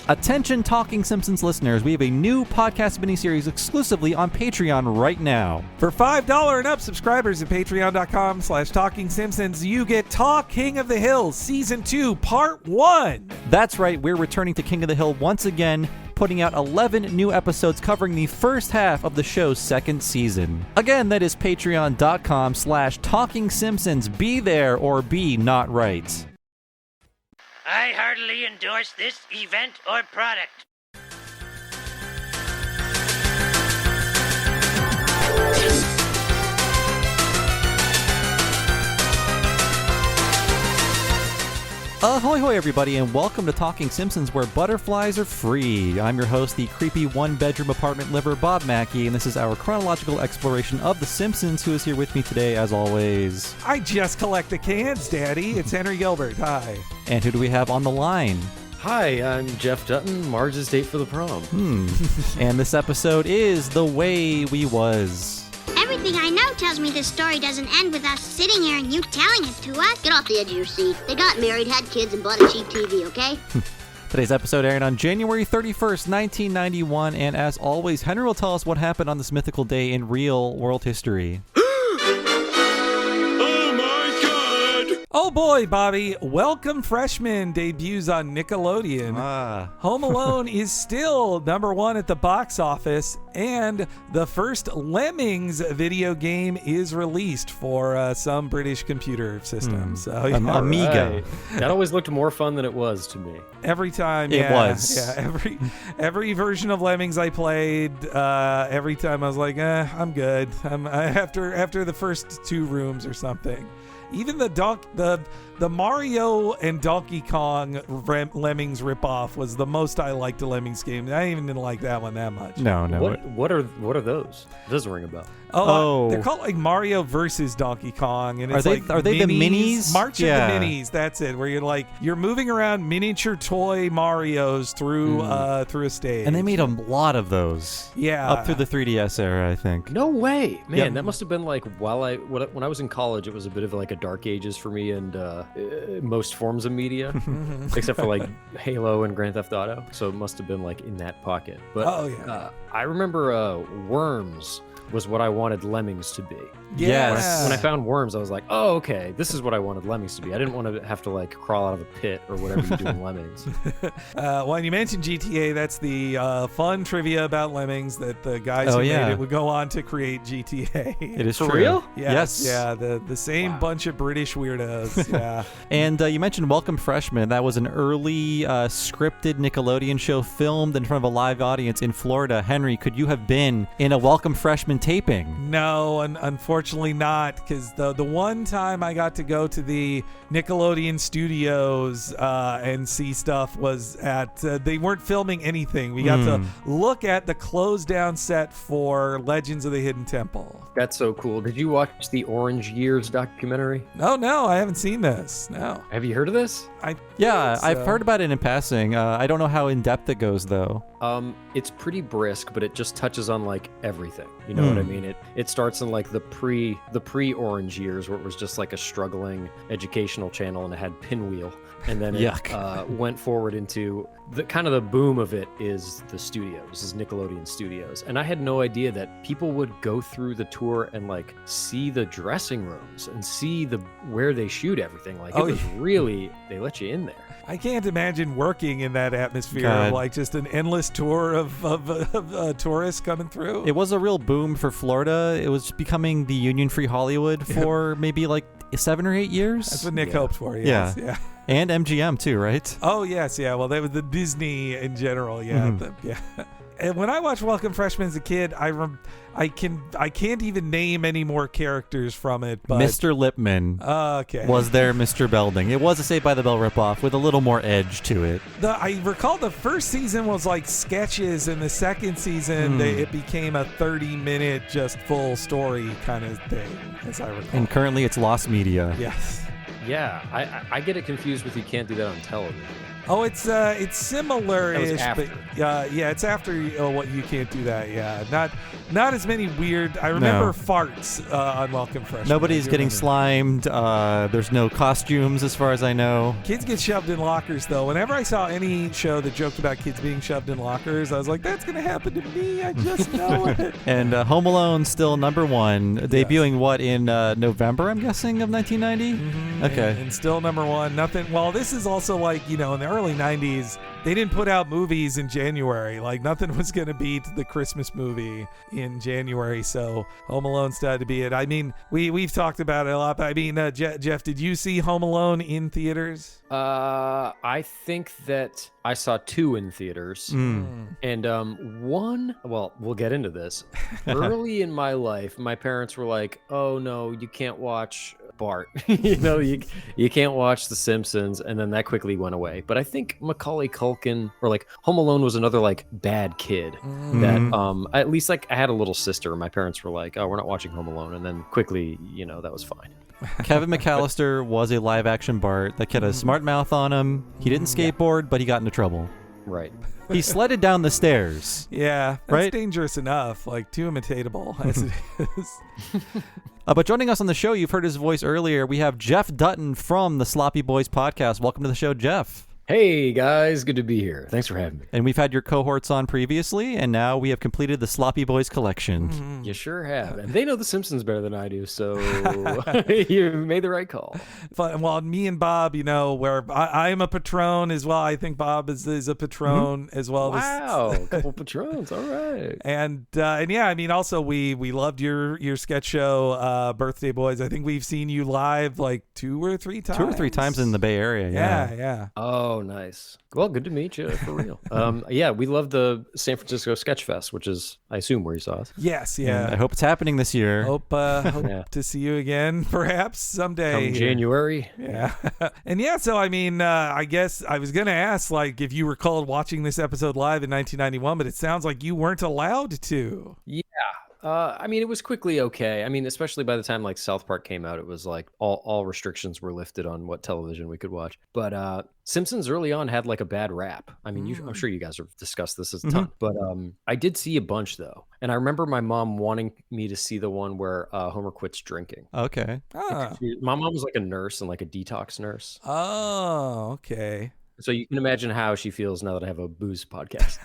Attention Talking Simpsons listeners, we have a new podcast miniseries exclusively on Patreon right now. For $5 and up subscribers at patreon.com/TalkingSimpsons, you get Talk King of the Hill Season 2, Part 1. That's right, we're returning to King of the Hill once again, putting out 11 new episodes covering the first half of the show's second season. Again, that is patreon.com/TalkingSimpsons. Be there or be not right. I heartily endorse this event or product. Ahoy hoy everybody, and welcome to Talking Simpsons, where butterflies are free. I'm your host, the creepy one-bedroom apartment liver, Bob Mackey, and this is our chronological exploration of The Simpsons. Who is here with me today, as always? I just collect the cans, Daddy. It's Henry Gilbert. Hi. And who do we have on the line? Hi, I'm Jeff Dutton, Marge's date for the prom. And this episode is The Way We Was. Everything I know tells me this story doesn't end with us sitting here and you telling it to us. Get off the edge of your seat. They got married, had kids, and bought a cheap TV, okay? Today's episode aired on January 31st, 1991, and as always, Henry will tell us what happened on this mythical day in real world history. Oh boy, Bobby. Welcome Freshman debuts on Nickelodeon. Home Alone is still #1 at the box office, and the first Lemmings video game is released for some British computer systems. So, yeah. Amiga. Right. That always looked more fun than it was to me. Every time, It was. Yeah, every version of Lemmings I played, every time I was like, I'm good. After the first 2 rooms or something. Even the Mario and Donkey Kong Lemmings ripoff was the most I liked a Lemmings game. I even didn't like that one that much. No. What are those? It doesn't ring a bell. Oh, they're called like Mario versus Donkey Kong, and it's are they the minis? March of the Minis. That's it. Where you're moving around miniature toy Marios through a stage. And they made a lot of those. Yeah, up through the 3DS era, I think. No way, man. Yeah. That must have been like when I was in college. It was a bit of like a dark ages for me and most forms of media, except for like Halo and Grand Theft Auto. So it must have been like in that pocket. But I remember Worms was what I wanted Lemmings to be. Yes. When I found Worms, I was like, oh, okay, this is what I wanted Lemmings to be. I didn't want to have to like crawl out of a pit or whatever you do in Lemmings. When you mentioned GTA, that's the fun trivia about Lemmings that the guys who made it would go on to create GTA. It is For true. real? Yes. Yeah, the same bunch of British weirdos. Yeah. And you mentioned Welcome Freshman. That was an early scripted Nickelodeon show filmed in front of a live audience in Florida. Henry, could you have been in a Welcome Freshman taping? No, unfortunately not, because the one time I got to go to the Nickelodeon studios and see stuff was at, they weren't filming anything. We got to look at the closed down set for Legends of the Hidden Temple. That's so cool. Did you watch the Orange Years documentary? Oh, no, I haven't seen this. No. Have you heard of this? I've heard about it in passing. I don't know how in depth it goes though. It's pretty brisk, but it just touches on like everything. You know what I mean? It starts in like the pre Orange Years, where it was just like a struggling educational channel and it had Pinwheel, and then it went forward into the kind of the boom of it is the studios, is Nickelodeon Studios, and I had no idea that people would go through the tour and like see the dressing rooms and see where they shoot everything. Like it was really, they let you in there. I can't imagine working in that atmosphere, God. like just an endless tour of tourists coming through. It was a real boom for Florida. It was becoming the union-free Hollywood for maybe like 7 or 8 years. That's what Nick hoped for. Yes. Yeah. And MGM too, right? Oh yes, yeah. Well, they were the Disney in general. Yeah, And when I watched Welcome Freshman as a kid, I can't even name any more characters from it. But Mr. Lipman was there, Mr. Belding. It was a Saved by the Bell ripoff with a little more edge to it. I recall the first season was like sketches, and the second season it became a 30-minute just full story kind of thing, as I recall. And currently it's lost media. Yes. Yeah, I get it confused with You Can't Do That on Television. Oh, it's similar-ish, That was but yeah, it's after. Oh, what you can't do that. Yeah, not as many weird. I remember farts on Welcome Freshman. Nobody's getting slimed. There's no costumes, as far as I know. Kids get shoved in lockers, though. Whenever I saw any show that joked about kids being shoved in lockers, I was like, that's gonna happen to me. I just know it. And Home Alone still number one, debuting what in November, I'm guessing, of 1990. Mm-hmm. Okay, and still number one. Nothing. Well, this is also like, in the early 90s, they didn't put out movies in January. Like, nothing was going to beat the Christmas movie in January. So Home Alone started to be it. I mean, we've talked about it a lot. But I mean, Jeff, did you see Home Alone in theaters? I think that I saw 2 in theaters, and one. Well, we'll get into this. Early in my life, my parents were like, "Oh no, you can't watch Bart. You can't watch The Simpsons," and then that quickly went away. But I think Macaulay Culkin or like Home Alone was another like bad kid that at least like I had a little sister. And my parents were like, "Oh, we're not watching Home Alone," and then quickly, that was fine. Kevin McAllister was a live-action Bart. That kid had a smart mouth on him. He didn't skateboard, but he got into trouble. Right. He sledded down the stairs. Yeah, that's right? dangerous enough. Like, too imitatable as it is. But joining us on the show, you've heard his voice earlier. We have Jeff Dutton from the Sloppy Boys podcast. Welcome to the show, Jeff. Hey guys, good to be here. Thanks for having me. And we've had your cohorts on previously, and now we have completed the Sloppy Boys collection. You sure have. And they know The Simpsons better than I do, so you made the right call. Well, me and Bob, where I am a Patron as well. I think Bob is a Patron as well. Wow, a couple Patrons. All right. And yeah, I mean, also we loved your sketch show, Birthday Boys. I think we've seen you live like 2 or 3 times. 2 or 3 times in the Bay Area. Yeah. Oh, nice. Well, good to meet you, for real. Yeah, we love the San Francisco Sketch Fest, which is, I assume, where you saw us. Yes, yeah. And I hope it's happening this year. Hope to see you again, perhaps someday. Come January. Yeah. And yeah, so I mean, I guess I was gonna ask, like, if you recalled watching this episode live in 1991, but it sounds like you weren't allowed to. Yeah. I mean, it was quickly okay. I mean, especially by the time like South Park came out, it was like all restrictions were lifted on what television we could watch. But Simpsons early on had like a bad rap. I mean, I'm sure you guys have discussed this a ton. But I did see a bunch though, and I remember my mom wanting me to see the one where Homer quits drinking. Okay. My mom was like a nurse and like a detox nurse. Oh, okay. So you can imagine how she feels now that I have a booze podcast.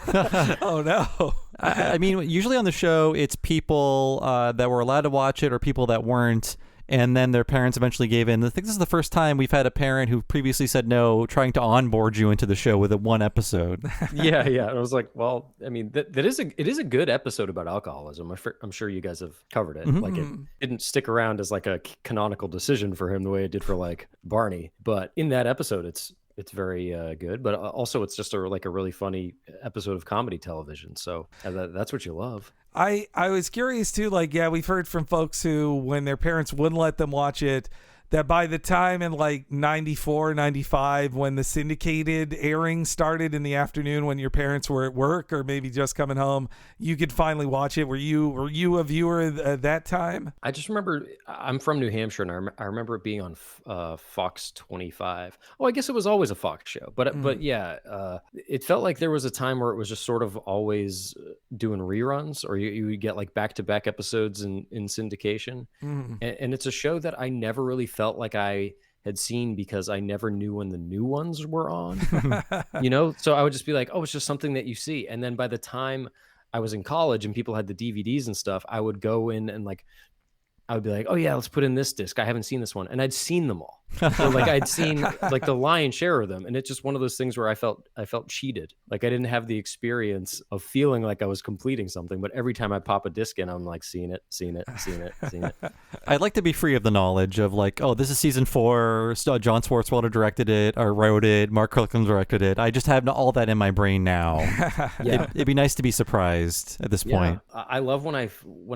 Oh, no. I mean, usually on the show, it's people that were allowed to watch it or people that weren't, and then their parents eventually gave in. I think this is the first time we've had a parent who previously said no, trying to onboard you into the show with one episode. Yeah. And I was like, well, I mean, it is a good episode about alcoholism. I'm sure you guys have covered it. Like, it didn't stick around as like a canonical decision for him the way it did for like Barney, but in that episode, it's very good, but also it's just a really funny episode of comedy television. So that's what you love. I was curious too. Like, yeah, we've heard from folks who, when their parents wouldn't let them watch it, that by the time in like 94, 95, when the syndicated airing started in the afternoon when your parents were at work or maybe just coming home, you could finally watch it. Were you a viewer at that time? I just remember, I'm from New Hampshire, and I remember it being on Fox 25. Oh, I guess it was always a Fox show. But yeah, it felt like there was a time where it was just sort of always doing reruns, or you would get like back-to-back episodes in syndication. And it's a show that I never really felt like I had seen because I never knew when the new ones were on. So I would just be like, oh, it's just something that you see. And then by the time I was in college and people had the DVDs and stuff, I would go in and like, I would be like, oh yeah, let's put in this disc. I haven't seen this one. And I'd seen them all. So like I'd seen like the lion's share of them. And it's just one of those things where I felt cheated. Like I didn't have the experience of feeling like I was completing something. But every time I pop a disc in, I'm like, seen it. I'd like to be free of the knowledge of like, oh, this is season 4. John Swartzwelder directed it or wrote it. Mark Kirkland directed it. I just have all that in my brain now. Yeah. It'd be nice to be surprised at this point. I love when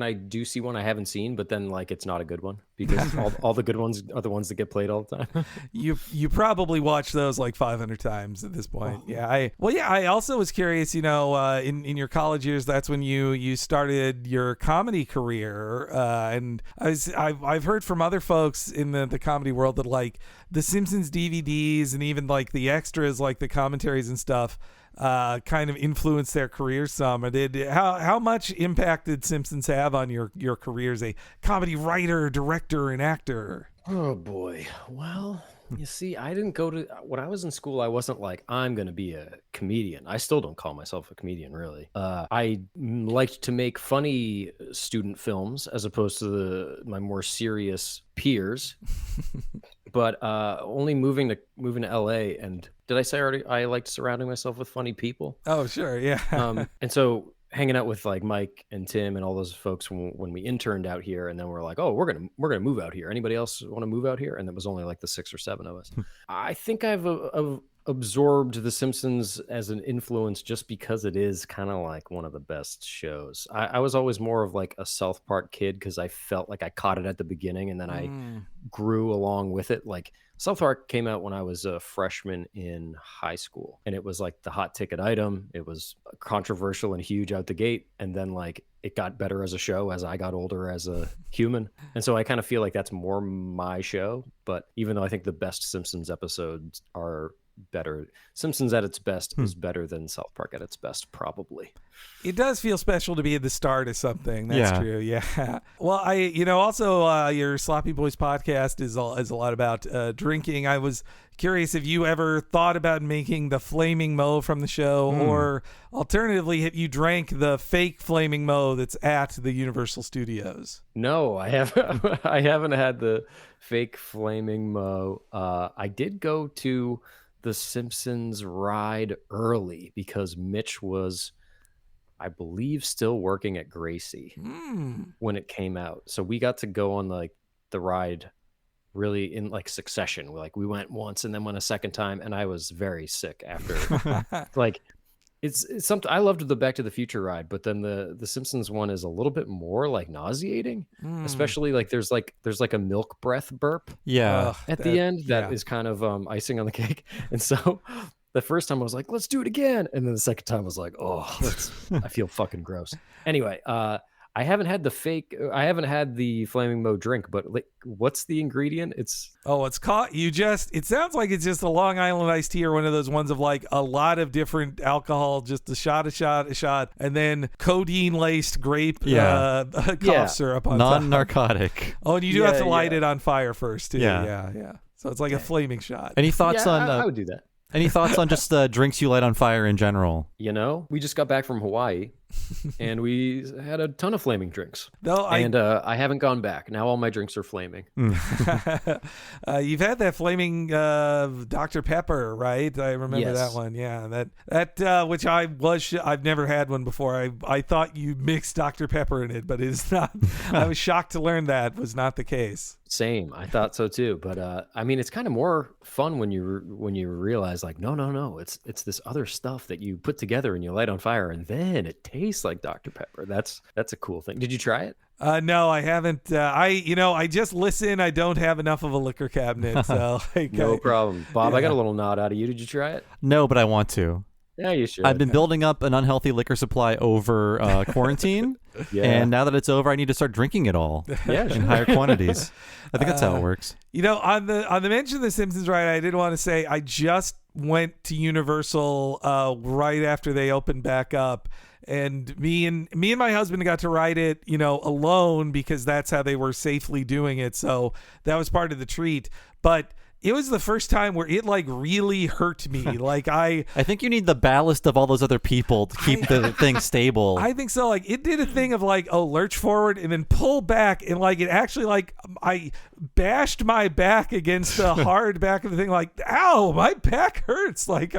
I do see one I haven't seen, but then like it's not a good one because all the good ones are the ones that get played all the time. You probably watched those like 500 times at this point. Yeah. I also was curious, in your college years, that's when you started your comedy career. And I've heard from other folks in the comedy world that like the Simpsons DVDs and even like the extras, like the commentaries and stuff, kind of influenced their careers some. How much impact did Simpsons have on your career as a comedy writer, director, and actor? Oh boy. Well, you see, I didn't go to when I was in school. I wasn't like I'm gonna be a comedian. I still don't call myself a comedian, really. I liked to make funny student films as opposed to my more serious peers. But only moving to LA, and did I say already I liked surrounding myself with funny people? Oh, sure, yeah. And so hanging out with like Mike and Tim and all those folks when we interned out here, and then we're like, oh, we're gonna move out here. Anybody else want to move out here? And it was only like the 6 or 7 of us. I think I've absorbed The Simpsons as an influence just because it is kind of like one of the best shows. I was always more of like a South Park kid because I felt like I caught it at the beginning and then I grew along with it. Like South Park came out when I was a freshman in high school, and it was like the hot ticket item. It was controversial and huge out the gate, and then like it got better as a show as I got older as a human. And so I kind of feel like that's more my show. But even though I think the best Simpsons episodes are better, Simpsons at its best is better than South Park at its best, probably. It does feel special to be at the start of something. That's true. Yeah. Well, also your Sloppy Boys podcast is a lot about drinking. I was curious if you ever thought about making the Flaming Mo from the show, or alternatively, have you drank the fake Flaming Mo that's at the Universal Studios? No, I haven't. I haven't had the fake Flaming Mo. I did go to the Simpsons ride early because Mitch was, I believe, still working at Gracie when it came out. So we got to go on like the ride really in like succession. We went once and then went a second time, and I was very sick after. Like it's something. I loved the Back to the Future ride, but then the Simpsons one is a little bit more like nauseating, especially like there's like a milk breath burp at the end that is kind of icing on the cake. And so the first time I was like, let's do it again, and then the second time I was like, oh, I feel fucking gross. Anyway, I haven't had the Flaming Mo drink, but like, what's the ingredient? It's called, it sounds like it's just a Long Island iced tea, or one of those ones of like a lot of different alcohol, just a shot, and then codeine laced grape cough syrup on top. Non-narcotic. Oh, and you do have to light it on fire first too. Yeah. So it's like a flaming shot. Any thoughts on? I would do that. Any thoughts on just drinks you light on fire in general? We just got back from Hawaii, and we had a ton of flaming drinks. I haven't gone back. Now all my drinks are flaming. You've had that flaming Dr. Pepper, right? I remember that one. Yeah, that which I've never had one before. I thought you mixed Dr. Pepper in it, but it is not. I was shocked to learn that was not the case. Same, I thought so too. But I mean, it's kind of more fun when you realize like, no, it's this other stuff that you put together and you light on fire, and then it tastes like Dr. Pepper. That's a cool thing. Did you try it? No, I haven't. I just listen. I don't have enough of a liquor cabinet, so no problem. Bob, I got a little nod out of you. Did you try it? No, but I want to. Yeah, you should. I've been building up an unhealthy liquor supply over quarantine, and now that it's over, I need to start drinking it all in higher quantities. I think that's how it works. On the mention of The Simpsons, right? I did want to say I just went to Universal right after they opened back up. And me and my husband got to ride it, alone, because that's how they were safely doing it. So that was part of the treat. But it was the first time where it like really hurt me. Like I think you need the ballast of all those other people to keep the thing stable. I think so. Like it did a thing of like, lurch forward and then pull back, and like it actually like I bashed my back against the hard back of the thing. Like, ow, my back hurts. Like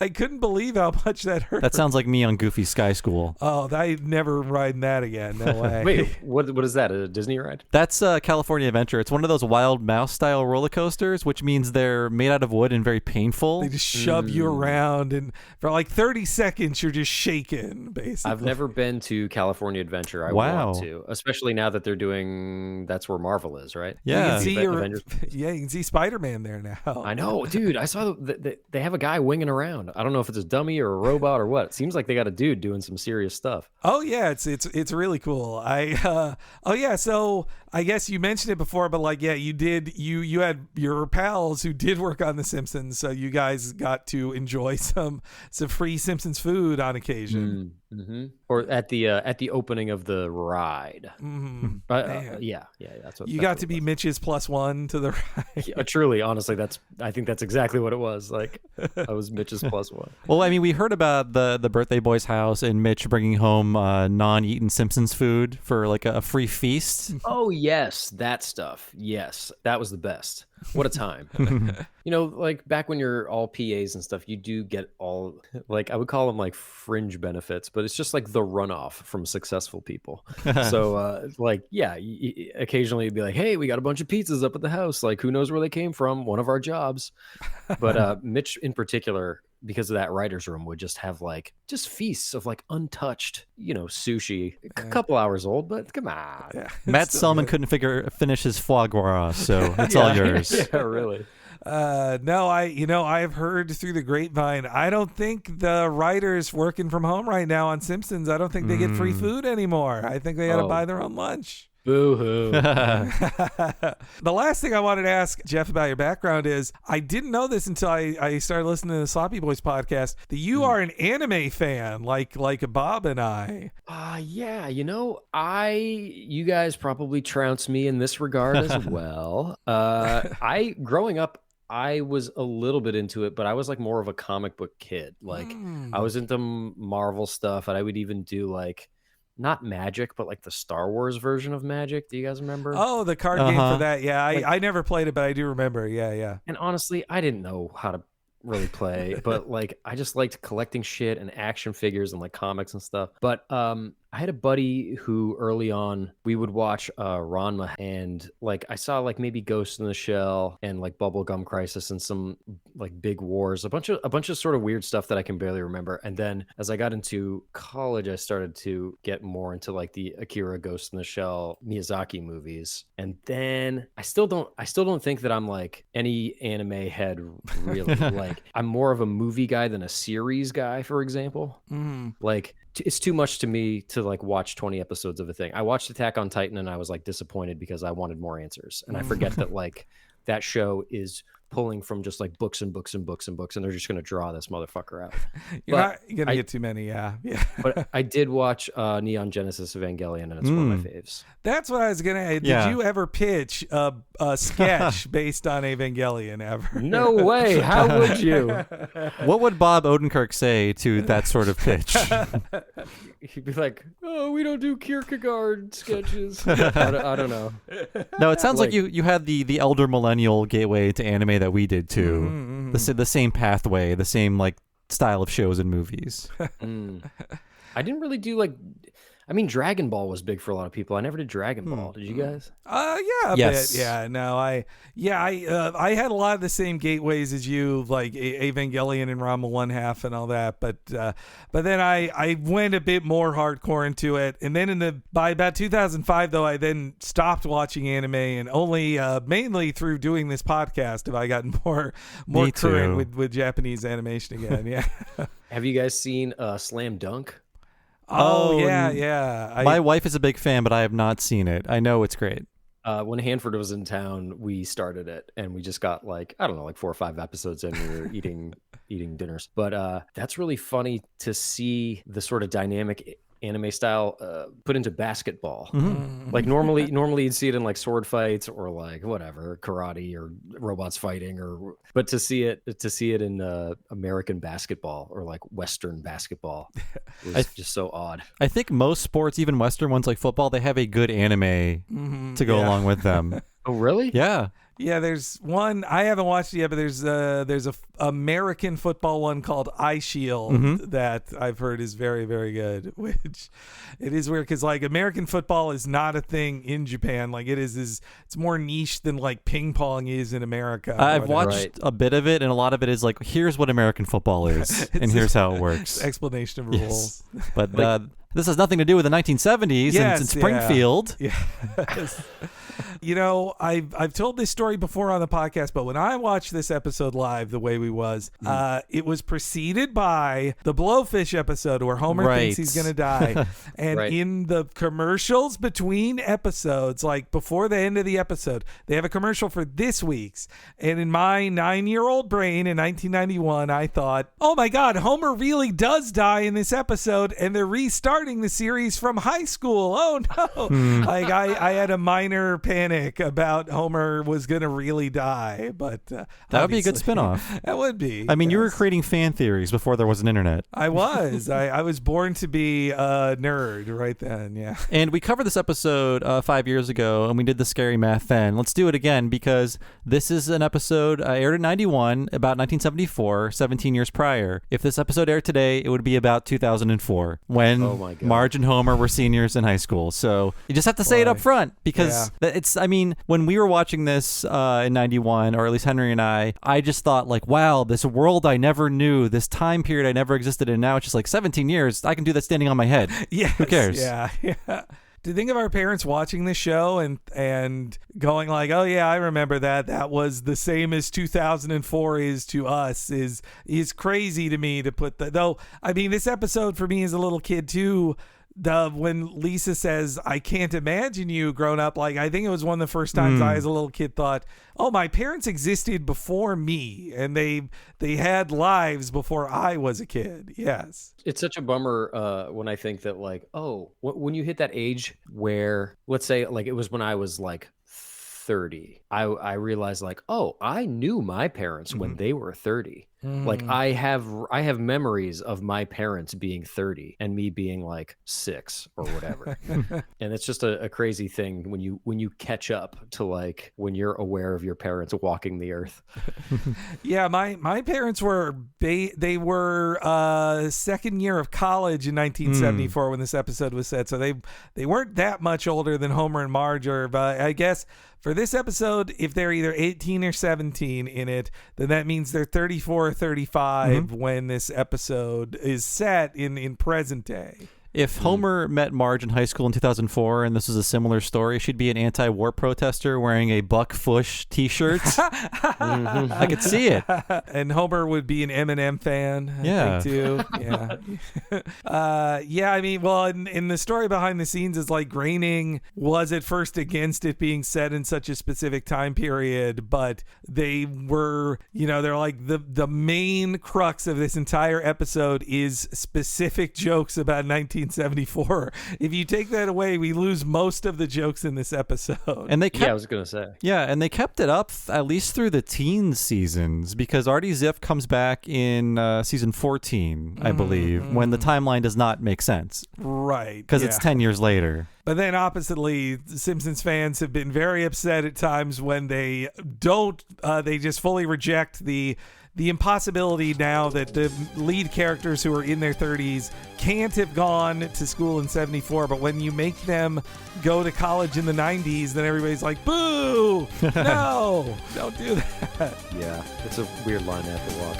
I couldn't believe how much that hurt. That sounds like me on Goofy Sky School. Oh, I never riding that again. No way. Wait, what is that? A Disney ride? That's California Adventure. It's one of those wild mouse style roller coasters, which which means they're made out of wood and very painful. They just shove you around, and for like 30 seconds, you're just shaking, basically. I've never been to California Adventure. I want to, especially now that they're doing. That's where Marvel is, right? Yeah. You can see Spider-Man there now. I know, dude. I saw they have a guy winging around. I don't know if it's a dummy or a robot or what. It seems like they got a dude doing some serious stuff. Oh yeah, it's really cool. So I guess you mentioned it before, but like, yeah, you had your pals who did work on The Simpsons, so you guys got to enjoy some free Simpsons food on occasion. Mm-hmm. Or at the opening of the ride. Mm-hmm. Yeah, that's what you got to be Mitch's +1 to the ride. Yeah, truly, honestly, I think that's exactly what it was. Like, I was Mitch's +1. Well, I mean, we heard about the birthday boy's house and Mitch bringing home non-eaten Simpsons food for like a free feast. Oh yes, that stuff. Yes, that was the best. What a time. Like back when you're all PAs and stuff, you do get all, like, I would call them like fringe benefits, but it's just like the runoff from successful people. So occasionally you'd be like, hey, we got a bunch of pizzas up at the house. Like, who knows where they came from? One of our jobs. But Mitch in particular, because of that writer's room, would just have like just feasts of like untouched, sushi. A couple hours old, but come on. Yeah, Matt Selman couldn't finish his foie gras, so it's all yours. Yeah, really. No, I've heard through the grapevine, I don't think the writers working from home right now on Simpsons, I don't think they get free food anymore. I think they got to buy their own lunch. Boo-hoo. The last thing I wanted to ask Jeff about your background is, I didn't know this until I started listening to the Sloppy Boys podcast, that you are an anime fan like Bob and I. Yeah, you guys probably trounce me in this regard as well. Growing up, I was a little bit into it, but I was like more of a comic book kid. Like I was into Marvel stuff, and I would even do like, not Magic, but like the Star Wars version of Magic. Do you guys remember? Oh, the card game for that. Yeah, I never played it, but I do remember. Yeah. And honestly, I didn't know how to really play, but like I just liked collecting shit and action figures and like comics and stuff. But I had a buddy who early on we would watch Ranma, and like I saw like maybe Ghost in the Shell and like Bubblegum Crisis and some like Big Wars, a bunch of sort of weird stuff that I can barely remember. And then as I got into college, I started to get more into like the Akira, Ghost in the Shell, Miyazaki movies. And then I still don't think that I'm like any anime head really. Like I'm more of a movie guy than a series guy, for example. Like it's too much to me to like watch 20 episodes of a thing. I watched Attack on Titan and I was like disappointed because I wanted more answers. And I forget that like that show is pulling from just like books and books and books and books, and they're just going to draw this motherfucker out. You're not going to get too many. Yeah. But I did watch Neon Genesis Evangelion, and it's one of my faves. That's what I was going to. Did you ever pitch a sketch based on Evangelion ever? No way. How would you? What would Bob Odenkirk say to that sort of pitch? He'd be like, "Oh, we don't do Kierkegaard sketches." I don't know. No, it sounds like you had the elder millennial gateway to anime that we did too. The same pathway, the same like style of shows and movies. I didn't really do like. I mean, Dragon Ball was big for a lot of people. I never did Dragon Ball. Did you guys? Yeah, a bit. Yeah, no, I had a lot of the same gateways as you, like Evangelion and Ranma 1/2 and all that. But then I went a bit more hardcore into it, and then by about 2005 though, I then stopped watching anime, and only mainly through doing this podcast have I gotten more current with Japanese animation again. Yeah. Have you guys seen Slam Dunk? Oh yeah. My wife is a big fan, but I have not seen it. I know it's great. When Hanford was in town, we started it, and we just got like, I don't know, like 4 or 5 episodes in. We were eating dinners. But that's really funny to see the sort of dynamic anime style put into basketball. Like normally you'd see it in like sword fights or like whatever, karate or robots fighting, but to see it in American basketball or like Western basketball was just so odd. I think most sports, even Western ones like football, they have a good anime to go along with them. Oh really? Yeah. Yeah, there's one I haven't watched it yet, but there's a American football one called Eye Shield that I've heard is very, very good. Which it is weird because like American football is not a thing in Japan. Like it's more niche than like ping pong is in America. I've watched a bit of it, and a lot of it is like, here's what American football is, and here's how it works. Explanation of rules. Yes. But this has nothing to do with the 1970s in Springfield. Yeah. Yes. You know, I've told this story before on the podcast, but when I watched this episode live the way we was, it was preceded by the Blowfish episode where Homer thinks he's going to die. And in the commercials between episodes, like before the end of the episode, they have a commercial for this week's. And in my 9-year-old brain in 1991, I thought, oh my God, Homer really does die in this episode, and they're restarting the series from high school. Oh no. Like I had a minor panic about Homer was going to really die, but that would be a good spinoff. That would be. I mean, you were creating fan theories before there was an internet. I was. I was born to be a nerd right then, yeah. And we covered this episode 5 years ago, and we did the scary math then. Let's do it again, because this is an episode aired in 91, about 1974, 17 years prior. If this episode aired today, it would be about 2004, when Marge and Homer were seniors in high school. So you just have to say it up front, because I mean, when we were watching this in 91, or at least Henry and I just thought like, wow, this world I never knew, this time period I never existed in, now it's just like 17 years. I can do that standing on my head. Yes, who cares? Yeah. To think of our parents watching this show and going like, oh yeah, I remember that was the same as 2004 is to us is crazy to me to put that. Though, I mean, this episode for me as a little kid too, when Lisa says, I can't imagine you grown up, like I think it was one of the first times I as a little kid thought, oh, my parents existed before me, and they had lives before I was a kid. Yes. It's such a bummer when I think that like, oh, when you hit that age where, let's say like it was when I was like 30, I realized like, oh, I knew my parents when they were 30. Like I have memories of my parents being 30 and me being like 6 or whatever. And it's just a crazy thing when you catch up to like when you're aware of your parents walking the earth. Yeah, my parents were they were second year of college in 1974 when this episode was set. So they weren't that much older than Homer and Marge, but I guess for this episode, if they're either 18 or 17 in it, then that means they're 34 or 35 when this episode is set in present day. If Homer met Marge in high school in 2004 and this was a similar story, she'd be an anti-war protester wearing a Buck Fush t-shirt. I could see it. And Homer would be an Eminem fan, I think, too. Yeah. I mean, well, in the story behind the scenes is like Groening was at first against it being set in such a specific time period, but they were, they're like the main crux of this entire episode is specific jokes about 1974. If you take that away, we lose most of the jokes in this episode. And they kept, I was gonna say. Yeah, and they kept it up at least through the teen seasons, because Artie Ziff comes back in season 14, I believe, when the timeline does not make sense. Right. Because it's 10 years later. But then oppositely, the Simpsons fans have been very upset at times when they don't, they just fully reject the impossibility now that the lead characters who are in their 30s can't have gone to school in 74, but when you make them go to college in the 90s, then everybody's like, boo! No! Don't do that. Yeah, it's a weird line to have to walk.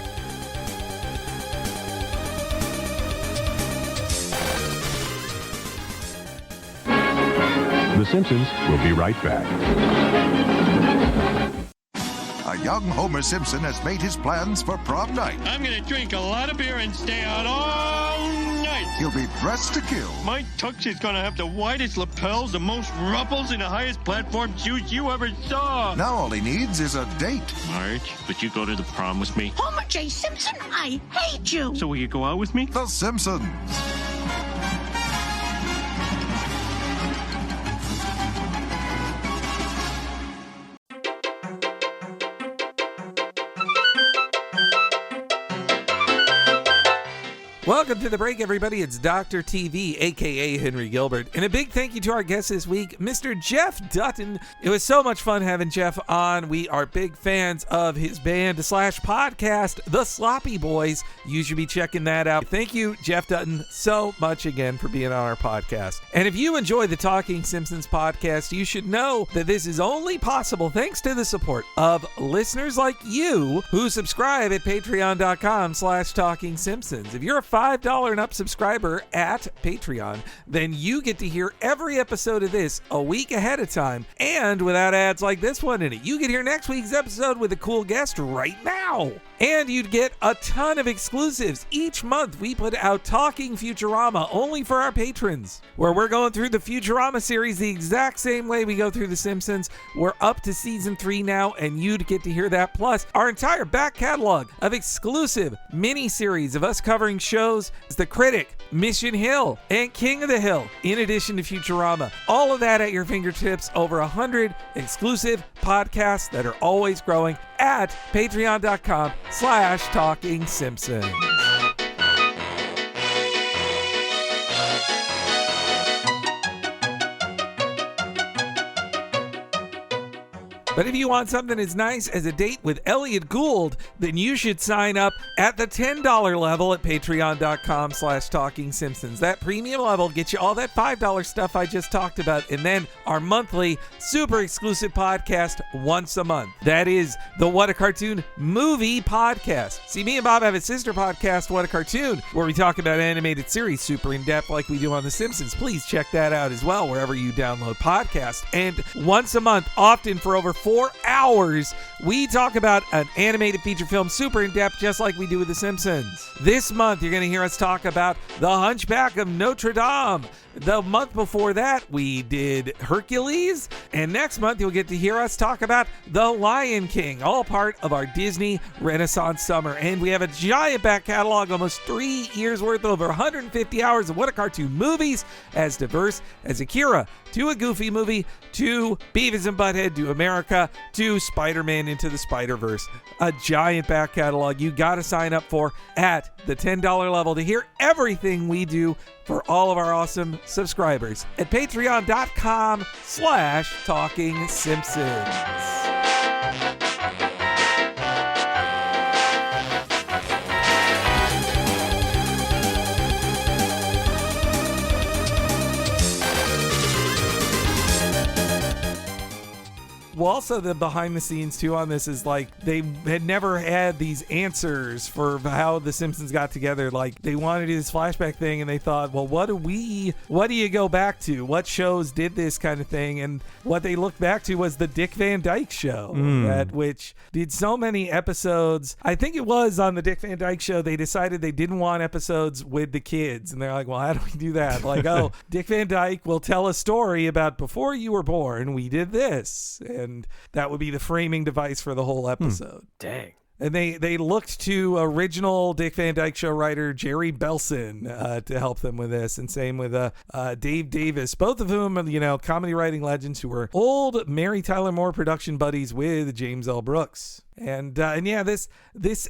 The Simpsons will be right back. A young Homer Simpson has made his plans for prom night. I'm gonna drink a lot of beer and stay out all night. He'll be dressed to kill. My tux is gonna have the widest lapels, the most ruffles, and the highest platform shoes you ever saw. Now all he needs is a date. Marge, would you go to the prom with me? Homer J. Simpson, I hate you. So will you go out with me? The Simpsons. Welcome to the break, everybody. It's Dr. TV, aka Henry Gilbert. And a big thank you to our guest this week, Mr. Jeff Dutton. It was so much fun having Jeff on. We are big fans of his band / podcast, The Sloppy Boys. You should be checking that out. Thank you, Jeff Dutton, so much again for being on our podcast. And if you enjoy the Talking Simpsons podcast, you should know that this is only possible thanks to the support of listeners like you who subscribe at patreon.com/Talking Simpsons. If you're a $5 and up subscriber at Patreon, then you get to hear every episode of this a week ahead of time and without ads like this one in it. You can hear next week's episode with a cool guest right now. And you'd get a ton of exclusives. Each month, we put out Talking Futurama only for our patrons, where we're going through the Futurama series the exact same way we go through The Simpsons. We're up to season 3 now, and you'd get to hear that. Plus, our entire back catalog of exclusive mini-series of us covering shows as The Critic, Mission Hill, and King of the Hill, in addition to Futurama. All of that at your fingertips. Over 100 exclusive podcasts that are always growing at patreon.com/Talking Simpsons. But if you want something as nice as a date with Elliot Gould, then you should sign up at the $10 level at patreon.com/Talking Simpsons. That premium level gets you all that $5 stuff I just talked about, and then our monthly super exclusive podcast once a month. That is the What a Cartoon movie podcast. See, me and Bob have a sister podcast, What a Cartoon, where we talk about animated series super in depth like we do on The Simpsons. Please check that out as well wherever you download podcasts. And once a month, often for over 4 hours, we talk about an animated feature film super in depth, just like we do with The Simpsons. This month, you're going to hear us talk about The Hunchback of Notre Dame. The month before that, we did Hercules. And next month, you'll get to hear us talk about The Lion King, all part of our Disney Renaissance summer. And we have a giant back catalog, almost 3 years worth, over 150 hours of What a Cartoon movies, as diverse as Akira, to a Goofy movie, to Beavis and Butthead, to America, to Spider-Man Into the Spider-Verse. A giant back catalog you got to sign up for at the $10 level to hear everything we do for all of our awesome subscribers at patreon.com/Talking Simpsons. Well, also the behind the scenes too on this is like they had never had these answers for how the Simpsons got together. Like they wanted to do this flashback thing and they thought, well, what do you go back to? What shows did this kind of thing? And what they looked back to was the Dick Van Dyke Show, that which did so many episodes. I think it was on the Dick Van Dyke Show, they decided they didn't want episodes with the kids. And they're like, well, how do we do that? Like, oh, Dick Van Dyke will tell a story about before you were born, we did this. And that would be the framing device for the whole episode. Dang. And they looked to original Dick Van Dyke Show writer Jerry Belson to help them with this, and same with Dave Davis, both of whom are, comedy writing legends who were old Mary Tyler Moore production buddies with James L. Brooks. And yeah, this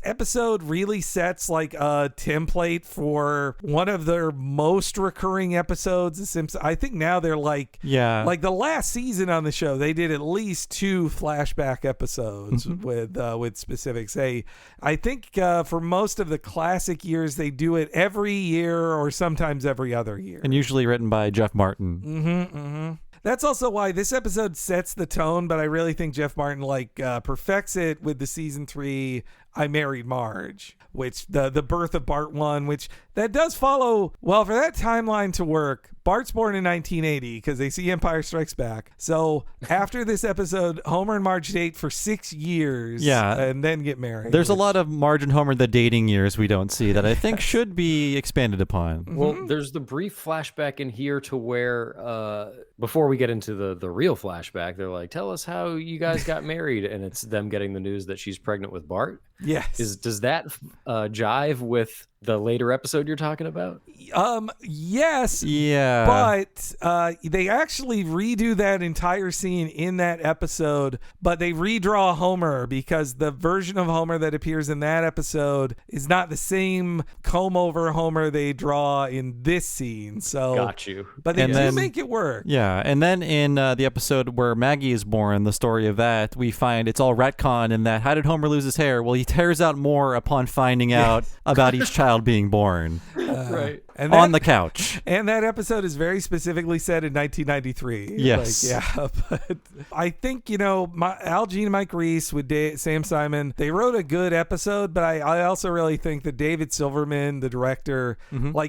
episode really sets like a template for one of their most recurring episodes. The Simpsons. I think now they're like the last season on the show, they did at least 2 flashback episodes with specifics. I think for most of the classic years, they do it every year or sometimes every other year, and usually written by Jeff Martin. That's also why this episode sets the tone, but I really think Jeff Martin perfects it with the season 3 I Married Marge, which the birth of Bart 1, which that does follow, well, for that timeline to work, Bart's born in 1980 because they see Empire Strikes Back. So after this episode, Homer and Marge date for 6 years and then get married. There's a lot of Marge and Homer, the dating years we don't see that I think should be expanded upon. Well, there's the brief flashback in here to where before we get into the real flashback, they're like, tell us how you guys got married. And it's them getting the news that she's pregnant with Bart. Yes. Does that jive with The later episode you're talking about? Yes. Yeah. But they actually redo that entire scene in that episode, but they redraw Homer because the version of Homer that appears in that episode is not the same comb-over Homer they draw in this scene. So, Got you. But they And do then- make it work. Yeah, and then in the episode where Maggie is born, the story of that, we find it's all retcon in that, how did Homer lose his hair? Well, he tears out more upon finding out about each child being born Right. And on that- the couch. And that episode is very specifically set in 1993. Yes. Yeah, but I think, Al Jean and Mike Reese with Sam Simon, they wrote a good episode, but I also really think that David Silverman, the director,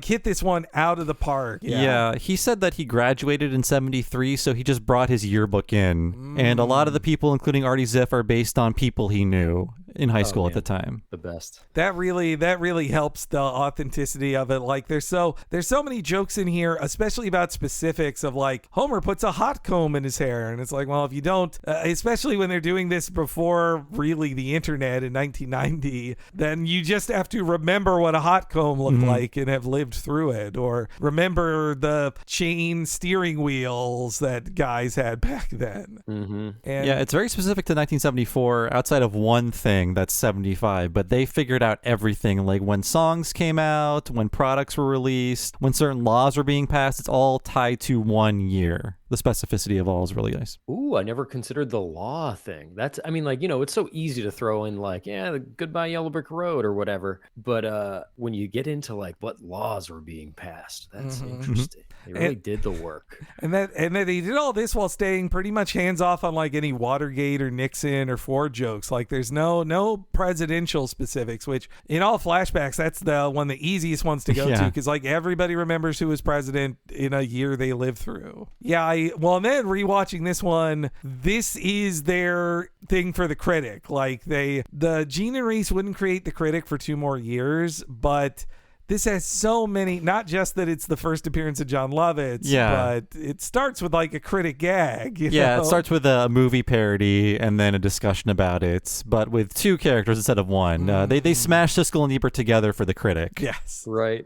hit this one out of the park. Yeah, he said that he graduated in 73, so he just brought his yearbook in. And a lot of the people, including Artie Ziff, are based on people he knew in high school at the time. The best. That really helps the authenticity of it. Like there's so many jokes in here, especially about specifics of like Homer puts a hot comb in his hair, and it's like, well, if you don't, especially when they're doing this before really the internet in 1990, then you just have to remember what a hot comb looked like and have lived through it, or remember the chain steering wheels that guys had back then. Mm-hmm. And Yeah, it's very specific to 1974 outside of one thing that's 75, but they figured out everything, like when songs came out, when products were released, when certain laws were being passed. It's all tied to 1 year. The specificity of all is really nice. Ooh, I never considered the law thing. It's so easy to throw in the Goodbye Yellow Brick Road or whatever. But when you get into what laws were being passed, that's interesting. They really did the work. And then they did all this while staying pretty much hands off on any Watergate or Nixon or Ford jokes. Like there's no presidential specifics, which in all flashbacks, that's the easiest ones to go to, because everybody remembers who was president in a year they lived through. Yeah, and then rewatching this one, this is their thing for the critic. The Gene and Reese wouldn't create the critic for 2 more years, but this has so many, not just that it's the first appearance of John Lovitz, but it starts with a critic gag. You know? It starts with a movie parody and then a discussion about it, but with 2 characters instead of 1. They smash Siskel and Ebert together for the critic. Yes. Right.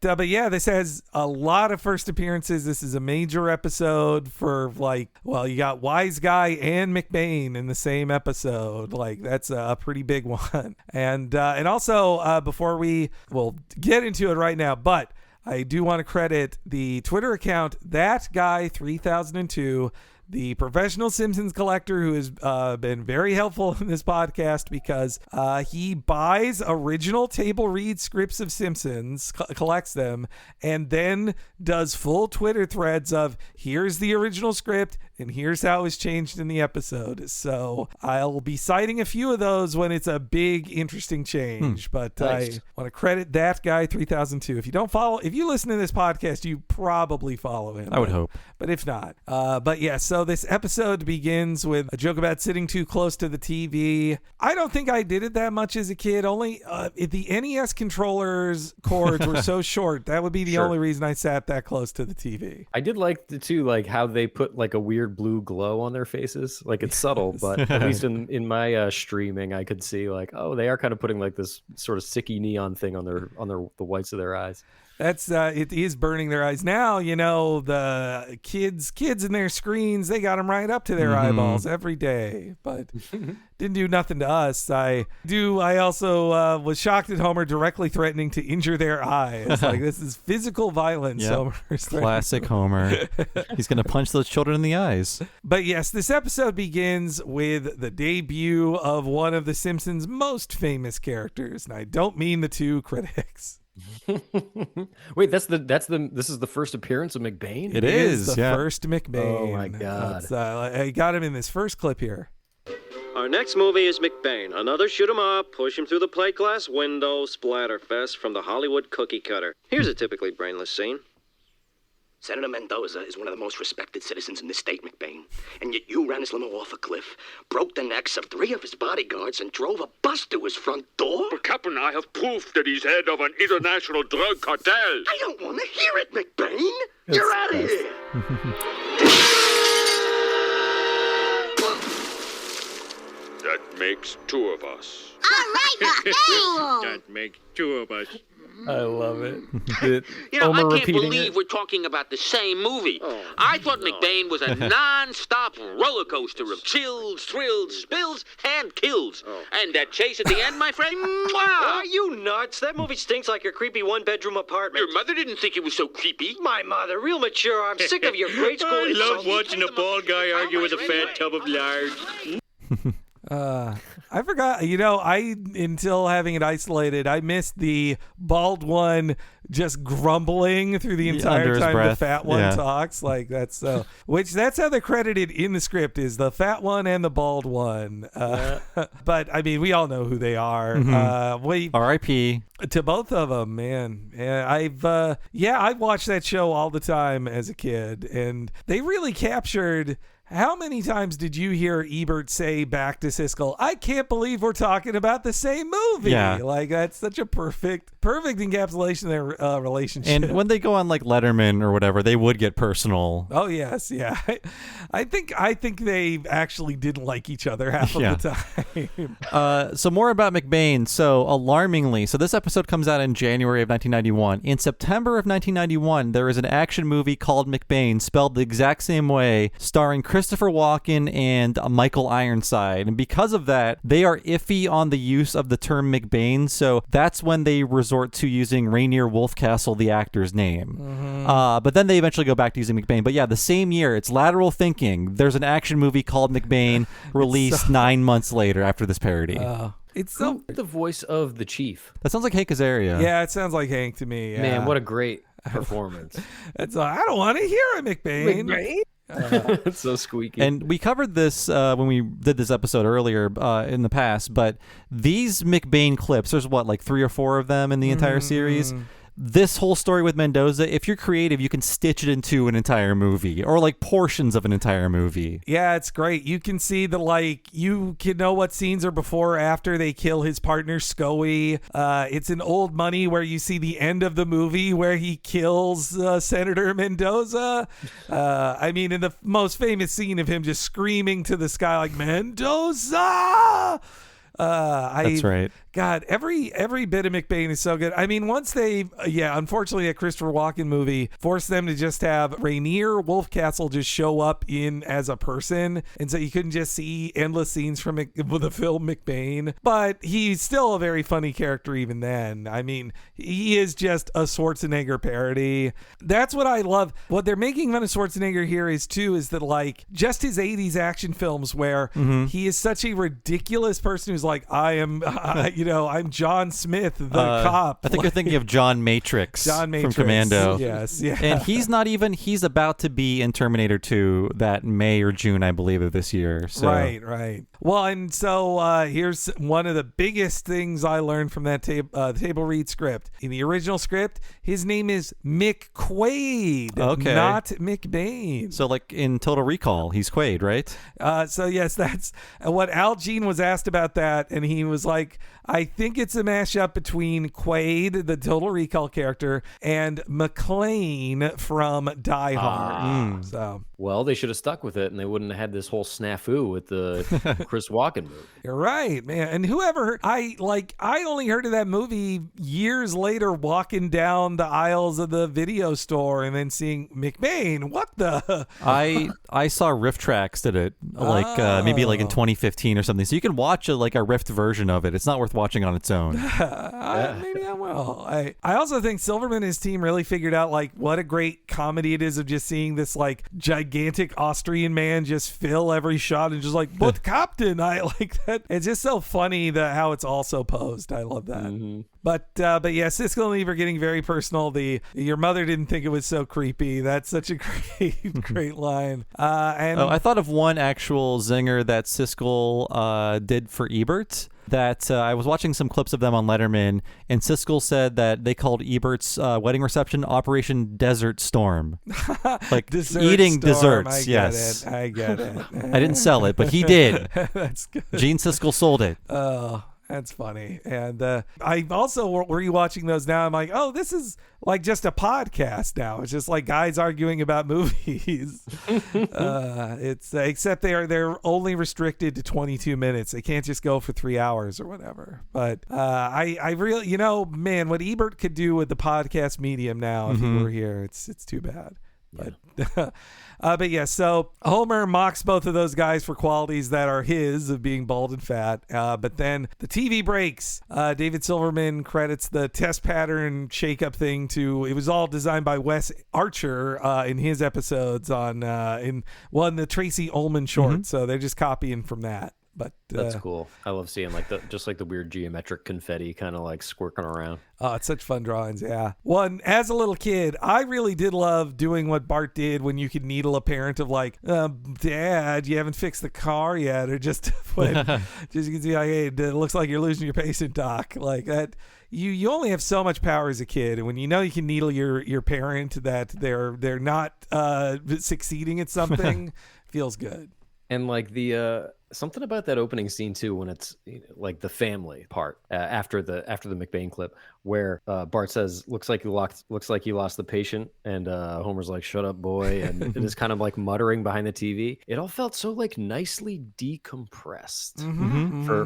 But yeah, this has a lot of first appearances. This is a major episode for you got Wise Guy and McBain in the same episode. That's a pretty big one. And also before we'll get into it right now, but I do want to credit the Twitter account ThatGuy3002, the professional Simpsons collector who has been very helpful in this podcast because he buys original table read scripts of Simpsons, collects them, and then does full Twitter threads of here's the original script and here's how it was changed in the episode. So I'll be citing a few of those when it's a big, interesting change. But Nice. I want to credit that guy 3002. If you listen to this podcast, you probably follow him. I would hope. But if not, so this episode begins with a joke about sitting too close to the TV. I don't think I did it that much as a kid. Only if the NES controllers cords were so short, that would be the only reason I sat that close to the TV. I did like how they put a weird blue glow on their faces. It's subtle, but at least in my streaming, I could see they are kind of putting this sort of sicky neon thing on the whites of their eyes. That's it is burning their eyes now. The kids in their screens, they got them right up to their eyeballs every day, but didn't do nothing to us. I also was shocked at Homer directly threatening to injure their eyes. This is physical violence. Yep. Homer's Classic Homer. He's going to punch those children in the eyes. But yes, this episode begins with the debut of one of the Simpsons' most famous characters, and I don't mean the 2 critics. Wait, this is the first appearance of McBain? It is the first McBain. Oh my God. I got him in this first clip here. Our next movie is McBain, another shoot 'em up, push him through the plate glass window, splatterfest from the Hollywood cookie cutter. Here's a typically brainless scene. Senator Mendoza is one of the most respected citizens in this state, McBain. And yet you ran his limo off a cliff, broke the necks of 3 of his bodyguards, and drove a bus to his front door? But Captain, I have proof that he's head of an international drug cartel. I don't want to hear it, McBain. You're out of here. That makes 2 of us. All right, McBain. That makes 2 of us. I love it. You know, I can't believe we're talking about the same movie. I thought McBain was a non-stop roller coaster of chills, thrills, spills, and kills. And that chase at the end, my friend? Are you nuts? That movie stinks like your creepy one-bedroom apartment. Your mother didn't think it was so creepy. My mother, real mature. I'm sick of your grade school I love insults. watching a bald guy argue with a fat tub of lard. I forgot, until having it isolated, I missed the bald one just grumbling through the entire time the fat one talks. Like, that's so, that's how they're credited in the script, is the fat one and the bald one. But I mean, we all know who they are. R.I.P. to both of them, man. I've watched that show all the time as a kid, and they really captured. How many times did you hear Ebert say back to Siskel, I can't believe we're talking about the same movie? Yeah. Like, that's such a perfect encapsulation of their relationship. And when they go on like Letterman or whatever, they would get personal. Oh, yes. Yeah. I think they actually didn't like each other half of the time. So more about McBain. So alarmingly, this episode comes out in January of 1991. In September of 1991, there is an action movie called McBain, spelled the exact same way, starring Christopher Walken and Michael Ironside. And because of that, they are iffy on the use of the term McBain. So that's when they resort to using Rainier Wolfcastle, the actor's name. But then they eventually go back to using McBain. But yeah, the same year, it's lateral thinking. There's an action movie called McBain released 9 months later after this parody. It's so the voice of the chief. That sounds like Hank Azaria. Yeah, it sounds like Hank to me. Yeah. Man, what a great performance. I don't want to hear it, McBain. It's so squeaky. And we covered this when we did this episode earlier in the past, but these McBain clips, there's like 3 or 4 of them in the entire series. This whole story with Mendoza, if you're creative, you can stitch it into an entire movie or like portions of an entire movie. Yeah, it's great. You can see you can know what scenes are before or after they kill his partner, Scoey. It's an Old Money where you see the end of the movie where he kills Senator Mendoza. I mean, in the most famous scene of him just screaming to the sky like, Mendoza! That's right. God, every bit of McBain is so good. I mean, once unfortunately, a Christopher Walken movie forced them to just have Rainier Wolfcastle just show up in as a person, and so you couldn't just see endless scenes from the film McBain. But he's still a very funny character even then. I mean, he is just a Schwarzenegger parody. That's what I love. What they're making fun of Schwarzenegger here is that like just his 80s action films where he is such a ridiculous person who's like, I'm John Smith, the cop. I think you're thinking of John Matrix from Commando. Yes, yeah. And he's about to be in Terminator 2 that May or June, I believe, of this year. So. Right. Well, and so here's one of the biggest things I learned from that table read script. In the original script, his name is Mick Quaid, not McBain. So like in Total Recall, he's Quaid, right? So yes, that's what Al Jean was asked about that, and he was like, I think it's a mashup between Quaid, the Total Recall character, and McClane from Die Hard. So, well, they should have stuck with it, and they wouldn't have had this whole snafu with the Chris Walken movie. You're right, man. And whoever I only heard of that movie years later, walking down the aisles of the video store and then seeing McBain. What the? I saw Riff Tracks did it maybe like in 2015 or something. So you can watch a riffed version of it. It's not worth watching on its own. Maybe I will. I also think Silverman and his team really figured out like what a great comedy it is of just seeing this like gigantic Austrian man just fill every shot and just like, but Captain, I like that. It's just so funny how it's also posed. I love that. But yeah, Siskel and Eve are getting very personal. Your mother didn't think it was so creepy. That's such a great line. I thought of one actual zinger that Siskel did for Ebert. That I was watching some clips of them on Letterman, and Siskel said that they called Ebert's wedding reception Operation Desert Storm, like eating desserts. I get it. I didn't sell it, but he did. That's good. Gene Siskel sold it. That's funny. And I also rewatching those now. I'm like, oh, this is like just a podcast now. It's just like guys arguing about movies. It's except they're only restricted to 22 minutes. They can't just go for 3 hours or whatever. But I really, man, what Ebert could do with the podcast medium now if he were here, it's too bad. But yeah, so Homer mocks both of those guys for qualities that are his of being bald and fat. But then the TV breaks. David Silverman credits the test pattern shakeup thing to, it was all designed by Wes Archer in his episodes on the Tracy Ullman short. So they're just copying from that. But that's cool. I love seeing just the weird geometric confetti kind of like squirking around. Oh, it's such fun drawings. Yeah. One, as a little kid, I really did love doing what Bart did when you could needle a parent of like, Dad, you haven't fixed the car yet, or just when just you can see like, hey, it looks like you're losing your patient, Doc. Like that. You only have so much power as a kid, and when you know you can needle your parent that they're not succeeding at something, feels good. And like the something about that opening scene too, when it's like the family part after the McBain clip, where Bart says, "Looks like you lost the patient," and Homer's like, "Shut up, boy," and it is kind of like muttering behind the TV. It all felt so like nicely decompressed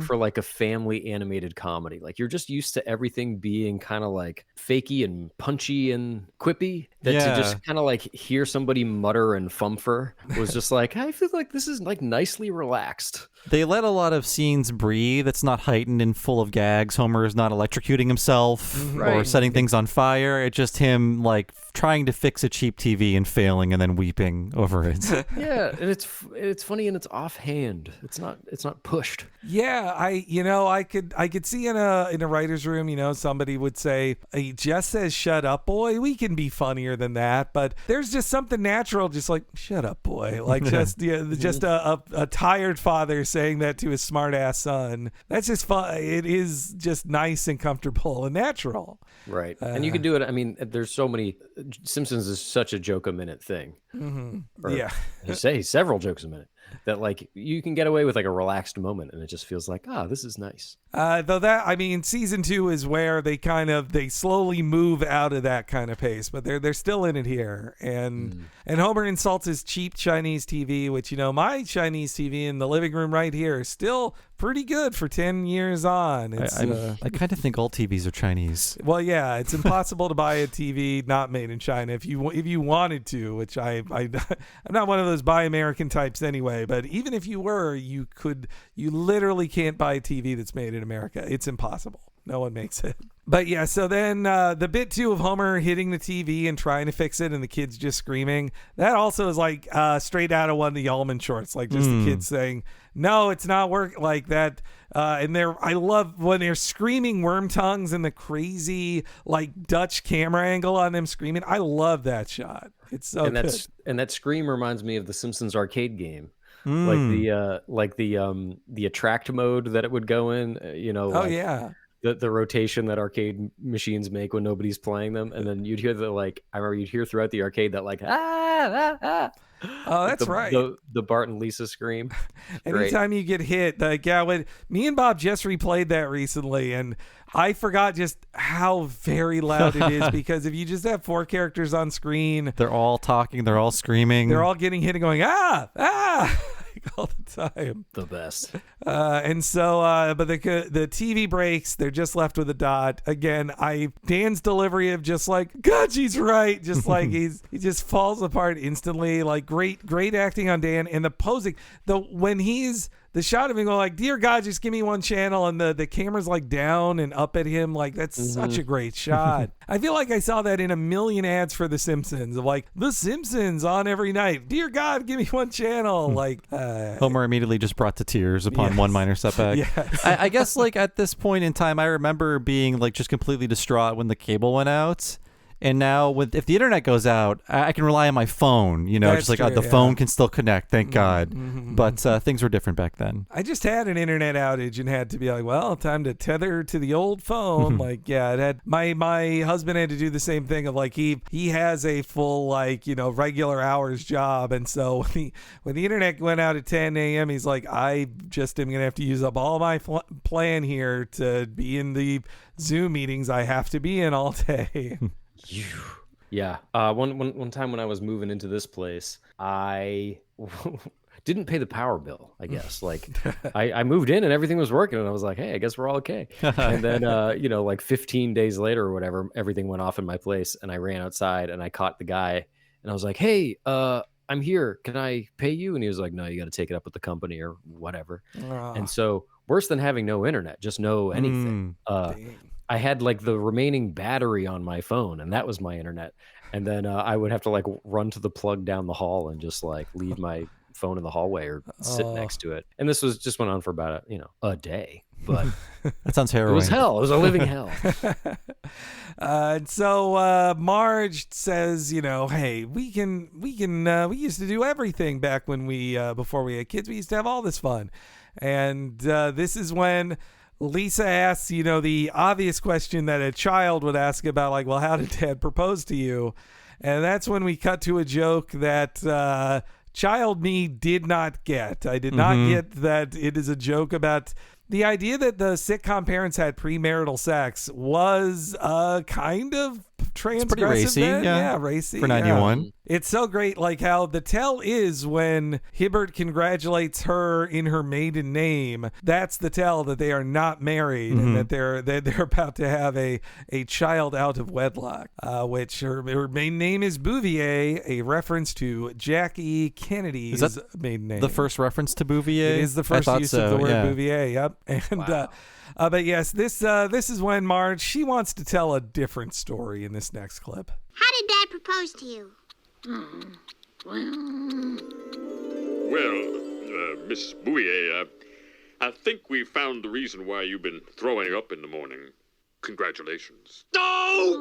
for like a family animated comedy. Like you're just used to everything being kind of like fakey and punchy and quippy. That to just kind of like hear somebody mutter and fumfer was just like, I feel like this is like nicely relaxed. They let a lot of scenes breathe. It's not heightened and full of gags. Homer is not electrocuting himself or setting things on fire. It's just him like trying to fix a cheap TV and failing and then weeping over it. Yeah, and it's funny and it's offhand. It's not pushed. Yeah, I could see in a writer's room, somebody would say, he just says shut up, boy. We can be funnier than that, but there's just something natural, just like shut up, boy. Like just a tired father saying that to his smart ass son. That's just fun. It is just nice and comfortable and natural. Right. And you can do it. I mean, there's so many. Simpsons is such a joke a minute thing. Yeah. You say several jokes a minute. That like you can get away with like a relaxed moment, and it just feels like, this is nice. Season 2 is where they slowly move out of that kind of pace, but they're still in it here. And Homer insults his cheap Chinese TV, which my Chinese TV in the living room right here is still pretty good for 10 years on. I kind of think all TVs are Chinese. Well, yeah, it's impossible to buy a TV not made in China if you wanted to, which I'm not one of those buy American types anyway. But even if you were, you literally can't buy a TV that's made in America. It's impossible. No one makes it. But yeah, so then the bit 2 of Homer hitting the TV and trying to fix it and the kids just screaming, that also is like straight out of one of the Ullman shorts, like just the kids saying, no, it's not work like that. And I love when they're screaming worm tongues and the crazy like Dutch camera angle on them screaming. I love that shot. It's so good. And that scream reminds me of the Simpsons arcade game. Like the attract mode that it would go in, the rotation that arcade machines make when nobody's playing them, and then you'd hear I remember you'd hear throughout the arcade that like Oh, that's right. The Bart and Lisa scream. Anytime you get hit, when me and Bob just replayed that recently, and I forgot just how very loud it is because if you just have 4 characters on screen, they're all talking, they're all screaming, they're all getting hit and going all the time. The best. And so, but the TV breaks. They're just left with a dot. Again, Dan's delivery of just like, God, she's right. Just like he just falls apart instantly. Like great acting on Dan, and the posing. When he's the shot of him going like, dear God, just give me one channel, and the camera's like down and up at him. Like that's such a great shot. I feel like I saw that in a million ads for The Simpsons of like The Simpsons on every night. Dear God, give me one channel. Like Homer immediately just brought to tears upon one minor setback. Yes. I guess like at this point in time, I remember being like just completely distraught when the cable went out. And now, if the internet goes out, I can rely on my phone. That's just like true, the phone can still connect, thank God. But things were different back then. I just had an internet outage and had to be like, well, time to tether to the old phone. It had my husband had to do the same thing of like he has a full regular hours job, and so when the internet went out at 10 a.m., he's like, I just am gonna have to use up all my plan here to be in the Zoom meetings I have to be in all day. Yeah. One time when I was moving into this place, I didn't pay the power bill, I guess. I moved in and everything was working, and I was like, hey, I guess we're all okay. And then, 15 days later or whatever, everything went off in my place, and I ran outside and I caught the guy, and I was like, hey, I'm here. Can I pay you? And he was like, no, you got to take it up with the company or whatever. And so worse than having no internet, just no anything. I had the remaining battery on my phone, and that was my internet. And then I would have to run to the plug down the hall and just leave my phone in the hallway or sit next to it. And this just went on for about a day. But that sounds harrowing. It was hell. It was a living hell. And so Marge says, hey, we used to do everything back when before we had kids. We used to have all this fun. And this is when Lisa asks, the obvious question that a child would ask about, well, how did Dad propose to you? And that's when we cut to a joke that child me did not get. I did not get that it is a joke about the idea that the sitcom parents had premarital sex was kind of transgressive. It's pretty racy. Yeah, racy. For 91. Yeah. It's so great, how the tell is when Hibbert congratulates her in her maiden name. That's the tell that they are not married and that they're about to have a child out of wedlock. Which her maiden name is Bouvier, a reference to Jackie Kennedy's maiden name. The first reference to Bouvier? It is the first use of the word Bouvier. Yep. And wow. But yes, this is when Marge, she wants to tell a different story in this next clip. How did Dad propose to you? Well, Miss Bouvier, I think we found the reason why you've been throwing up in the morning. Congratulations. No!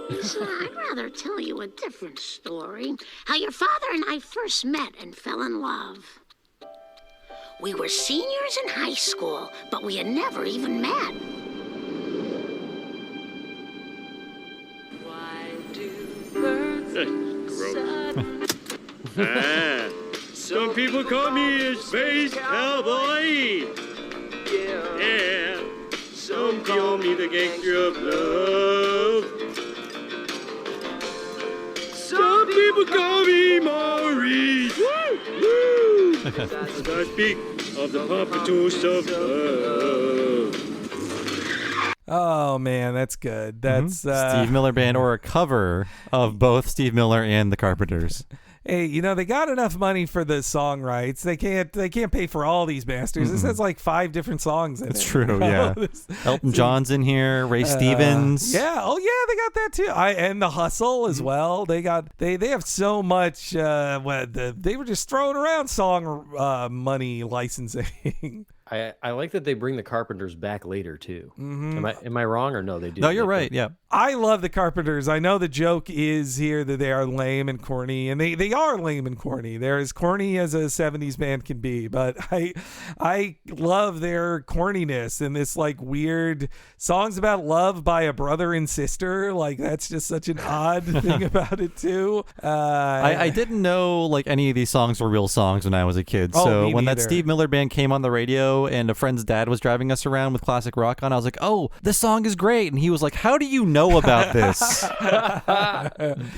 Lisa, I'd rather tell you a different story. How your father and I first met and fell in love. We were seniors in high school, but we had never even met. Why do birds some people call me a space cowboy. Yeah. Some call me the gangster of love. Some people call me Maurice. Woo! As I speak of the pompadours of love. Oh man, that's good. That's Steve Miller Band, or a cover of both Steve Miller and the Carpenters. Hey, they got enough money for the song rights. They can't pay for all these masters. This has 5 different sones in it. It's true, yeah. Elton John's in here, Ray Stevens. Yeah, oh yeah, they got that too. And The Hustle as well. They have so much. They were just throwing around song money licensing. I like that they bring the Carpenters back later too. Am I wrong or no? They do. No, you're right. Yeah. I love the Carpenters. I know the joke is here that they are lame and corny, and they are lame and corny. They're as corny as a 70s band can be, but I love their corniness and this weird songs about love by a brother and sister. That's just such an odd thing about it too. I didn't know any of these songs were real songs when I was a kid. So when that Steve Miller Band came on the radio and a friend's dad was driving us around with classic rock on, I was like, oh, this song is great. And he was like, how do you know about this?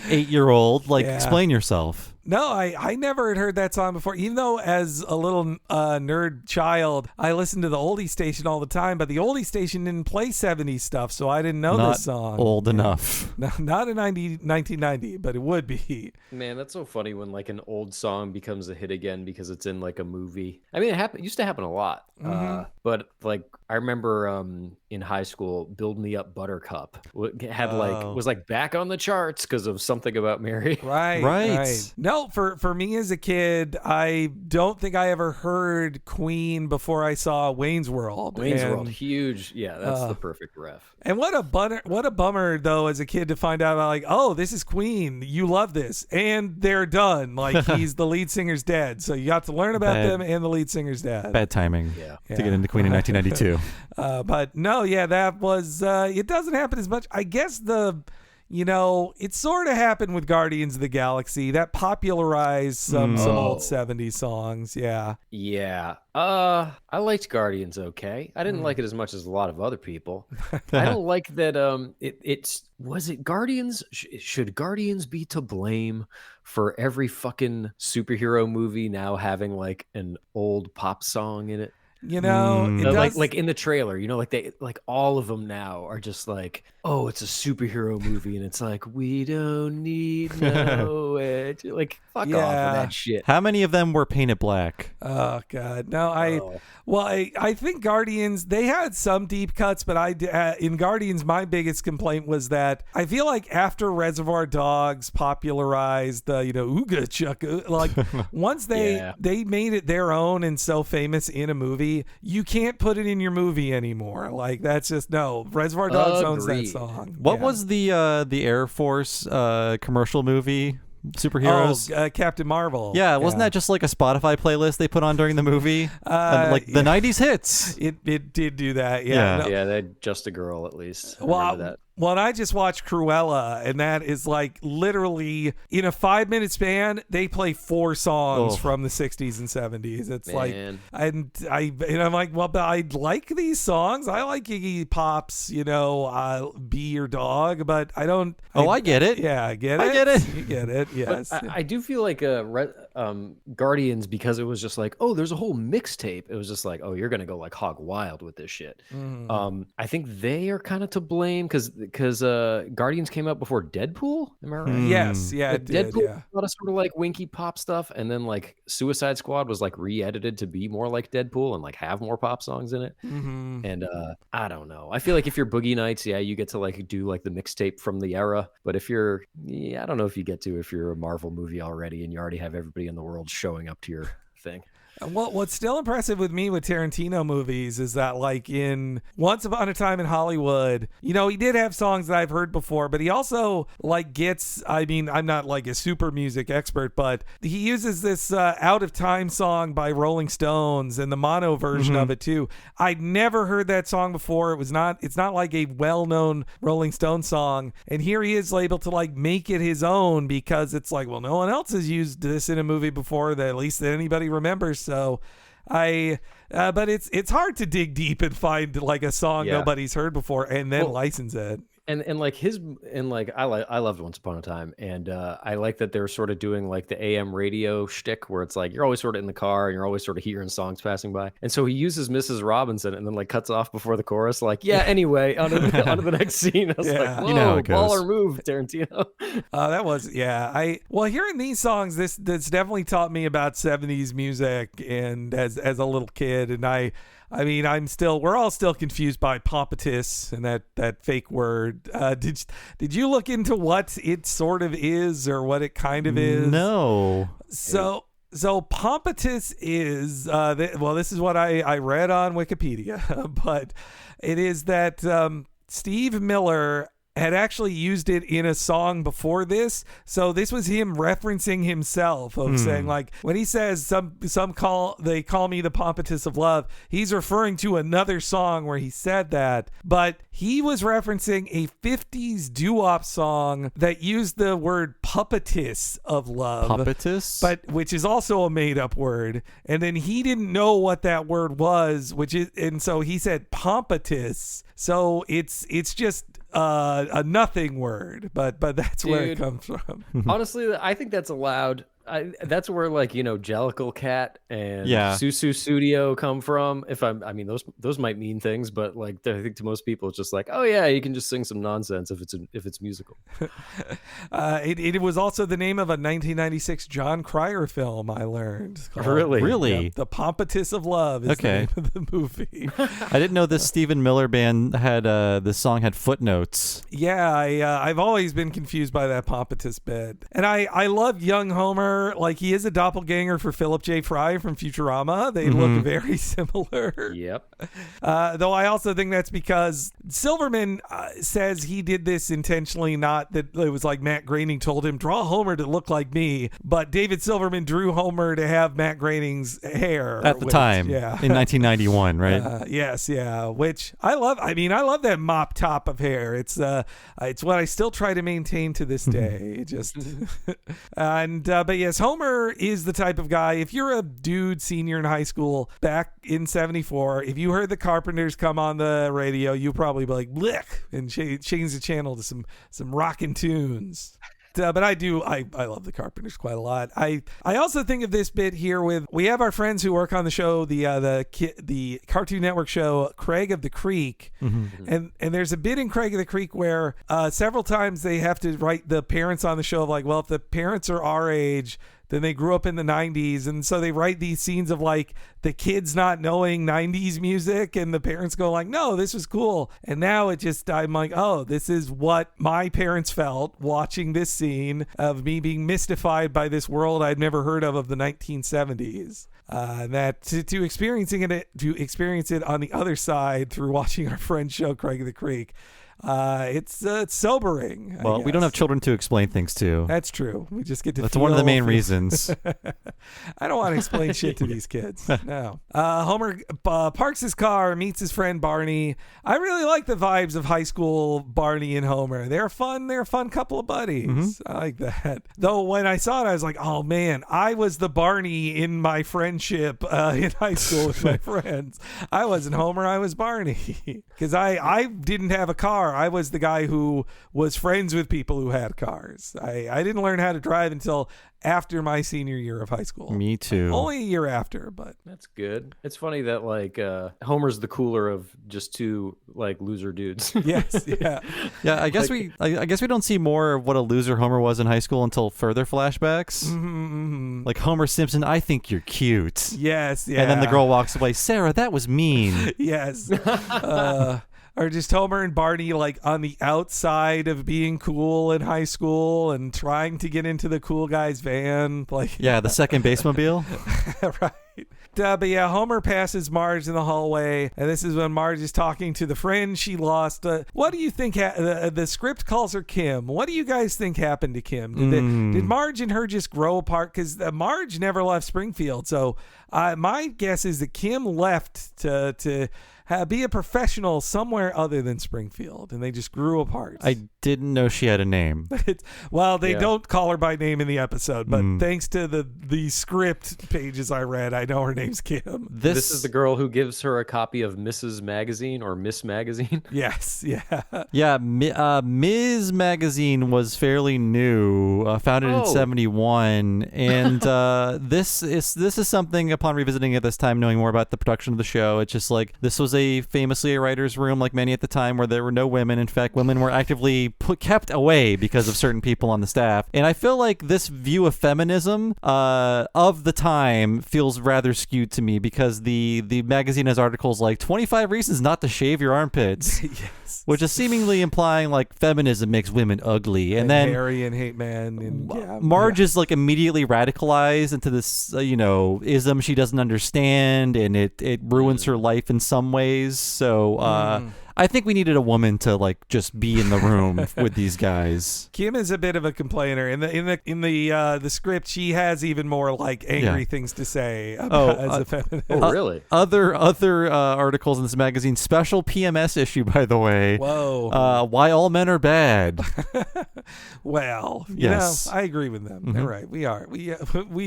8-year-old, explain yourself. No, I never had heard that song before, even though as a little nerd child, I listened to the oldie station all the time, but the oldie station didn't play 70s stuff, so I didn't know this song. Old enough. No, not in 1990, but it would be. Man, that's so funny when an old song becomes a hit again because it's in a movie. I mean, it used to happen a lot. But I remember in high school, Build Me Up Buttercup had was back on the charts because of Something About Mary. Right. No, No, for me as a kid, I don't think I ever heard Queen before I saw Wayne's World. Wayne's World, huge. Yeah, that's the perfect ref. And what a bummer though as a kid to find out about, like, oh, this is Queen. You love this, and they're done. Like the lead singer's dead, so you got to learn about them, and the lead singer's dead. Bad timing. To get into Queen in 1992. But no, yeah, that was. It doesn't happen as much. I guess it sort of happened with Guardians of the Galaxy. That popularized some old 70s songs. Yeah. Yeah. I liked Guardians okay. I didn't like it as much as a lot of other people. I don't like that was it Guardians? Should Guardians be to blame for every fucking superhero movie now having like an old pop song in it? It does... like in the trailer, they all of them now are just like, oh, it's a superhero movie, and it's like, we don't need no edge. Like, fuck off with that shit. How many of them were painted black? Oh God, no. I think Guardians, they had some deep cuts, but in Guardians, my biggest complaint was that I feel like after Reservoir Dogs popularized the ooga chucka, like once they made it their own and so famous in a movie, you can't put it in your movie anymore. Like that's just no. Reservoir Dogs owns that song. What was the Air Force commercial movie? Superheroes? Oh, Captain Marvel. Yeah, wasn't that just like a Spotify playlist they put on during the movie? Like the 90s hits. It did do that. Yeah. Yeah, they had Just a Girl at least. Well, I just watched Cruella, and that is like literally in a 5-minute span, they play 4 songs from the 60s and 70s. It's like, and I'm like, well, but I like these songs. I like Iggy Pop's, Be Your Dog, but I don't. I get it. Yeah, I get it. I get it. You get it. Yes. I do feel like Guardians, because it was just like, oh, there's a whole mixtape. It was just like, oh, you're gonna go like hog wild with this shit. I think they are kind of to blame because Guardians came out before Deadpool. Am I right? Yes, yeah, it did. Deadpool, a lot of sort of like winky pop stuff, and then like Suicide Squad was like re-edited to be more like Deadpool and like have more pop songs in it. And I don't know. I feel like if you're Boogie Nights, you get to like do like the mixtape from the era. But if you're, I don't know if you get to if you're a Marvel movie already and you already have everybody in the world showing up to your thing. Well, what's still impressive with me with Tarantino movies is that, like in Once Upon a Time in Hollywood, he did have songs that I've heard before, but he also like gets, I'm not like a super music expert, but he uses this Out of Time song by Rolling Stones and the mono version of it too. I'd never heard that song before. It's not like a well-known Rolling Stone song. And here he is able to like make it his own because it's like, well, no one else has used this in a movie before that at least that anybody remembers. So but it's hard to dig deep and find like a song nobody's heard before and then license it. And like I loved Once Upon a Time, and I like that they're sort of doing like the AM radio shtick where it's like you're always sort of in the car and you're always sort of hearing songs passing by, and so he uses Mrs. Robinson and then like cuts off before the chorus, like anyway on to the next scene. I was like, whoa, how it goes. Baller move, Tarantino. That was hearing these songs, this definitely taught me about 70s music, and as a little kid, and we're all still confused by pompatus and that fake word. Did you look into what it sort of is or what it kind of is? No. So pompatus is, this is what I read on Wikipedia, but it is that Steve Miller had actually used it in a song before this. So this was him referencing himself of saying, like, when he says they call me the pompatus of love, he's referring to another song where he said that, but he was referencing a 50s doo-wop song that used the word puppetus of love. Puppetus? But which is also a made-up word. And then he didn't know what that word was, and so he said pompatus. So it's just a nothing word, but that's where it comes from. Honestly, I think that's allowed. That's where like Jellicle Cat and Susu Studio come from. Those might mean things, but like I think to most people it's just like, oh yeah, you can just sing some nonsense if it's musical. It was also the name of a 1996 John Cryer film, I learned. Really? The Pompatus of Love is the name of the movie. I didn't know this Stephen Miller band had this song had footnotes. Yeah, I've always been confused by that Pompatus bit, and I love Young Homer. Homer, like, he is a doppelganger for Philip J. Fry from Futurama. They look very similar. Yep. Though I also think that's because Silverman says he did this intentionally, not that it was like Matt Groening told him, draw Homer to look like me. But David Silverman drew Homer to have Matt Groening's hair. At the time, in 1991, right? Yes, yeah. Which I love. I mean, I love that mop top of hair. It's what I still try to maintain to this day. Just but yes, Homer is the type of guy. If you're a dude senior in high school back in '74, if you heard the Carpenters come on the radio, you probably be like, "Blick," and change the channel to some rockin' tunes. But I love the Carpenters quite a lot. I also think of this bit here with, we have our friends who work on the show, the Cartoon Network show Craig of the Creek, and there's a bit in Craig of the Creek where several times they have to write the parents on the show of like, well, if the parents are our age, then they grew up in the 90s, and so they write these scenes of like the kids not knowing 90s music, and the parents go like, no, this was cool. And now I'm like, oh, this is what my parents felt watching this scene of me being mystified by this world I'd never heard of the 1970s. That to experience it on the other side through watching our friend's show Craig of the Creek. It's sobering. Well, we don't have children to explain things to. That's true. We just get to. That's one of the main reasons. I don't want to explain shit to these kids. No. Homer parks his car, meets his friend Barney. I really like the vibes of high school Barney and Homer. They're fun. They're a fun couple of buddies. I like that. Though when I saw it, I was like, oh man, I was the Barney in my friendship in high school with my friends. I wasn't Homer. I was Barney because I didn't have a car. I was the guy who was friends with people who had cars. I didn't learn how to drive until after my senior year of high school. Me too. Only a year after, but that's good. It's funny that like Homer's the cooler of just two like loser dudes. Yes, yeah. Yeah, I guess I guess we don't see more of what a loser Homer was in high school until further flashbacks. Like Homer Simpson, I think you're cute. Yes, yeah. And then the girl walks away, Sarah, that was mean. Yes. Or just Homer and Barney like on the outside of being cool in high school and trying to get into the cool guy's van. Like, yeah, the second basemobile. Right. But yeah, Homer passes Marge in the hallway, and this is when Marge is talking to the friend she lost. What do you think? The script calls her Kim. What do you guys think happened to Kim? Did Marge and her just grow apart? Because Marge never left Springfield. So my guess is that Kim left to be a professional somewhere other than Springfield, and they just grew apart. I didn't know she had a name. Well, they don't call her by name in the episode, but thanks to the script pages I read, I know her name's Kim. This is the girl who gives her a copy of Mrs. Magazine or Miss Magazine. Yes, yeah. Yeah, Ms. Magazine was fairly new, founded in 1971, and this is something upon revisiting it this time, knowing more about the production of the show. It's just like this was famously a writer's room, like many at the time, where there were no women. In fact, women were actively kept away because of certain people on the staff. And I feel like this view of feminism of the time feels rather skewed to me, because the magazine has articles like 25 reasons not to shave your armpits. Yes. Which is seemingly implying like feminism makes women ugly, and then hairy and hate men. And Marge is like immediately radicalized into this ism she doesn't understand, and it ruins her life in some ways. So I think we needed a woman to like just be in the room with these guys. Kim is a bit of a complainer. In the script, she has even more like angry things to say about as a feminist. Oh, really? Other articles in this magazine. Special PMS issue, by the way. Whoa. Why all men are bad. Well, yes, I agree with them. They're right. We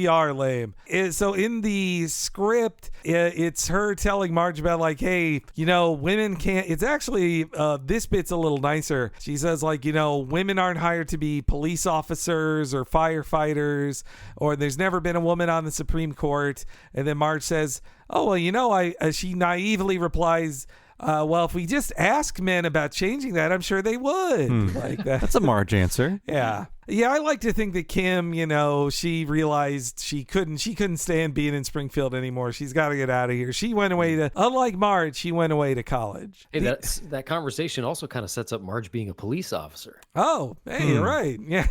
are lame. So in the script, it's her telling Marge about like, hey, women can't. It's actually this bit's a little nicer. She says like, women aren't hired to be police officers or firefighters, or there's never been a woman on the Supreme Court. And then Marge says, oh well, she naively replies, well, if we just ask men about changing that, I'm sure they would. Like that. That's a Marge answer. Yeah. Yeah, I like to think that Kim, she realized she couldn't stand being in Springfield anymore. She's got to get out of here. She went away to, unlike Marge, she went away to college. Hey, that conversation also kind of sets up Marge being a police officer. Oh, hey, you're right. Yeah.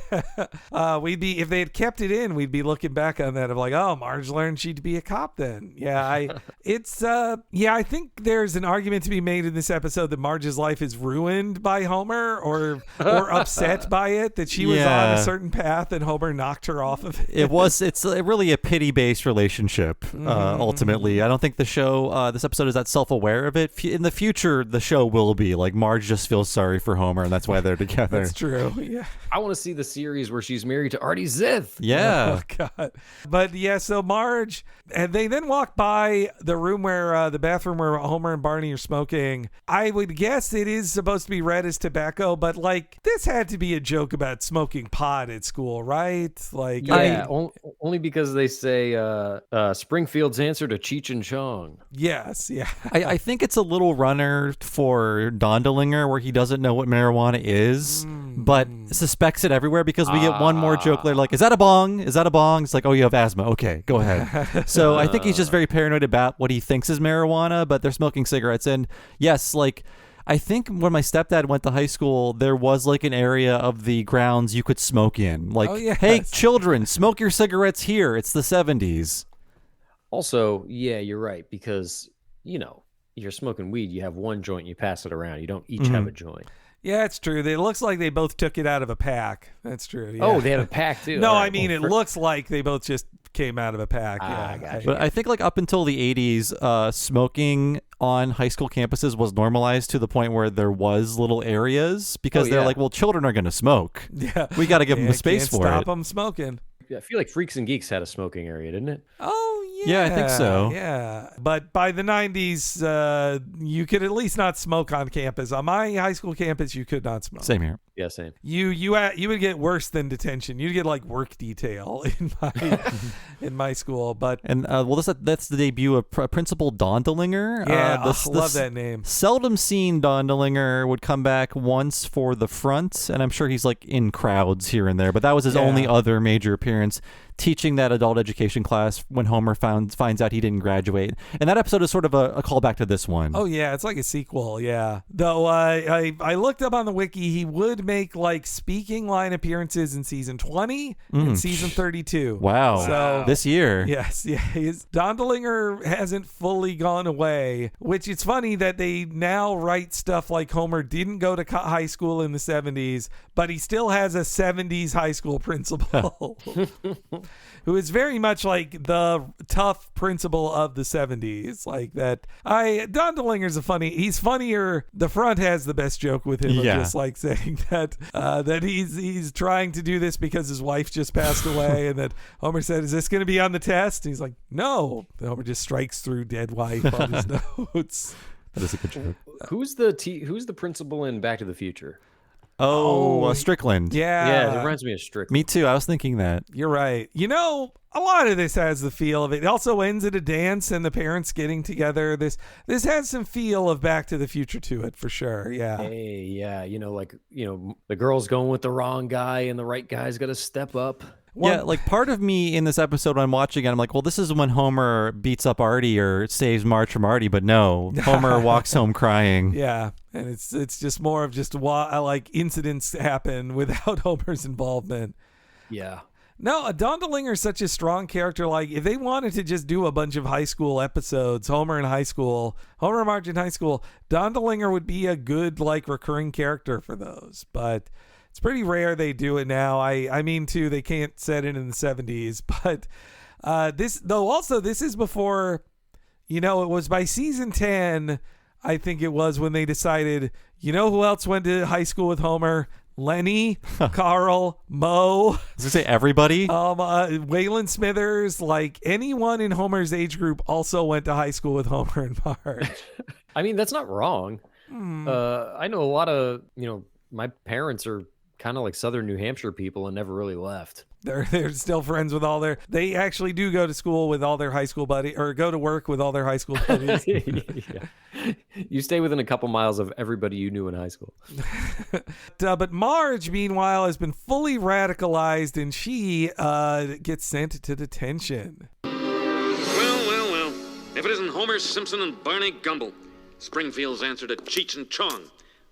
If they had kept it in, we'd be looking back on that of like, oh, Marge learned she'd be a cop then. Yeah, I think there's an argument to be made in this episode that Marge's life is ruined by Homer or upset by it, that she was on a certain path and Homer knocked her off of it. It's really a pity-based relationship, ultimately. I don't think the show, this episode is that self-aware of it. In the future, the show will be. Like, Marge just feels sorry for Homer, and that's why they're together. That's true, yeah. I want to see the series where she's married to Artie Ziff. Yeah. Oh, God. But, yeah, so Marge, and they then walk by the room where, the bathroom where Homer and Barney are smoking. I would guess it is supposed to be read as tobacco, but, like, this had to be a joke about smoking pot at school, right? Like, yeah, only because they say Springfield's answer to Cheech and Chong. Yes, yeah. I think it's a little runner for Dondelinger where he doesn't know what marijuana is, but suspects it everywhere because we get one more joke later, like, is that a bong? Is that a bong? It's like, oh, you have asthma. Okay, go ahead. So I think he's just very paranoid about what he thinks is marijuana, but they're smoking cigarettes. And yes, like, I think when my stepdad went to high school, there was like an area of the grounds you could smoke in. Like, hey, children, smoke your cigarettes here. It's the 70s. Also, yeah, you're right, because, you're smoking weed, you have one joint, you pass it around. You don't each have a joint. Yeah, it's true. It looks like they both took it out of a pack. That's true. Yeah. Oh, they had a pack too. No, I mean, it looks like they both just came out of a pack. I got you. But I think like up until the 80s, smoking on high school campuses was normalized to the point where there was little areas because they're like, well, children are going to smoke. Yeah. We got to give them the space for it. Stop them smoking. Yeah, I feel like Freaks and Geeks had a smoking area, didn't it? Oh, yeah. Yeah, I think so. Yeah. But by the 90s, you could at least not smoke on campus. On my high school campus, you could not smoke. Same here. Yeah, same. You would get worse than detention. You'd get like work detail in my school. But that's the debut of Principal Dondelinger. Yeah, I love that name. Seldom seen Dondelinger would come back once for the front, and I'm sure he's like in crowds here and there. But that was his only other major appearance, teaching that adult education class when Homer finds out he didn't graduate. And that episode is sort of a callback to this one. Oh yeah, it's like a sequel. Yeah. Though I looked up on the wiki, he would make like speaking line appearances in season 20 and season 32. Wow. So this year. Yes. Yeah. Dondelinger hasn't fully gone away, which it's funny that they now write stuff like Homer didn't go to high school in the 70s, but he still has a 70s high school principal. Who is very much like the tough principal of the 70s. Like that. Dondelinger's he's funnier. The front has the best joke with him. Yeah. Just like saying that he's trying to do this because his wife just passed away, and that Homer said, is this going to be on the test? And he's like, no. And Homer just strikes through dead wife on his notes. That is a good joke. Who's the principal in Back to the Future? Strickland. Yeah. It reminds me of Strickland. Me too. I was thinking that. You're right. A lot of this has the feel of it. It also ends at a dance and the parents getting together. This has some feel of Back to the Future to it for sure. Yeah. Hey, yeah. The girl's going with the wrong guy and the right guy's got to step up. Like part of me in this episode when I'm watching it, I'm like, well, this is when Homer beats up Artie or saves Marge from Artie, but no, Homer walks home crying. Yeah, and it's just more of just like incidents happen without Homer's involvement. Yeah. No, Dondelinger is such a strong character. Like, if they wanted to just do a bunch of high school episodes, Homer and Marge in high school, Dondelinger would be a good, like, recurring character for those. But it's pretty rare they do it now. I mean, too, they can't set it in the 70s. But this is before, it was by season 10, I think it was, when they decided, who else went to high school with Homer? Lenny, Carl, Moe. I was going to say everybody. Waylon Smithers, like anyone in Homer's age group also went to high school with Homer and Marge. I mean, that's not wrong. I know a lot of, my parents are kind of like Southern New Hampshire people and never really left. They're still friends with they actually do go to school with all their high school buddies, or go to work with all their high school buddies. Yeah. You stay within a couple miles of everybody you knew in high school. But Marge, meanwhile, has been fully radicalized, and she gets sent to detention. Well. If it isn't Homer Simpson and Barney Gumble, Springfield's answer to Cheech and Chong.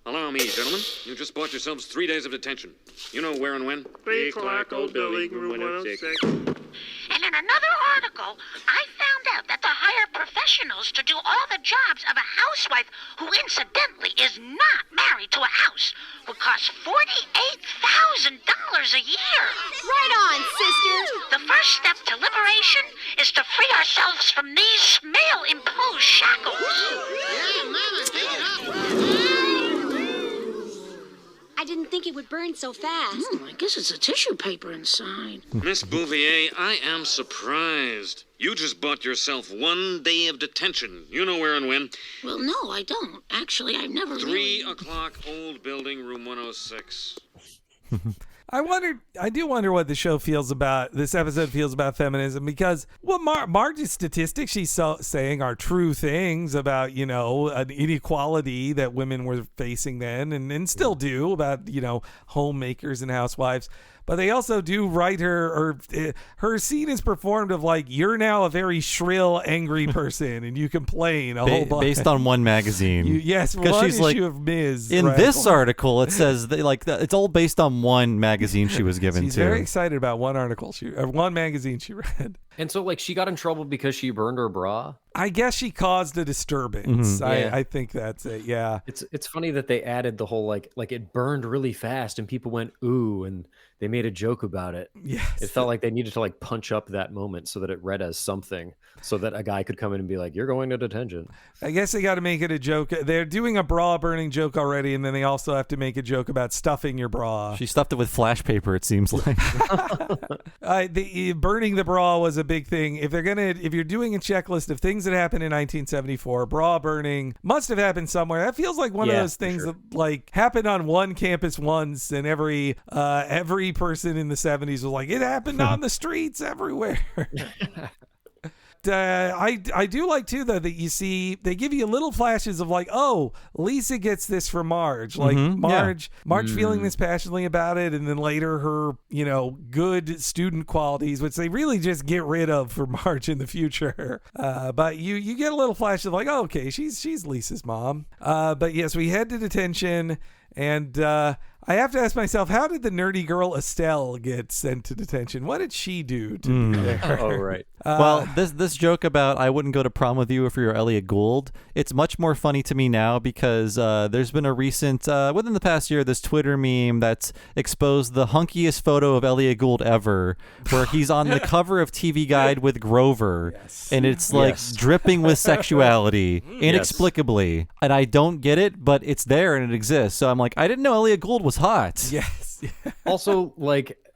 Allow me, gentlemen. You just bought yourselves 3 days of detention. You know where and when? 3 o'clock, old building, room 106. And in another article, I found out that they hire professionals to do all the jobs of a housewife who incidentally is not married to a house, who costs $48,000 a year. Right on, sister. The first step to liberation is to free ourselves from these male-imposed shackles. Yeah, Mama, take it up. I didn't think it would burn so fast. I guess it's a tissue paper inside. Miss Bouvier, I am surprised. You just bought yourself 1 day of detention. You know where and when. Well, no, I don't. Actually, I've never 3 o'clock, old building, room 106. I do wonder what this episode feels about feminism, because Marge's statistics she's saying are true things about, an inequality that women were facing then and still do about, homemakers and housewives. But they also do write her scene is performed of like, you're now a very shrill, angry person, and you complain a whole bunch. Based on one magazine. Yes, one she's issue of Ms. In this article, it says it's all based on one magazine she was given She's to. very excited about one article one magazine she read. And so, she got in trouble because she burned her bra? I guess she caused a disturbance. Mm-hmm. I think that's it, yeah. It's funny that they added the whole, like it burned really fast and people went, ooh, and they made a joke about it. Yes. It felt like they needed to, punch up that moment so that it read as something, so that a guy could come in and be like, you're going to detention. I guess they got to make it a joke. They're doing a bra burning joke already, and then they also have to make a joke about stuffing your bra. She stuffed it with flash paper, it seems like. Burning the bra was a big thing. If you're doing a checklist of things that happened in 1974, bra burning must have happened somewhere. That feels like one of those things that happened on one campus once, and every person in the 70s was like, it happened on the streets everywhere. I do like too though that you see they give you little flashes of like, oh, Lisa gets this from Marge, like Marge feeling this passionately about it, and then later her good student qualities, which they really just get rid of for Marge in the future. But you get a little flash of like, oh, okay, she's Lisa's mom. But yes, we head to detention, and I have to ask myself, how did the nerdy girl Estelle get sent to detention? What did she do to be there? Oh, right. Well, this joke about I wouldn't go to prom with you if you were Elliot Gould, it's much more funny to me now because there's been a recent, within the past year, this Twitter meme that's exposed the hunkiest photo of Elliot Gould ever, where he's on the cover of TV Guide with Grover, and it's dripping with sexuality, inexplicably. And I don't get it, but it's there and it exists. So I'm like, I didn't know Elliot Gould was hot. Yes. Also,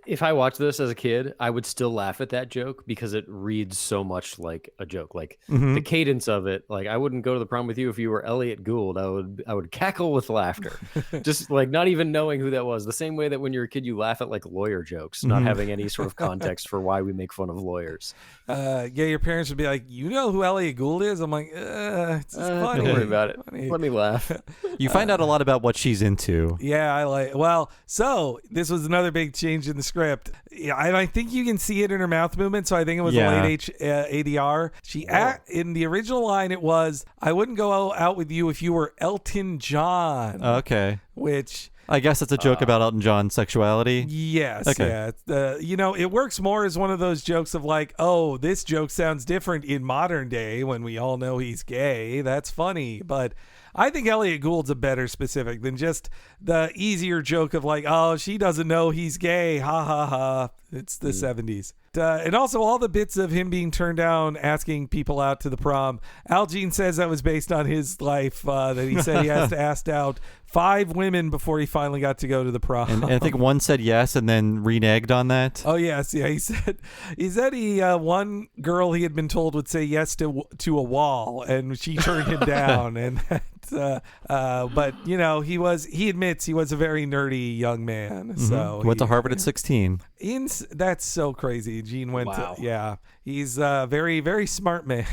if I watched this as a kid, I would still laugh at that joke because it reads so much like a joke. The cadence of it, I wouldn't go to the prom with you if you were Elliot Gould. I would cackle with laughter, just not even knowing who that was. The same way that when you're a kid, you laugh at lawyer jokes, not having any sort of context for why we make fun of lawyers. Your parents would be like, you know who Elliot Gould is? I'm like, it's funny. Don't worry about it. Let me laugh. You find out a lot about what she's into. Yeah, so this was another big change in the script. Yeah, and I think you can see it in her mouth movement, so I think it was a late ADR. In the original line, it was, I wouldn't go out with you if you were Elton John. Okay. Which... I guess it's a joke about Elton John's sexuality. Yes. Okay. Yeah. It works more as one of those jokes of like, oh, this joke sounds different in modern day when we all know he's gay. That's funny. But I think Elliot Gould's a better specific than just the easier joke of like, oh, she doesn't know he's gay. Ha ha ha. It's the 70s. And also all the bits of him being turned down, asking people out to the prom. Al Jean says that was based on his life, that he said he has to ask out 5 women before he finally got to go to the prom. And I think one said yes and then reneged on that. Oh, yes. Yeah, he said one girl he had been told would say yes to a wall, and she turned him down. And but he admits he was a very nerdy young man. So went to Harvard at 16. That's so crazy. Gene went Wow. to, yeah. He's a very, very smart man.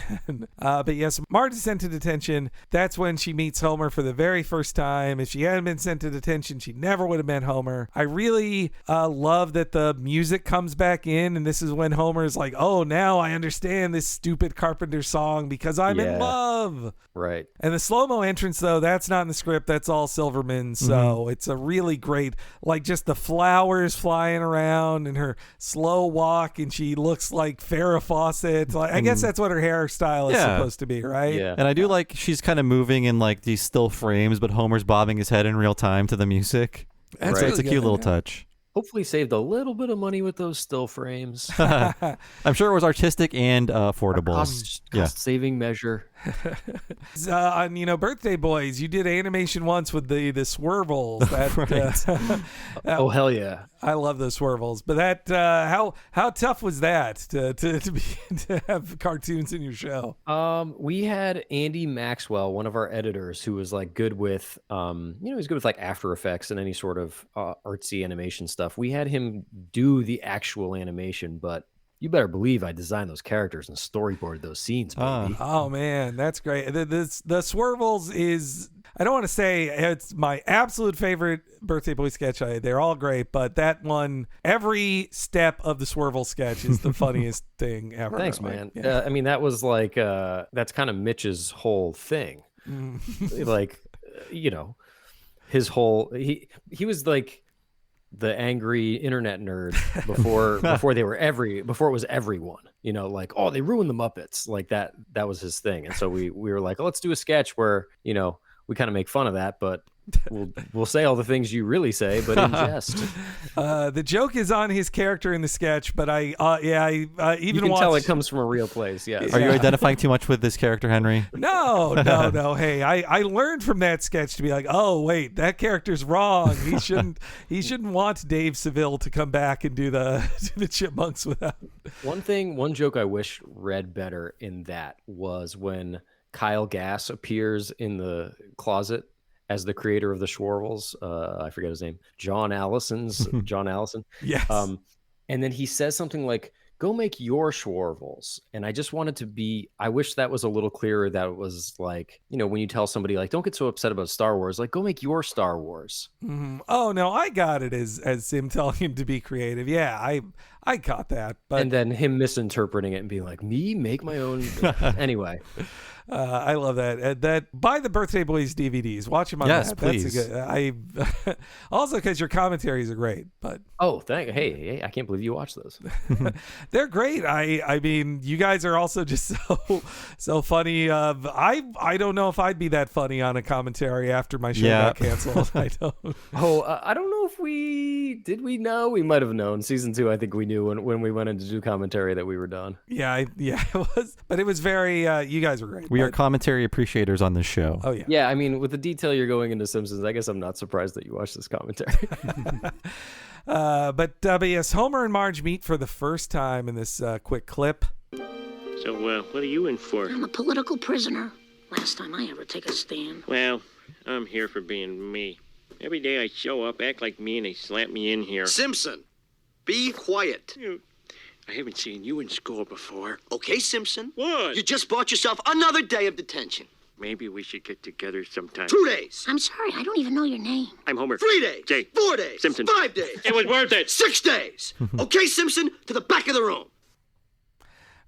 But yes, Marge is sent to detention. That's when she meets Homer for the very first time. If she hadn't been sent to detention, she never would have met Homer. I really love that the music comes back in, and this is when Homer's like, oh, now I understand this stupid Carpenter song because I'm in love. Right. And the slow-mo entrance, though, that's not in the script. That's all Silverman. So it's a really great, like just the flowers flying around and her slow walk, and she looks like Farrah Fawcett. Like, I guess that's what her hairstyle is supposed to be, right? Yeah. And I do like she's kind of moving in like these still frames, but Homer's bobbing his head in real time to the music. That's So it's a really cute good, little yeah. touch. Hopefully saved a little bit of money with those still frames. I'm sure it was artistic and affordable. Cost saving measure. On Birthday Boys, you did animation once with the swirls. That Oh hell yeah! I love those swirls. But that how tough was that to have cartoons in your show? We had Andy Maxwell, one of our editors, who was like good with he's good with like After Effects and any sort of artsy animation stuff. We had him do the actual animation, but you better believe I designed those characters and storyboarded those scenes, baby. Oh man, that's great. The swirls is, I don't want to say it's my absolute favorite Birthday Boy sketch. They're all great, but that one, every step of the swirl sketch is the funniest thing ever. Thanks, man. I mean, that was like that's kind of Mitch's whole thing. Like, his whole he was like the angry internet nerd before before it was everyone, like, oh, they ruined the Muppets, like that was his thing. And so we were like, oh, let's do a sketch where we kind of make fun of that, but we'll say all the things you really say, but in jest. The joke is on his character in the sketch, but I even you can tell it comes from a real place. Yes. Are you identifying too much with this character, Henry? No. Hey, I learned from that sketch to be like, oh wait, that character's wrong. He shouldn't want Dave Seville to come back and do the Chipmunks without. One joke I wish read better in that was when Kyle Gass appears in the closet as the creator of the Schwarvels. I forget his name. John Allison. Yes. And then he says something like, go make your Schwarvels. And I just wanted I wish that was a little clearer. That it was like, when you tell somebody like, don't get so upset about Star Wars, like go make your Star Wars. Mm-hmm. Oh no, I got it as him telling him to be creative. Yeah, I caught that. But and then him misinterpreting it and being like, me make my own. Anyway. I love that. That buy the Birthday Boys DVDs. Watch them on that. Yes, please. That's a good. Also because your commentaries are great. But hey, I can't believe you watch those. They're great. I mean, you guys are also just so funny. I don't know if I'd be that funny on a commentary after my show got canceled. I don't. I don't know if we know. We might have known. Season 2, I think we knew when we went in to do commentary that we were done. Yeah, it was. But it was very. You guys were great. We are commentary appreciators on this show. Oh yeah. Yeah, I mean, with the detail you're going into Simpsons, I guess I'm not surprised that you watched this commentary. But yes, Homer and Marge meet for the first time in this quick clip. So, what are you in for? I'm a political prisoner. Last time I ever take a stand. Well, I'm here for being me. Every day I show up, act like me, and they slap me in here. Simpson, be quiet. I haven't seen you in school before. Okay, Simpson. What? You just bought yourself another day of detention. Maybe we should get together sometime. 2 days. I'm sorry, I don't even know your name. I'm Homer. 3 days. Jay. 4 days. Simpson. 5 days. It was worth it. 6 days. Okay, Simpson, to the back of the room.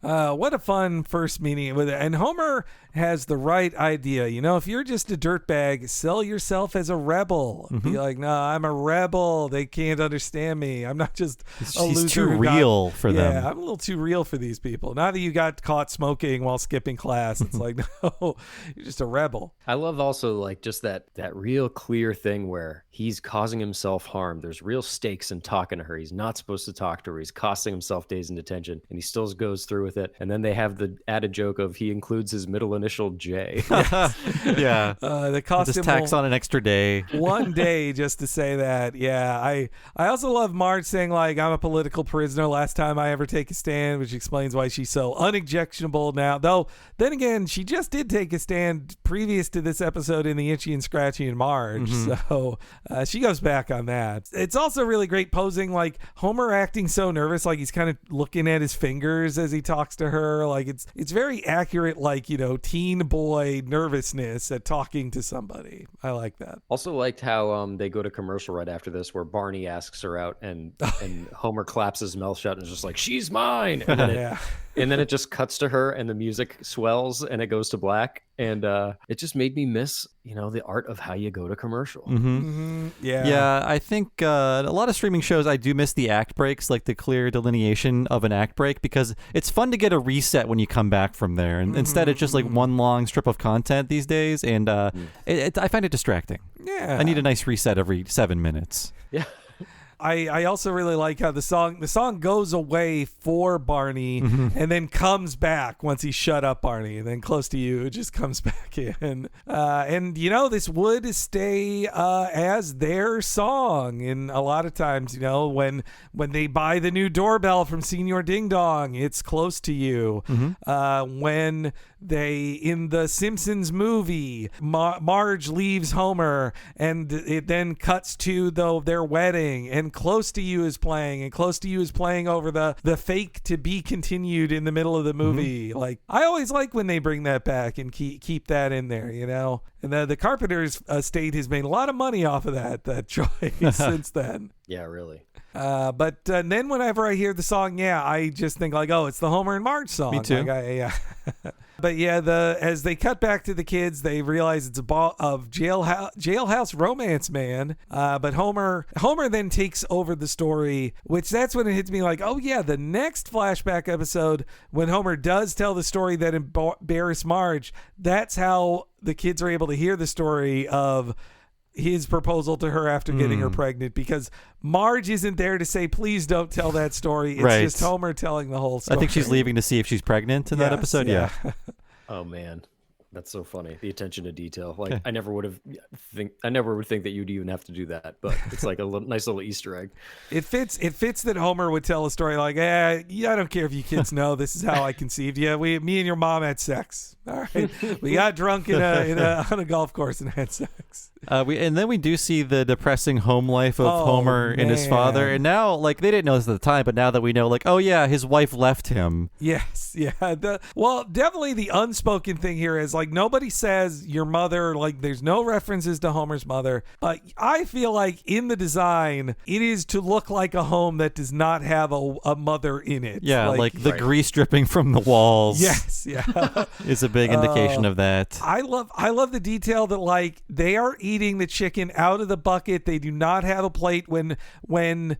What a fun first meeting with it. And Homer has the right idea. If you're just a dirtbag, sell yourself as a rebel. Be like, no, I'm a rebel. They can't understand me. I'm not just a loser. He's too real for them. Yeah, I'm a little too real for these people. Now that you got caught smoking while skipping class, it's like, no, you're just a rebel. I love also like just that real clear thing where he's causing himself harm. There's real stakes in talking to her. He's not supposed to talk to her. He's costing himself days in detention, and he still goes through with it. And then they have the added joke of he includes his middle initial J. Yeah. The costume just tax on an extra day. One day just to say that. Yeah. I also love Marge saying, like, I'm a political prisoner last time I ever take a stand, which explains why she's so unobjectionable now. Though, then again, she just did take a stand previous to this episode in the Itchy and Scratchy and Marge. So she goes back on that. It's also really great posing, like Homer acting so nervous, like he's kind of looking at his fingers as he talks to her. Like it's very accurate, like, you know, teen boy nervousness at talking to somebody. I like that. Also liked how they go to commercial right after this, where Barney asks her out, and Homer claps his mouth shut and is just like, "She's mine." And then and then it just cuts to her, and the music swells, and it goes to black. And it just made me miss, you know, the art of how you go to commercial. Yeah. I think a lot of streaming shows, I do miss the act breaks, like the clear delineation of an act break, because it's fun to get a reset when you come back from there. And instead, it's just like one long strip of content these days, and I find it distracting. Yeah. I need a nice reset every 7 minutes. Yeah. I also really like how the song goes away for Barney and then comes back once he shut up Barney, and then Close to You, it just comes back in. And, you know, this would stay as their song. And a lot of times, you know, when they buy the new doorbell from Senior Ding Dong, it's Close to You. When they, in the Simpsons movie, Marge leaves Homer, and it then cuts to their wedding, and Close to You is playing, and Close to You is playing over the fake to be continued in the middle of the movie. Like, I always like when they bring that back and keep that in there, you know. And the Carpenters estate has made a lot of money off of that choice since then. Yeah, really. But then whenever I hear the song, I just think like, oh, it's the Homer and Marge song. Me too. Like, But yeah, as they cut back to the kids, they realize it's a jailhouse romance, man. But Homer then takes over the story, which that's when it hits me like, oh yeah, the next flashback episode, when Homer does tell the story that embarrassed Marge, that's how the kids are able to hear the story of his proposal to her after getting her pregnant, because Marge isn't there to say, please don't tell that story. It's just Homer telling the whole story. I think she's leaving to see if she's pregnant in that episode. Yeah. Oh man, that's so funny. The attention to detail. Like I never would think that you'd even have to do that, but it's like a nice little Easter egg. It fits that Homer would tell a story like, I don't care if you kids know, this is how I conceived you. Me and your mom had sex. All right. We got drunk on a golf course and had sex. And then we do see the depressing home life of Homer and his father. And now, like, they didn't know this at the time, but now that we know, like, oh yeah, his wife left him. Yes, yeah. Definitely the unspoken thing here is, like, nobody says your mother, like, there's no references to Homer's mother. But I feel like in the design, it is to look like a home that does not have a mother in it. Yeah, like the grease dripping from the walls. Yes, yeah. Is a big indication of that. I love the detail that, like, they are eating the chicken out of the bucket. They do not have a plate. When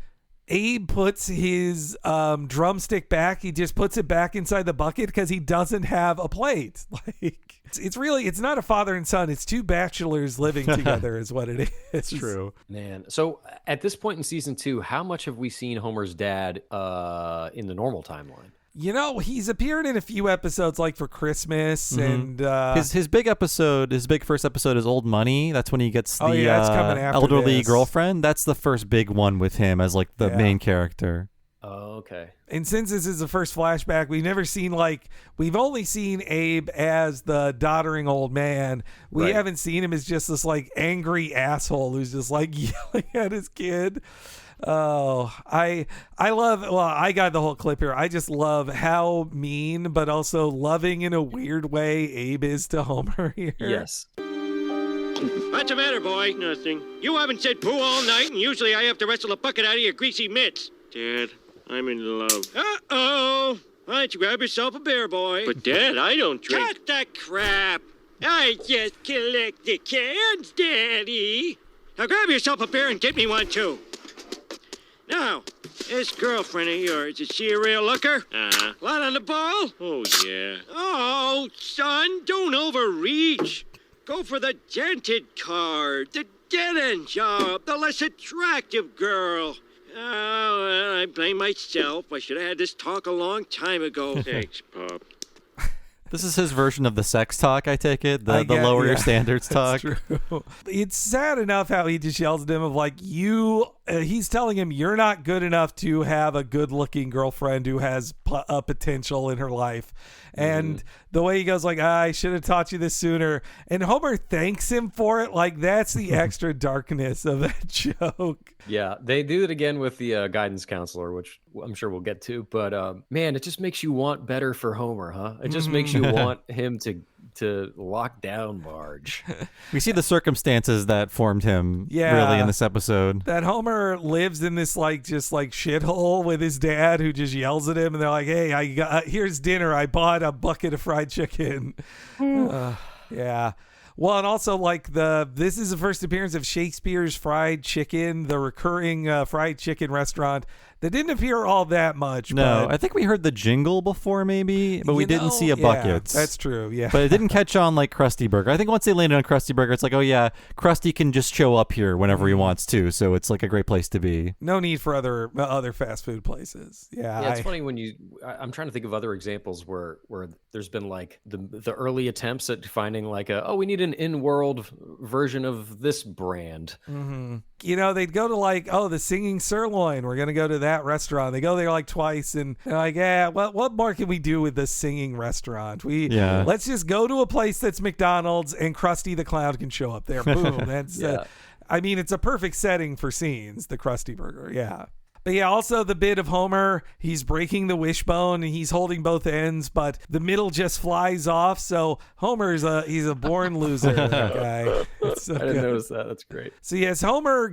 Abe puts his drumstick back, he just puts it back inside the bucket because he doesn't have a plate. Like, it's not a father and son. It's two bachelors living together is what it is. True. Man. So at this point in season 2, how much have we seen Homer's dad in the normal timeline? You know, he's appeared in a few episodes, like for Christmas, and his big episode, his big first episode is Old Money. That's when he gets the elderly girlfriend. That's the first big one with him as like the main character. Oh, okay. And since this is the first flashback, we've only seen Abe as the doddering old man. We haven't seen him as just this like angry asshole who's just like yelling at his kid. Oh, I got the whole clip here. I just love how mean but also loving in a weird way Abe is to Homer here. Yes. What's the matter, boy? Nothing. You haven't said poo all night, and usually I have to wrestle a bucket out of your greasy mitts. Dad, I'm in love. Uh-oh. Why don't you grab yourself a bear, boy? But, Dad, I don't drink. Cut the crap. I just collect the cans, Daddy. Now grab yourself a bear and get me one, too. Now, this girlfriend of yours, is she a real looker? Uh-huh. Lot on the ball? Oh, yeah. Oh, son, don't overreach. Go for the dented card, the dead-end job, the less attractive girl. Oh, well, I blame myself. I should have had this talk a long time ago. Thanks, Pop. This is his version of the sex talk, I take it? The lower your standards talk? That's true. It's sad enough how he just yells at him of like, he's telling him you're not good enough to have a good-looking girlfriend who has a potential in her life. And the way he goes like, I should have taught you this sooner. And Homer thanks him for it. Like, that's the extra darkness of that joke. Yeah, they do it again with the guidance counselor, which I'm sure we'll get to. But man, it just makes you want better for Homer, huh? It just makes you want him to lock down Marge. We see the circumstances that formed him really in this episode. That Homer lives in this just shithole with his dad who just yells at him, and they're like, hey, here's dinner. I bought a bucket of fried chicken. Yeah. Well, and also this is the first appearance of Shakespeare's Fried Chicken, the recurring fried chicken restaurant that didn't appear all that much. No, but I think we heard the jingle before maybe, but we didn't see a bucket. That's true, yeah. But it didn't catch on like Krusty Burger. I think once they landed on Krusty Burger, it's like, oh yeah, Krusty can just show up here whenever he wants to, so it's like a great place to be. No need for other fast food places. Yeah, it's funny when I'm trying to think of other examples where there's been like the early attempts at finding like we need an in-world version of this brand. Mm-hmm. They'd go to the Singing Sirloin. We're going to go to that restaurant. They go there like twice and they're like, what more can we do with this singing restaurant? Let's just go to a place that's McDonald's and Krusty the Clown can show up there. Boom. That's it's a perfect setting for scenes, the Krusty Burger. Yeah. But yeah, also the bit of Homer, he's breaking the wishbone and he's holding both ends, but the middle just flies off. So Homer's he's a born loser, that guy. I didn't notice that. That's great. So yes, Homer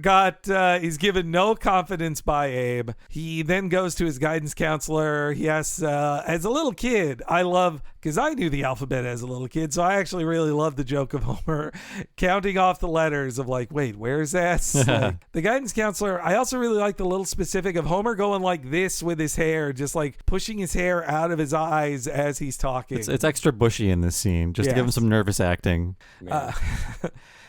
is given no confidence by Abe. He then goes to his guidance counselor. He asks, as a little kid, because I knew the alphabet as a little kid, so I actually really love the joke of Homer counting off the letters of like, wait, where's that? The guidance counselor, I also really like the little specific of Homer going like this with his hair, just like pushing his hair out of his eyes as he's talking. It's extra bushy in this scene, just to give him some nervous acting.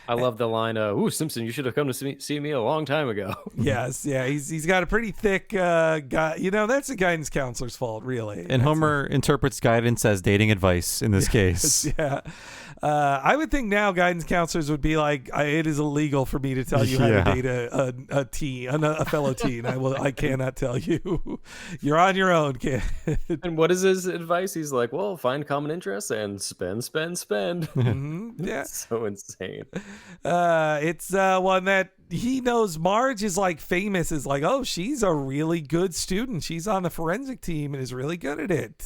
I love the line, Simpson, you should have come to see me a long time ago. Yes, yeah, he's got a pretty thick guy. That's the guidance counselor's fault, really. And Homer interprets guidance as dating advice in this case. Yeah. I would think now guidance counselors would be like, it is illegal for me to tell you how to date a fellow teen. I cannot tell you. You're on your own, kid. And what is his advice? He's like, well, find common interests and spend. Mm-hmm. Yeah. It's so insane. It's one that he knows Marge is like famous as like, oh, she's a really good student. She's on the forensic team and is really good at it.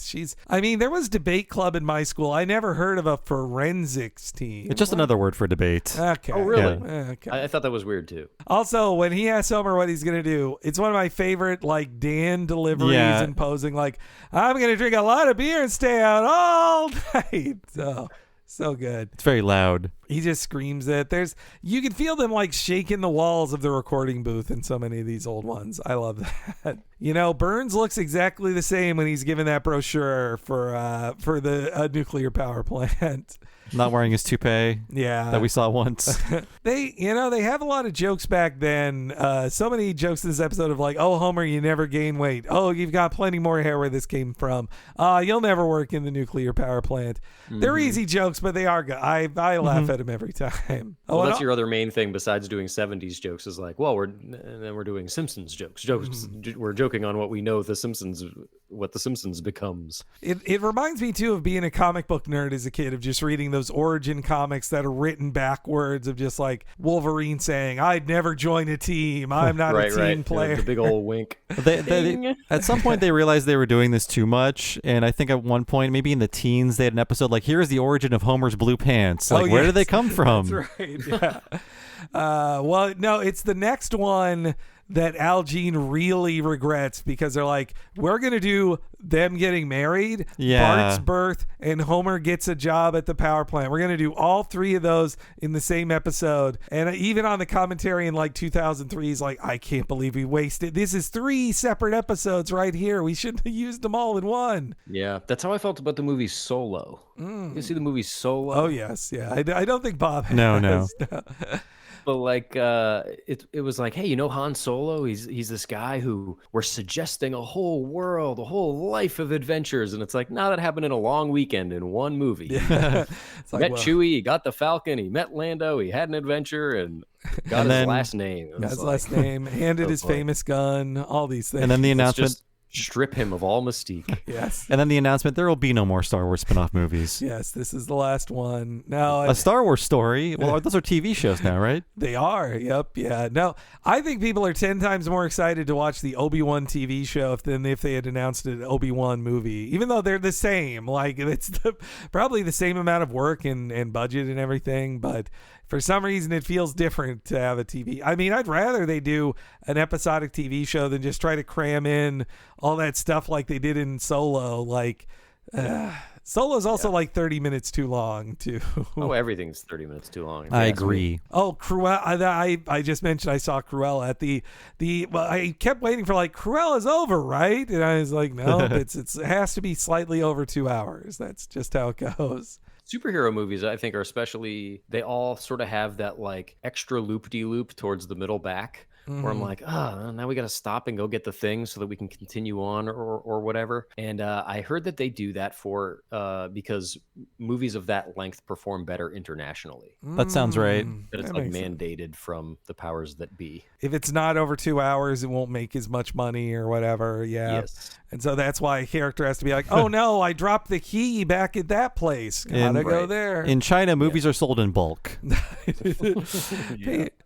There was debate club in my school. I never heard of a forensics team. It's just another word for debate. Okay. Oh, really? Yeah. Okay. I thought that was weird too. Also, when he asks Homer what he's going to do, it's one of my favorite like Dan deliveries and posing like, I'm going to drink a lot of beer and stay out all night. So good. It's very loud. He just screams it. You can feel them like shaking the walls of the recording booth in so many of these old ones. I love that. Burns looks exactly the same when he's given that brochure for the nuclear power plant. Not wearing his toupee. Yeah. That we saw once. They have a lot of jokes back then. So many jokes in this episode of like, oh, Homer, you never gain weight. Oh, you've got plenty more hair where this came from. You'll never work in the nuclear power plant. Mm-hmm. They're easy jokes, but they are good. I laugh at them every time. Well, that's your other main thing besides doing 70s jokes is like, well, we're doing Simpsons jokes. Mm-hmm. We're joking on what we know what the Simpsons becomes. It reminds me too of being a comic book nerd as a kid, of just reading those origin comics that are written backwards, of just like Wolverine saying, I'd never join a team. I'm not a team player. The big old wink. They, at some point they realized they were doing this too much. And I think at one point, maybe in the teens, they had an episode like, here's the origin of Homer's blue pants. Like, where did they come from? That's right. Yeah. Well, no, it's the next one that Al Jean really regrets, because they're like, we're going to do them getting married, Bart's birth, and Homer gets a job at the power plant. We're going to do all three of those in the same episode. And even on the commentary in like 2003, he's like, I can't believe we wasted. This is 3 separate episodes right here. We shouldn't have used them all in one. Yeah, that's how I felt about the movie Solo. You see the movie Solo? Oh, yes. Yeah. I don't think Bob has. No. But like, it was like, hey, Han Solo? He's this guy who we're suggesting a whole world, a whole life of adventures, and it's like, no, that happened in a long weekend in one movie. It's like, Met well, Chewie, he got the Falcon, he met Lando, he had an adventure, and got his last name. Got his last name, handed his famous gun, all these things. And then the announcement. Just strip him of all mystique. Yes. And then the announcement, there will be no more Star Wars spin-off movies. Yes, this is the last one. Now, a Star Wars story. Well, those are TV shows now, right? They are. Yep. Yeah. No, I think people are 10 times more excited to watch the Obi-Wan TV show than if they had announced an Obi-Wan movie, even though they're the same. Like, it's probably the same amount of work and budget and everything, but for some reason, it feels different to have a TV. I mean, I'd rather they do an episodic TV show than just try to cram in all that stuff like they did in Solo. Like, Solo's also like 30 minutes too long, too. Oh, everything's 30 minutes too long. I agree. Oh, Cruella. I just mentioned I saw Cruella at the well, I kept waiting for like, Cruella's over, right? And I was like, no, it has to be slightly over 2 hours. That's just how it goes. Superhero movies, I think, are especially, they all sort of have that like extra loop-de-loop towards the middle back, where I'm like, now we got to stop and go get the thing so that we can continue on or whatever. And I heard that they do that because movies of that length perform better internationally. That sounds right. That it's like mandated from the powers that be. If it's not over 2 hours, it won't make as much money or whatever. Yeah. Yes. And so that's why a character has to be like, oh no, I dropped the key back at that place. Gotta go there. In China, movies are sold in bulk.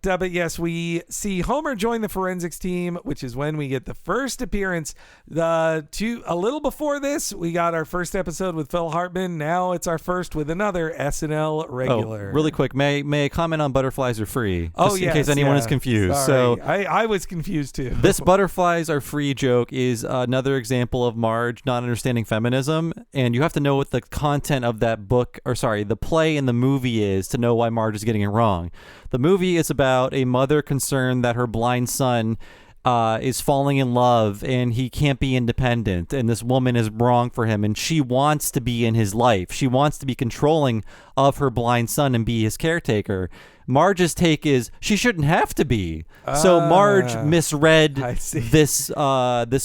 But yes, we see Homer join the forensics team, which is when we get the first appearance. A little before this, we got our first episode with Phil Hartman. Now it's our first with another SNL regular. Oh, really quick, may I comment on Butterflies Are Free? Just in case anyone is confused. Sorry. So I was confused too. This Butterflies Are Free joke is another example of Marge not understanding feminism, and you have to know what the content of that the play and the movie is to know why Marge is getting it wrong. The movie is about a mother concerned that her blind son is falling in love and he can't be independent, and this woman is wrong for him, and she wants to be in his life. She wants to be controlling of her blind son and be his caretaker. Marge's take is she shouldn't have to be. So Marge misread this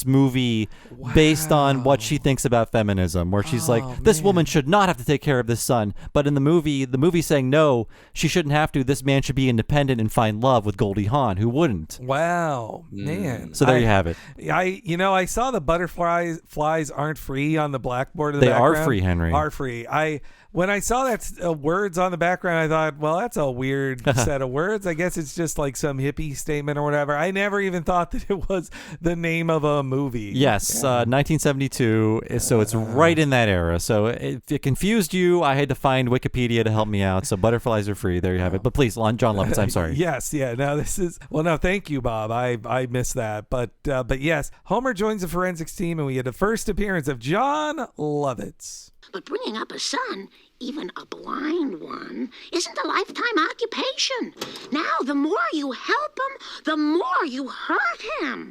movie based on what she thinks about feminism, where she's like, this woman should not have to take care of this son. But in the movie's saying, no, she shouldn't have to. This man should be independent and find love with Goldie Hawn, who wouldn't. Wow, man. So there you have it. I saw the butterflies aren't free on the blackboard in the background. They are free, Henry. Are free. When I saw that words on the background, I thought, well, that's a weird set of words. I guess it's just like some hippie statement or whatever. I never even thought that it was the name of a movie. Yes, 1972. So it's right in that era. So if it confused you, I had to find Wikipedia to help me out. So Butterflies Are Free. There you have it. But please, John Lovitz, I'm sorry. Yes, yeah. No, no, thank you, Bob. I missed that. But yes, Homer joins the forensics team, and we get the first appearance of John Lovitz. But bringing up a son, even a blind one, isn't a lifetime occupation. Now, the more you help him, the more you hurt him.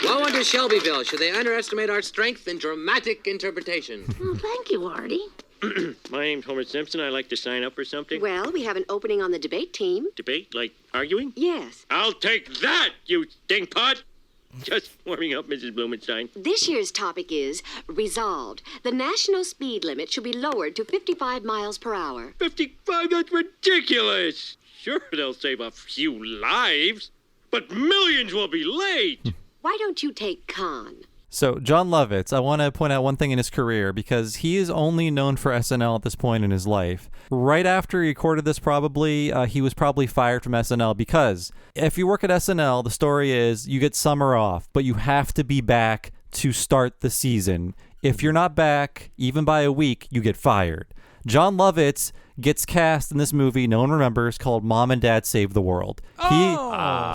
Woe unto Shelbyville, should they underestimate our strength in dramatic interpretation. Well, thank you, Artie. My name's Homer Simpson. I'd like to sign up for something. Well, we have an opening on the debate team. Debate? Like arguing? Yes. I'll take that, you stinkpot! Just warming up, Mrs. Blumenstein. This year's topic is resolved. The national speed limit should be lowered to 55 miles per hour. 55? That's ridiculous! Sure, they'll save a few lives, but millions will be late! Why don't you take Con? So John Lovitz, I want to point out one thing in his career, because he is only known for SNL at this point in his life. Right after he recorded this, he was probably fired from SNL, because if you work at SNL, the story is you get summer off, but you have to be back to start the season. If you're not back, even by a week, you get fired. John Lovitz gets cast in this movie no one remembers, called Mom and Dad Save the World.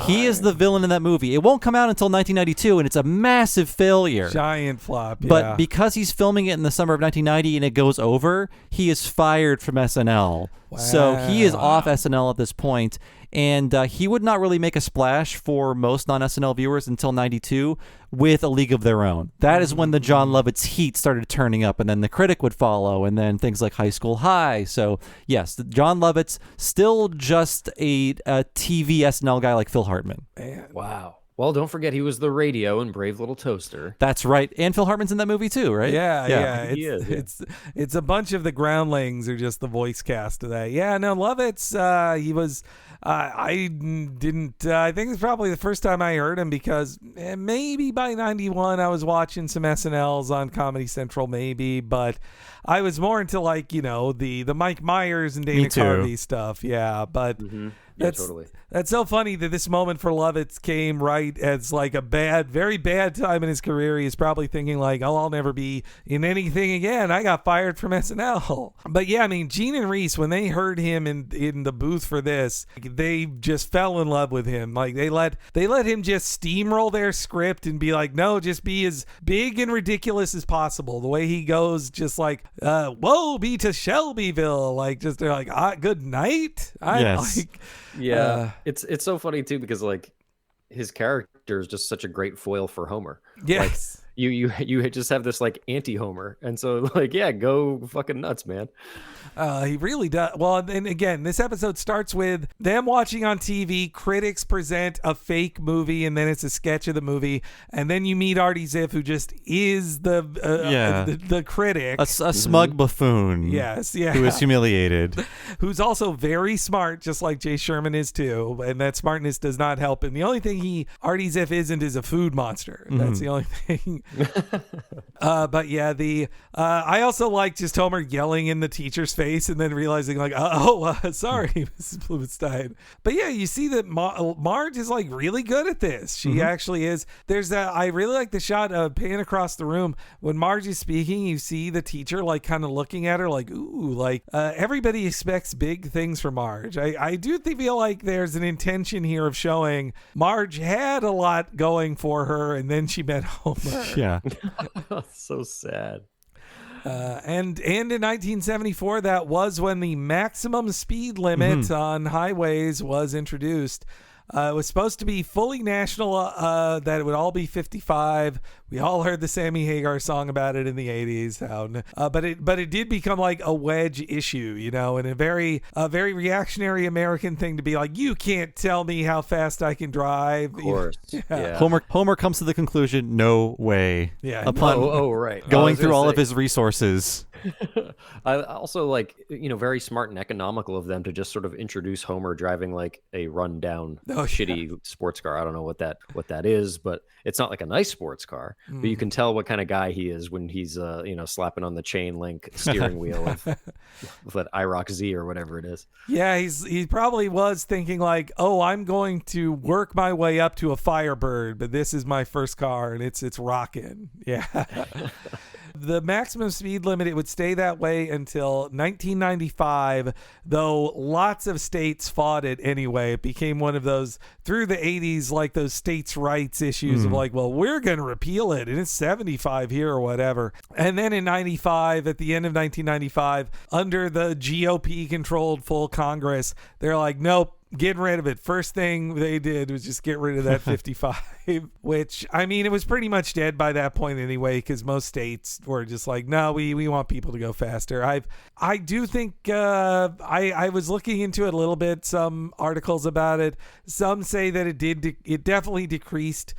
He is the villain in that movie. It won't come out until 1992, and it's a massive failure. Giant flop, yeah. But because he's filming it in the summer of 1990 and it goes over, he is fired from SNL. Wow. So he is off SNL at this point. And he would not really make a splash for most non-SNL viewers until 92 with A League of Their Own. That is when the Jon Lovitz heat started turning up, and then The Critic would follow, and then things like High School High. So, yes, Jon Lovitz, still just a TV SNL guy like Phil Hartman. Man. Wow. Well, don't forget he was the radio in Brave Little Toaster. That's right. And Phil Hartman's in that movie too, right? Yeah. He is, It's a bunch of the groundlings are just the voice cast of that. Yeah, no, Lovitz, he was... I didn't... I think it's probably the first time I heard him because maybe by 91 I was watching some SNLs on Comedy Central, maybe, but I was more into like, the Mike Myers and Dana Carvey stuff. Yeah, but... Mm-hmm. Yeah, totally. That's so funny that this moment for Lovitz came right as like a very bad time in his career. He's probably thinking like, oh, I'll never be in anything again. I got fired from SNL. But yeah, I mean, Gene and Reese, when they heard him in the booth for this, they just fell in love with him. Like they let him just steamroll their script and be like, no, just be as big and ridiculous as possible. The way he goes, just like, woe be to Shelbyville. Like just they're like, good night. Yes. Yeah, it's so funny too because like his character is just such a great foil for Homer. Yes, like, you just have this like anti-Homer, and so like yeah, go fucking nuts, man. He really does. Well, and again, this episode starts with them watching on TV. Critics present a fake movie, and then it's a sketch of the movie, and then you meet Artie Ziff, who just is the critic, a smug buffoon. Yes, yeah, who is humiliated, who's also very smart, just like Jay Sherman is too, and that smartness does not help him. The only thing Artie Ziff isn't is a food monster. That's the only thing. But yeah, I also like just Homer yelling in the teacher's face and then realizing like, sorry, Mrs. Blumenstein. But yeah, you see that Marge is like really good at this. She actually is. I really like the shot of pan across the room when Marge is speaking. You see the teacher like kind of looking at her like, ooh, like everybody expects big things from Marge. I do feel like there's an intention here of showing Marge had a lot going for her, and then she met Homer. Yeah. So sad. And in 1974, that was when the maximum speed limit on highways was introduced. It was supposed to be fully national, that it would all be 55. We all heard the Sammy Hagar song about it in the 80s. But it did become like a wedge issue, and a very reactionary American thing to be like, you can't tell me how fast I can drive. Of course. Yeah. Homer comes to the conclusion, no way. Yeah. Upon right. going through all of his resources. I also like, very smart and economical of them to just sort of introduce Homer driving like a rundown shitty sports car. I don't know what that is, but it's not like a nice sports car, but you can tell what kind of guy he is when he's slapping on the chain link steering wheel with that IROC Z or whatever it is. Yeah, he probably was thinking like, oh, I'm going to work my way up to a Firebird, but this is my first car and it's rocking. Yeah. The maximum speed limit, it would stay that way until 1995, though lots of states fought it anyway. It became one of those, through the 80s, like those states' rights issues of like, well, we're going to repeal it, and it's 75 here or whatever. And then in 95, at the end of 1995, under the GOP-controlled full Congress, they're like, nope. Getting rid of it. First thing they did was just get rid of that 55, which, I mean, it was pretty much dead by that point anyway, because most states were just like, no, we want people to go faster. I do think I was looking into it a little bit, some articles about it. Some say that it definitely decreased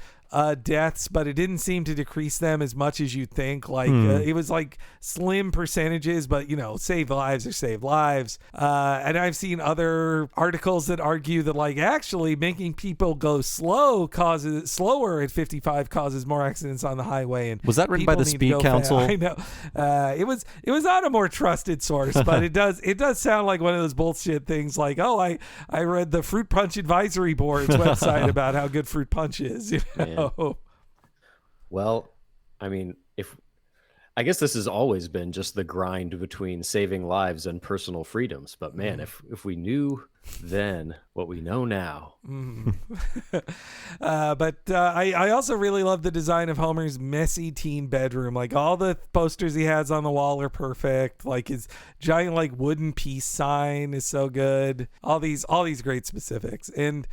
deaths, but it didn't seem to decrease them as much as you'd think. Like it was like slim percentages, but save lives or save lives. And I've seen other articles that argue that like actually making people go slower at 55 causes more accidents on the highway. And was that written by the Speed Council? I know. It was on a more trusted source, but it does sound like one of those bullshit things. Like, oh, I read the Fruit Punch Advisory Board's website about how good fruit punch is. Well, I mean, I guess this has always been just the grind between saving lives and personal freedoms. But man, if we knew then what we know now. But I also really love the design of Homer's messy teen bedroom. Like all the posters he has on the wall are perfect. Like his giant like wooden peace sign is so good. All these great specifics. And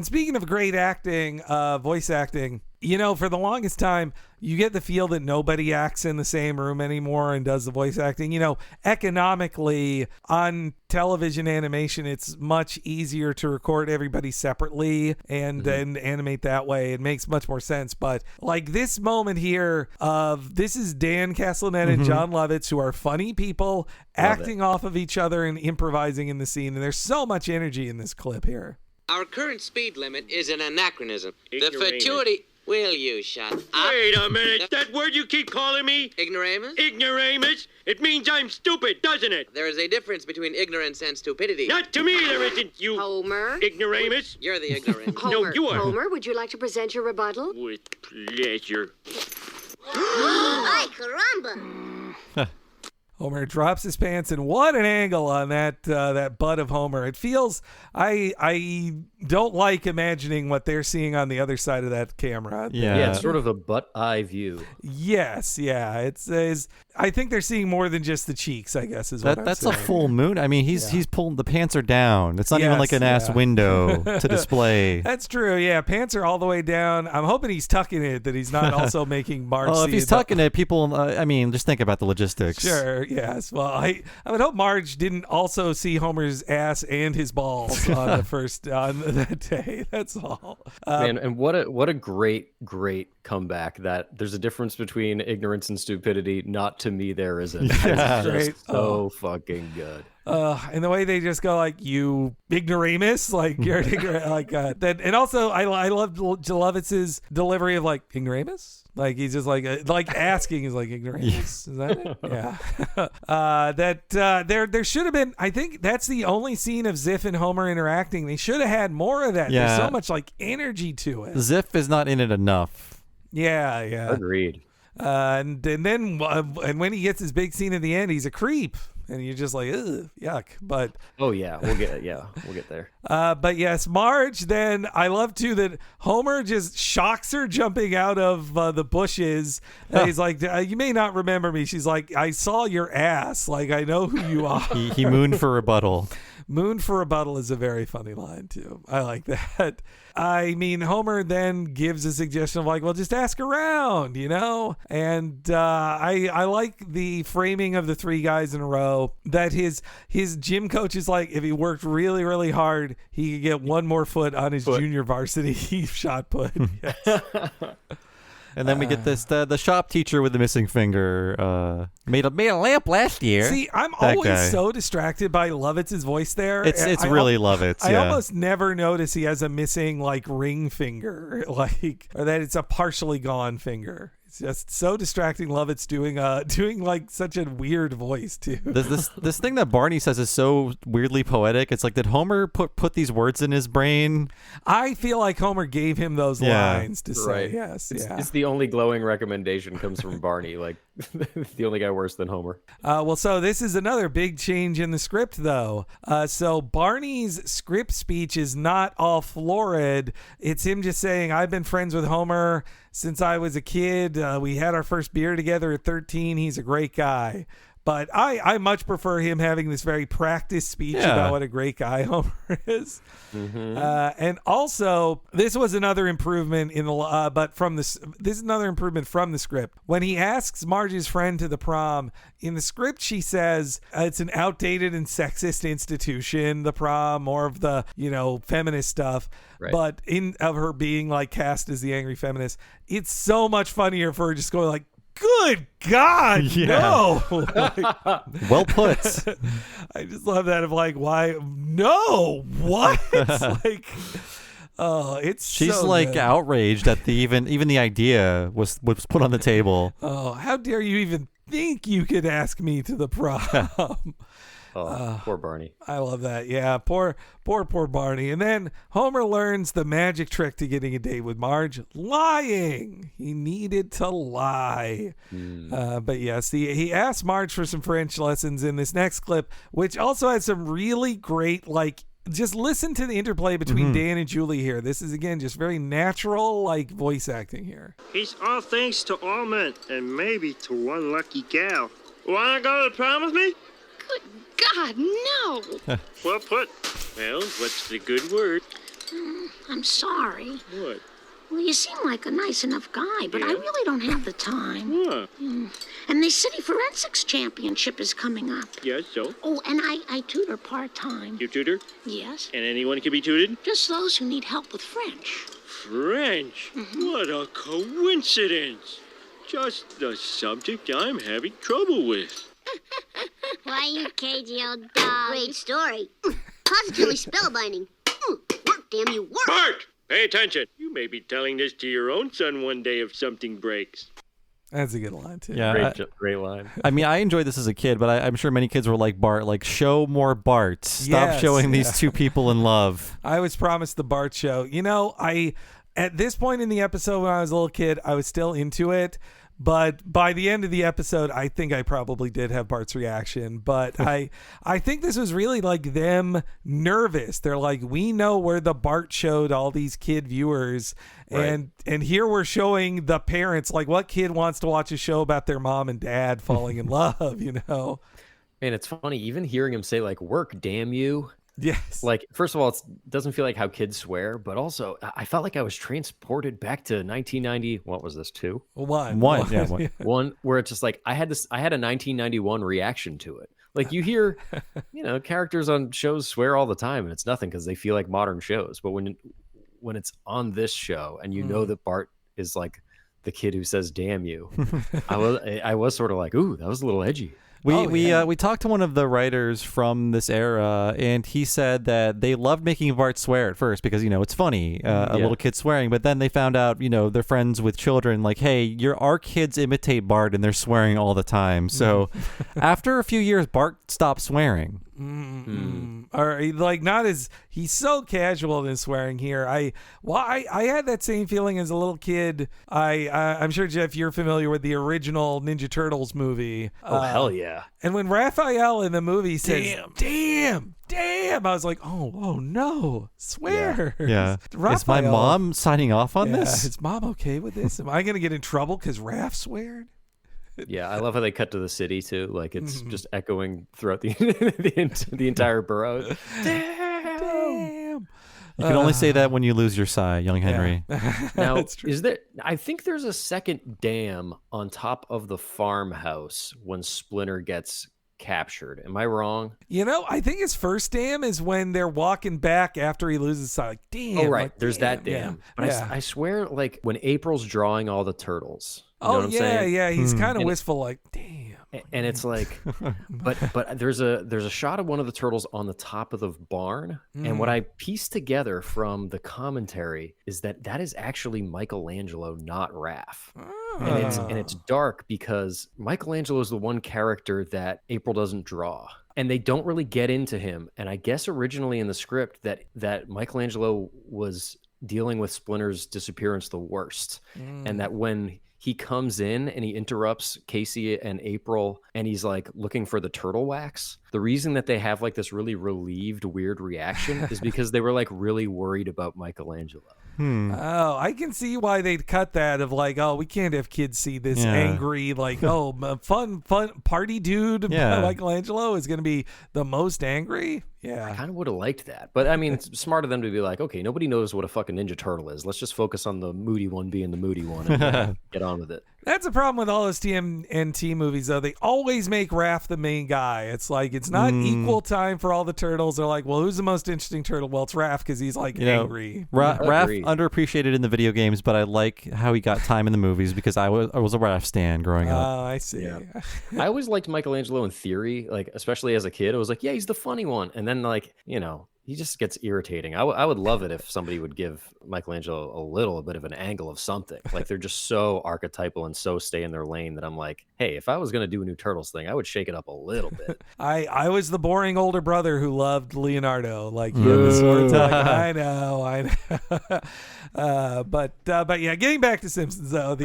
speaking of great acting, voice acting, you know, for the longest time, you get the feel that nobody acts in the same room anymore and does the voice acting. You know, economically on television animation, it's much easier to record everybody separately and animate that way. It makes much more sense. But like this moment here of this is Dan Castellaneta and John Lovitz, who are funny people acting off of each other and improvising in the scene. And there's so much energy in this clip here. Our current speed limit is an anachronism. The fatuity... Will you shut up? Wait a minute. That word you keep calling me? Ignoramus? Ignoramus? It means I'm stupid, doesn't it? There is a difference between ignorance and stupidity. Not to me there isn't, you... Homer? Ignoramus? You're the ignorant. Homer, no, you are. Homer, would you like to present your rebuttal? With pleasure. Ay, caramba. Homer drops his pants, and what an angle on that butt of Homer. It feels I don't like imagining what they're seeing on the other side of that camera. Yeah, it's sort of a butt eye view. Yes, yeah. It's I think they're seeing more than just the cheeks, I guess is what I'm that's saying. a full moon. I mean, he's pulling the pants are down. It's not even like an ass window to display. That's true. Yeah, pants are all the way down. I'm hoping he's tucking it, that he's not also making Marge. Oh, if he's tucking it, people. I mean, just think about the logistics. Sure. Yes. Well, I would hope Marge didn't also see Homer's ass and his balls on that day. That's all. Man, and what a great comeback. That there's a difference between ignorance and stupidity. Not to me, there isn't. Yeah, it's great. So fucking good. And the way they just go like, you ignoramus, like you're ignorant, like that. And also I love Lovitz's delivery of like ignoramus. Like he's just like asking is like ignoramus. Is that it? Yeah. There should have been. I think that's the only scene of Ziff and Homer interacting. They should have had more of that. Yeah. There's so much like energy to it. Ziff is not in it enough. Yeah. Agreed. And then when he gets his big scene at the end, he's a creep. And you're just like, ugh, yuck. But we'll get there. But yes, Marge. Then I love too that Homer just shocks her jumping out of the bushes. And he's like, "You may not remember me." She's like, "I saw your ass. Like I know who you are." He mooned for rebuttal. Moon for rebuttal is a very funny line too. I like that. I mean, Homer then gives a suggestion of like, well, just ask around, you know? And I like the framing of the three guys in a row, that his gym coach is like, if he worked really, really hard, he could get one more foot on his junior varsity shot put. Yes. And then we get this the shop teacher with the missing finger made a lamp last year. See, I'm always so distracted by Lovitz's voice there. It's really Lovitz. I almost never notice he has a missing like ring finger, like, or that it's a partially gone finger. It's just so distracting. Lovitz doing like such a weird voice too. This thing that Barney says is so weirdly poetic. It's like, did Homer put these words in his brain? I feel like Homer gave him those lines to say. Yes, it's the only glowing recommendation comes from Barney. Like the only guy worse than Homer. Well, so this is another big change in the script, though. So Barney's script speech is not all florid. It's him just saying, "I've been friends with Homer since I was a kid. We had our first beer together at 13. He's a great guy." But I much prefer him having this very practiced speech about what a great guy Homer is. Mm-hmm. And also, this was another improvement in the this is another improvement from the script. When he asks Marge's friend to the prom, in the script she says it's an outdated and sexist institution, the prom, more of the feminist stuff. Right. But of her being like cast as the angry feminist, it's so much funnier for her just going like, "Good God, no!" Like, well put. I just love that of like, why? No, what? Like, oh, she's so like good. Outraged that even the idea was put on the table. Oh, how dare you even think you could ask me to the prom? Poor Barney. I love that. Yeah, poor Barney. And then Homer learns the magic trick to getting a date with Marge: lying. He needed to lie. But yes, he asked Marge for some French lessons in this next clip, which also has some really great like just listen to the interplay between Dan and Julie here. This is, again, just very natural, like, voice acting here. He's all thanks to all men, and maybe to one lucky gal. Wanna go to the prom with me? Good God, no. Well put. Well, what's the good word? I'm sorry. What? Well, you seem like a nice enough guy, but I really don't have the time. What? And the City Forensics Championship is coming up. Yes, so? Oh, and I tutor part-time. You tutor? Yes. And anyone can be tutored? Just those who need help with French. French? What a coincidence. Just the subject I'm having trouble with. Why, you cagey old dog. Great story. Positively spellbinding. Work, damn you, work. Bart! Pay attention. You may be telling this to your own son one day if something breaks. That's a good line, too. Yeah, great line. I mean, I enjoyed this as a kid, but I'm sure many kids were like Bart, like, show more Bart. Stop showing these two people in love. I was promised the Bart show. You know, at this point in the episode when I was a little kid, I was still into it. But by the end of the episode, I think I probably did have Bart's reaction. But I think this was really like them nervous. They're like, we know where the Bart showed all these kid viewers. Right. And here we're showing the parents, like, what kid wants to watch a show about their mom and dad falling in love, you know? Man, it's funny. Even hearing him say, like, work, damn you. Yes. Like, first of all, it doesn't feel like how kids swear, but also I felt like I was transported back to 1990. What was this, 2? One. Yeah, one. One where it's just like I had a 1991 reaction to it. Like, you hear, characters on shows swear all the time, and it's nothing because they feel like modern shows. But when it's on this show, and you know that Bart is like the kid who says "damn you," I was sort of like, ooh, that was a little edgy. We talked to one of the writers from this era, and he said that they loved making Bart swear at first because, it's funny, a little kid swearing. But then they found out, they're friends with children. Like, hey, our kids imitate Bart, and they're swearing all the time. So after a few years, Bart stopped swearing. Or like not as he's so casual in swearing here. I had that same feeling as a little kid. I'm sure, Jeff, you're familiar with the original Ninja Turtles movie. Oh, hell yeah. And when Raphael in the movie says damn, I was like, oh no, swear. Yeah. Is my mom signing off on this? Is mom okay with this? Am I gonna get in trouble because Raph sweared? Yeah, I love how they cut to the city too. Like, it's just echoing throughout the entire borough. Damn. You can only say that when you lose your sigh, young Henry. Yeah. Now, I think there's a second dam on top of the farmhouse when Splinter gets captured. Am I wrong? I think his first dam is when they're walking back after he loses sight. Like, damn. Oh, right. Like, there's that dam. But I swear, like, when April's drawing all the turtles. You know what I'm saying? Yeah. He's kind of wistful, like, damn. And it's like, but there's a shot of one of the turtles on the top of the barn, and what I pieced together from the commentary is that is actually Michelangelo, not Raph. And it's dark because Michelangelo is the one character that April doesn't draw. And they don't really get into him. And I guess originally in the script that Michelangelo was dealing with Splinter's disappearance the worst, and that when he comes in and he interrupts Casey and April and he's like looking for the turtle wax. The reason that they have like this really relieved, weird reaction is because they were like really worried about Michelangelo. Oh, I can see why they'd cut that of like, oh, we can't have kids see this angry, like, fun party dude. Michelangelo is going to be the most angry. Yeah. I kind of would have liked that. But I mean, it's smart of them to be like, okay, nobody knows what a fucking Ninja Turtle is. Let's just focus on the moody one being the moody one and get on with it. That's a problem with all those TMNT movies, though. They always make Raph the main guy. It's like, it's not equal time for all the turtles. They're like, well, who's the most interesting turtle? Well, it's Raph because he's like angry. Raph underappreciated in the video games, but I like how he got time in the movies because I was a Raph stan growing up. Oh, I see. Yeah. I always liked Michelangelo in theory, like especially as a kid. I was like, yeah, he's the funny one. And then like, he just gets irritating. I would love it if somebody would give Michelangelo a little bit of an angle of something. Like they're just so archetypal and so stay in their lane that I'm like, hey, if I was going to do a new Turtles thing, I would shake it up a little bit. I was the boring older brother who loved Leonardo. Like, he had the swords. Like, I know. But yeah, getting back to Simpsons though.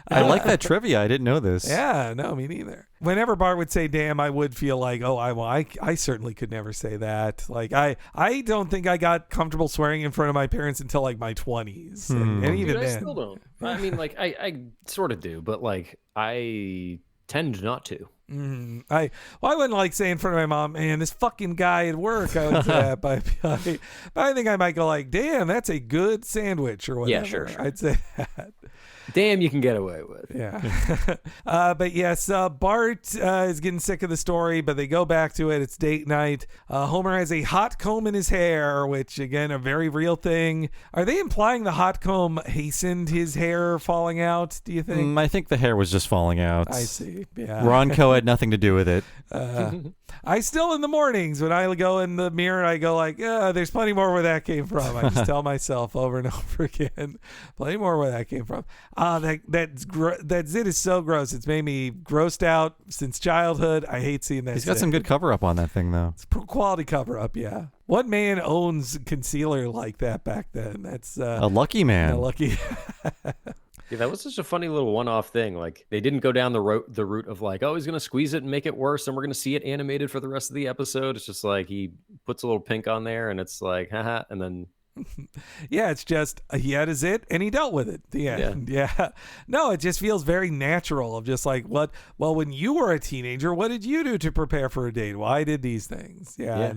I like that trivia. I didn't know this. Yeah, no, me neither. Whenever Bart would say damn, I would feel like, oh, I certainly could never say that. Like, I don't think I got comfortable swearing in front of my parents until like my 20es. And even then. I still don't. I mean, like, I sort of do, but like, I tend not to. I wouldn't like say in front of my mom, man, this fucking guy at work. I would say that, but I think I might go like, damn, that's a good sandwich or whatever. Yeah, sure. I'd say that. Damn, you can get away with. Yeah. But yes, Bart is getting sick of the story, but they go back to it. It's date night. Homer has a hot comb in his hair, which, again, a very real thing. Are they implying the hot comb hastened his hair falling out, do you think? I think the hair was just falling out. I see. Yeah. Ronco had nothing to do with it. I still, in the mornings, when I go in the mirror, I go like, there's plenty more where that came from. I just tell myself over and over again, plenty more where that came from. That zit is so gross. It's made me grossed out since childhood. I hate seeing that. He's got some good cover up on that thing, though. It's quality cover up, yeah. What man owns concealer like that back then? That's a lucky man. A lucky. Yeah, that was such a funny little one-off thing. Like, they didn't go down the route of like, oh, he's gonna squeeze it and make it worse, and we're gonna see it animated for the rest of the episode. It's just like he puts a little pink on there, and it's like, haha, and then. Yeah, it's just he had his it and he dealt with it. The end. Yeah. No, it just feels very natural of just like what. Well, when you were a teenager, what did you do to prepare for a date? Why did these things? Yeah.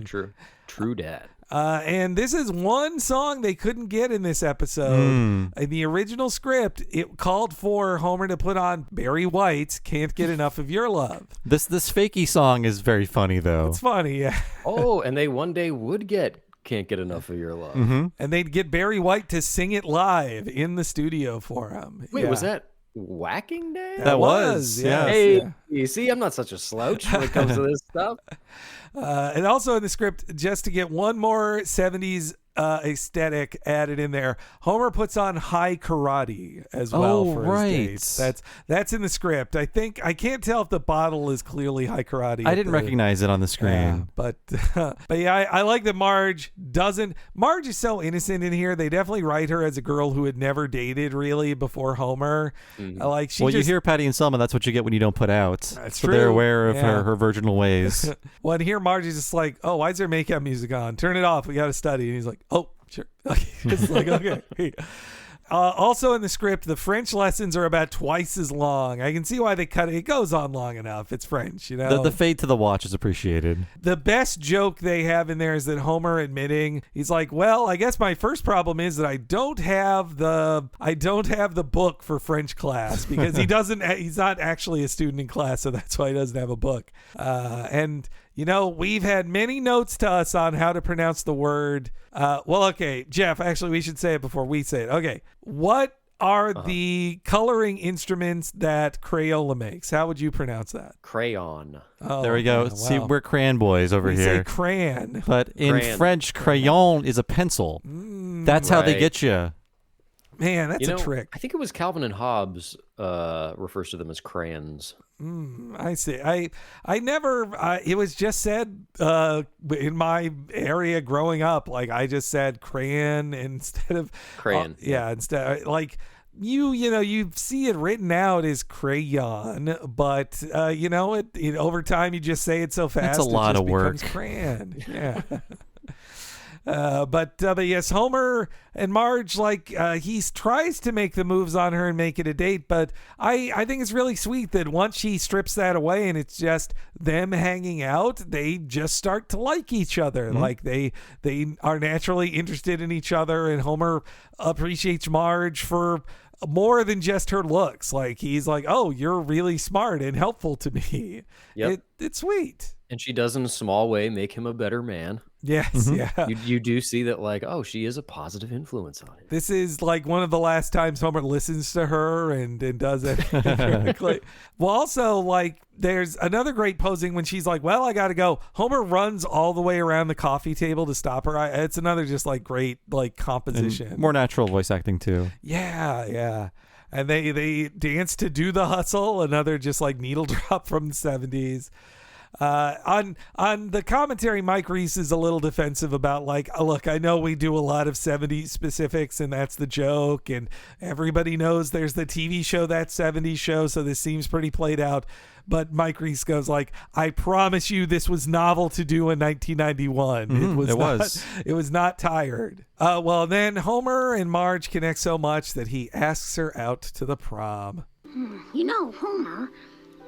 True dad. And this is one song they couldn't get in this episode. In the original script, it called for Homer to put on Barry White's "Can't Get Enough of Your Love." This fakey song is very funny, though. It's funny, yeah. Oh, and they one day would get "Can't Get Enough of Your Love." And they'd get Barry White to sing it live in the studio for him. Wait, was that Whacking Day? That was, yes. Hey, you see, I'm not such a slouch when it comes to this stuff. And also in the script, just to get one more 70s aesthetic added in there, Homer puts on high karate as well for his dates. That's in the script. I can't tell if the bottle is clearly high karate. I didn't recognize it on the screen. But yeah, I like that Marge doesn't. Marge is so innocent in here. They definitely write her as a girl who had never dated really before Homer. You hear Patty and Selma. That's what you get when you don't put out. That's so true. They're aware of her virginal ways. Well, and here Marge is just like, oh, why is there makeup music on? Turn it off. We got to study. And he's like, oh, sure. It's like, okay. Also in the script, the French lessons are about twice as long. I can see why they cut it. It goes on long enough. It's French, you know. The fade to the watch is appreciated. The best joke they have in there is that Homer admitting, he's like, well, I guess my first problem is that I don't have the book for French class, because he's not actually a student in class, so that's why he doesn't have a book. And you know, we've had many notes to us on how to pronounce the word. Okay, Jeff, actually, we should say it before we say it. Okay, what are the coloring instruments that Crayola makes? How would you pronounce that? Crayon. Oh, there we go. wow. See, we're crayon boys over here. Say crayon. But in French, crayon is a pencil. That's how they get you. Man, that's a trick. I think it was Calvin and Hobbes refers to them as crayons. I see. I never. It was just said in my area growing up. Like I just said crayon instead of crayon. Instead like you see it written out as crayon, but it over time you just say it so fast. That's a lot of work. Becomes crayon. Yeah. But yes, Homer and Marge, he tries to make the moves on her and make it a date, but I think it's really sweet that once she strips that away and it's just them hanging out, they just start to like each other. Like they are naturally interested in each other, and Homer appreciates Marge for more than just her looks. Like he's like, oh, you're really smart and helpful to me. Yep. It's sweet. And she does in a small way make him a better man. Yes, yeah. You do see that, like, oh, she is a positive influence on him. This is like one of the last times Homer listens to her and does it. Well, also, like, there's another great posing when she's like, well, I got to go. Homer runs all the way around the coffee table to stop her. It's another just, like, great, like, composition. And more natural voice acting, too. Yeah. And they dance to Do the Hustle, another just, like, needle drop from the 70s. On the commentary, Mike Reese is a little defensive about like, look, I know we do a lot of 70s specifics and that's the joke, and everybody knows there's the TV show That 70s Show, so this seems pretty played out. But Mike Reese goes like, I promise you this was novel to do in 1991. It was not tired. Well, then Homer and Marge connect so much that he asks her out to the prom. You know, Homer,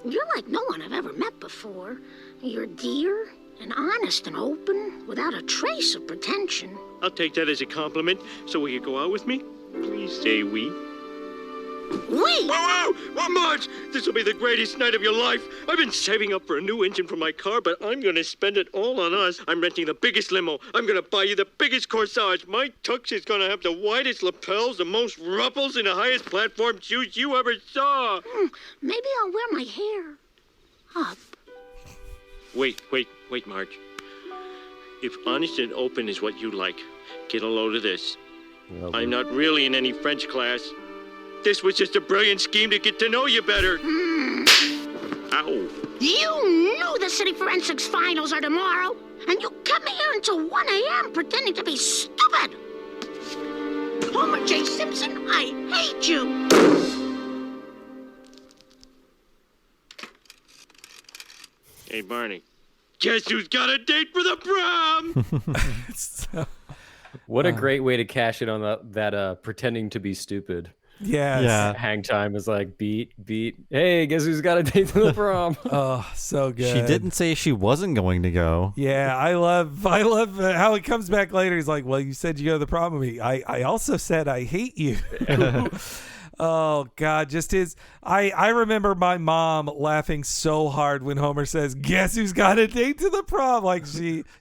you're like no one I've ever met before. You're dear and honest and open without a trace of pretension. I'll take that as a compliment. So will you go out with me? Please say we. We? Whoa, Marge! This will be the greatest night of your life. I've been saving up for a new engine for my car, but I'm going to spend it all on us. I'm renting the biggest limo. I'm going to buy you the biggest corsage. My tux is going to have the widest lapels, the most ruffles, and the highest platform shoes you ever saw. Maybe I'll wear my hair up. Wait, Marge. If honest and open is what you like, get a load of this. I'm not really in any French class. This was just a brilliant scheme to get to know you better. Ow. You knew the City Forensics finals are tomorrow, and you kept me here until 1 a.m. pretending to be stupid. Homer J. Simpson, I hate you. Hey, Barney. Guess who's got a date for the prom? What a great way to cash in on that pretending to be stupid. Yes. Yeah. Hang time is like beat. Hey, guess who's got a date to the prom? Oh, so good. She didn't say she wasn't going to go. Yeah, I love how it comes back later. He's like, well, you said you go to the prom with me. I also said I hate you. Oh, God, just I remember my mom laughing so hard when Homer says, guess who's got a date to the prom? Like,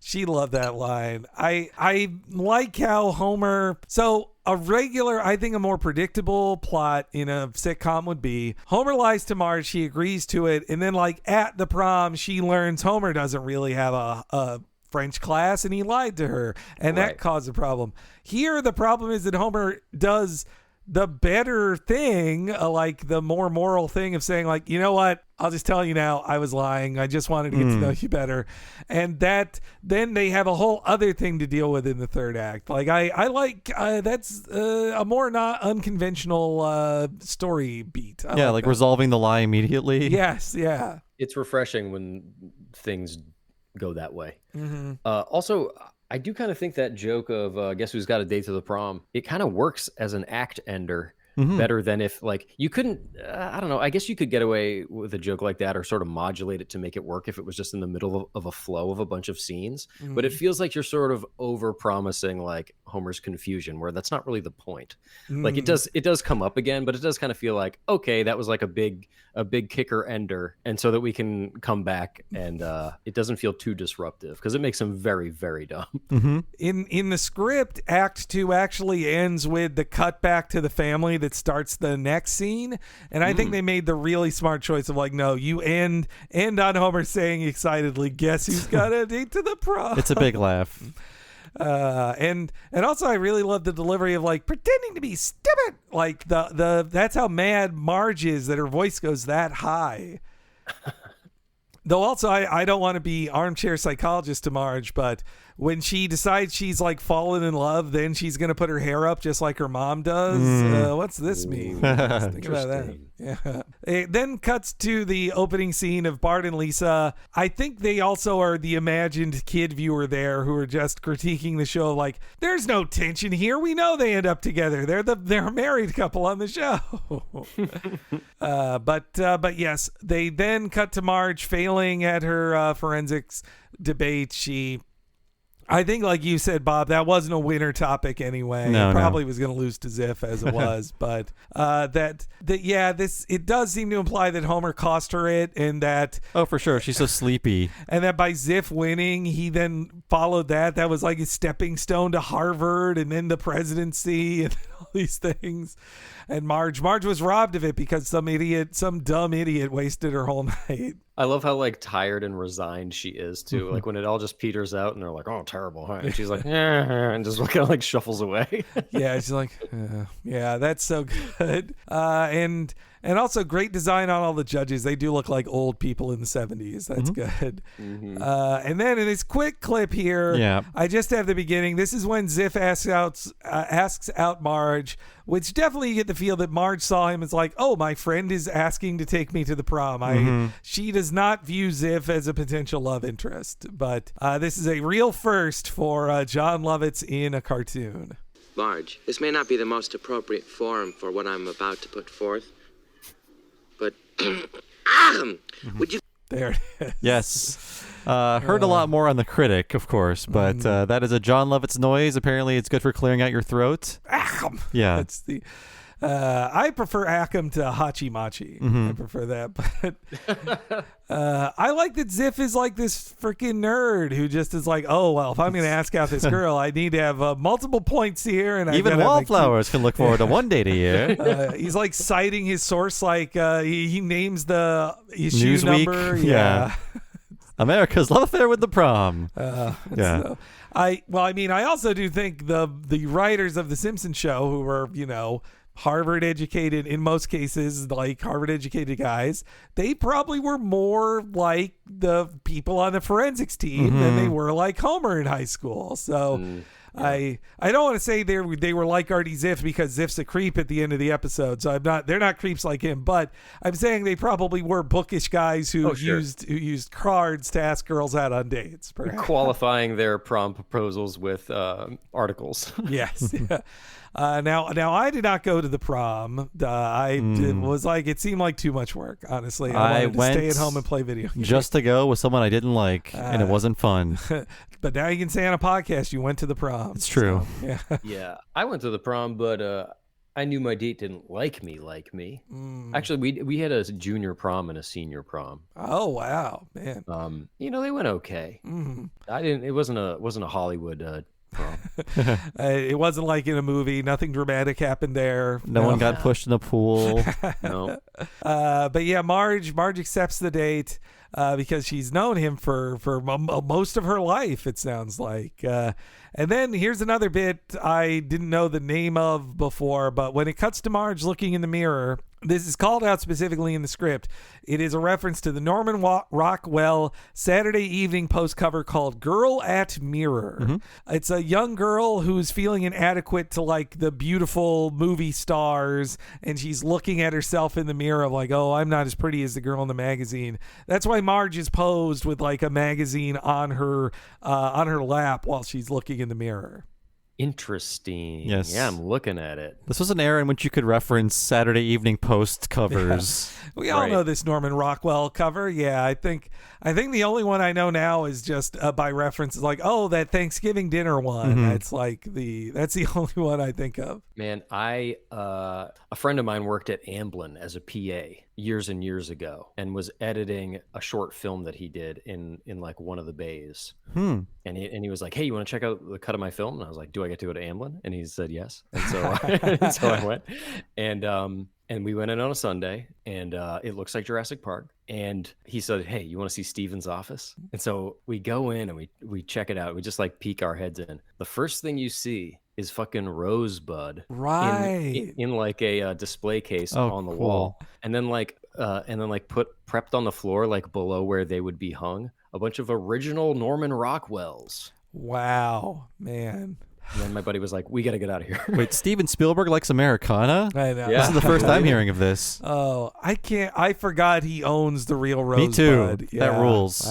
she loved that line. I like how Homer, so I think a more predictable plot in a sitcom would be Homer lies to Marge, she agrees to it, and then like at the prom, she learns Homer doesn't really have a French class and he lied to her, and that caused a problem. Here, the problem is that Homer does the better thing, like the more moral thing of saying like, you know what, I'll just tell you now, I was lying. I just wanted to get to know you better. And that then they have a whole other thing to deal with in the third act. Like I like that's a more not unconventional story beat. I like resolving the lie immediately. Yes, yeah. It's refreshing when things go that way. Mm-hmm. Also, I do kind of think that joke of guess who's got a date to the prom, it kind of works as an act ender better than if like you couldn't, I don't know, I guess you could get away with a joke like that or sort of modulate it to make it work if it was just in the middle of a flow of a bunch of scenes. But it feels like you're sort of over promising like Homer's confusion, where that's not really the point. Like it does come up again, but it does kind of feel like, okay, that was like a big kicker ender, and so that we can come back and it doesn't feel too disruptive because it makes him very, very dumb. In the script, Act 2 actually ends with the cut back to the family that starts the next scene, and I think they made the really smart choice of like, no, you end on Homer saying excitedly, guess who's got a date to the prom. It's a big laugh. And also I really love the delivery of like pretending to be stupid, like the that's how mad Marge is that her voice goes that high. Though also I don't want to be armchair psychologist to Marge, but when she decides she's like fallen in love, then she's gonna put her hair up just like her mom does. What's this mean? Think about that. Yeah. It then cuts to the opening scene of Bart and Lisa. I think they also are the imagined kid viewer there who are just critiquing the show like, there's no tension here. We know they end up together. They're a married couple on the show. But yes, they then cut to Marge failing at her forensics debate. I think, like you said, Bob, that wasn't a winner topic anyway. No, it probably was going to lose to Ziff as it was, but it does seem to imply that Homer cost her it, and that for sure, she's so sleepy, and that by Ziff winning, he then followed that. That was like his stepping stone to Harvard, and then the presidency, and all these things. And Marge was robbed of it because some dumb idiot wasted her whole night. I love how like tired and resigned she is too. Like when it all just peters out and they're like, "Oh, terrible," huh? And she's like, and just kind of like shuffles away. Yeah, she's like, yeah, that's so good. And also great design on all the judges. They do look like old people in the 70s. That's good. And then in this quick clip here, I just have the beginning. This is when Ziff asks out Marge, which definitely you get the feel that Marge saw him as like, oh, my friend is asking to take me to the prom. She does not view Ziff as a potential love interest. But this is a real first for John Lovitz in a cartoon. Marge, this may not be the most appropriate forum for what I'm about to put forth. But, would you... There it is. Yes. Heard a lot more on the critic, of course, but that is a John Lovitz noise. Apparently, it's good for clearing out your throat. Ahem. Yeah. That's the... I prefer Akum to Hachi Machi. I prefer that, but I like that Ziff is like this freaking nerd who just is like, oh well, if I'm going to ask out this girl, I need to have multiple points here, and even wallflowers can look forward to one date a year. He's like citing his source, like he names the issue Newsweek. number. Yeah. America's love affair with the prom. So, I also do think the writers of the Simpsons show, who were Harvard educated in most cases, like Harvard educated guys, they probably were more like the people on the forensics team than they were like Homer in high school. So I don't want to say they were like Artie Ziff because Ziff's a creep at the end of the episode. So they're not creeps like him, but I'm saying they probably were bookish guys who used cards to ask girls out on dates, perhaps. Qualifying their prom proposals with articles. Yes. Yeah. Now I did not go to the prom. Was like, it seemed like too much work, honestly. I wanted to stay at home and play video games. Just to go with someone I didn't like, and it wasn't fun. But now you can say on a podcast you went to the prom. It's true. So, yeah. I went to the prom, but I knew my date didn't like me. Actually, we had a junior prom and a senior prom. Oh wow, man. They went okay. It wasn't a Hollywood prom. It wasn't like in a movie. Nothing dramatic happened there. No one got pushed in the pool. No. But yeah, Marge accepts the date because she's known him for most of her life, it sounds like. And then here's another bit I didn't know the name of before, but when it cuts to Marge looking in the mirror, this is called out specifically in the script. It is a reference to the Norman Rockwell Saturday Evening Post cover called Girl at Mirror. It's a young girl who's feeling inadequate to like the beautiful movie stars, and she's looking at herself in the mirror of like, oh, I'm not as pretty as the girl in the magazine. That's why Marge is posed with like a magazine on her lap while she's looking in the mirror. Interesting. Yes. Yeah, I'm looking at it. This was an era in which you could reference Saturday Evening Post covers. Yeah. We all know this Norman Rockwell cover. Yeah, I think the only one I know now is just by reference, like, oh, that Thanksgiving dinner one. That's like that's the only one I think of. Man, a friend of mine worked at Amblin as a PA years and years ago and was editing a short film that he did in like one of the bays. And he was like, hey, you want to check out the cut of my film? And I was like, do I get to go to Amblin? And he said yes. And so so I went. And we went in on a Sunday, and it looks like Jurassic Park. And he said, hey, you want to see Steven's office? And so we go in and we check it out. We just like peek our heads in. The first thing you see is fucking Rosebud, right, in like a display case on the wall, and then prepped on the floor, like below where they would be hung, a bunch of original Norman Rockwells. Wow, man. And then my buddy was like, we got to get out of here. Wait, Steven Spielberg likes Americana? I know. Yeah. This is the first I'm hearing of this. Oh, I forgot he owns the real Rosebud. Me too. Yeah. That rules.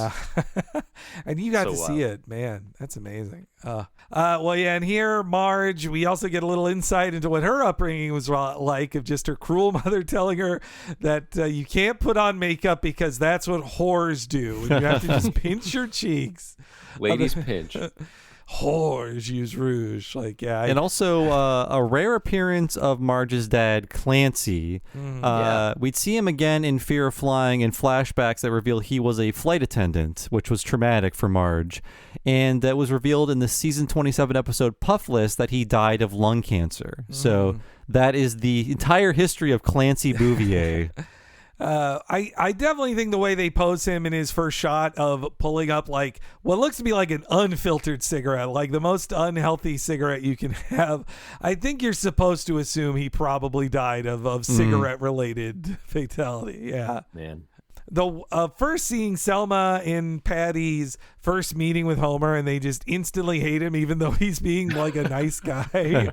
And you got to see it, man. That's amazing. Well, yeah, and here, Marge, we also get a little insight into what her upbringing was like, of just her cruel mother telling her that you can't put on makeup because that's what whores do. And you have to just pinch your cheeks. Ladies pinch. Whores use rouge. Like, yeah. And also a rare appearance of Marge's dad, Clancy. We'd see him again in Fear of Flying in flashbacks that reveal he was a flight attendant, which was traumatic for Marge. And that was revealed in the season 27 episode Puffless that he died of lung cancer. So that is the entire history of Clancy Bouvier. I definitely think the way they pose him in his first shot of pulling up like what looks to be like an unfiltered cigarette, like the most unhealthy cigarette you can have. I think you're supposed to assume he probably died of cigarette related fatality. Yeah, man. The first seeing Selma and Patty's first meeting with Homer, and they just instantly hate him, even though he's being like a nice guy.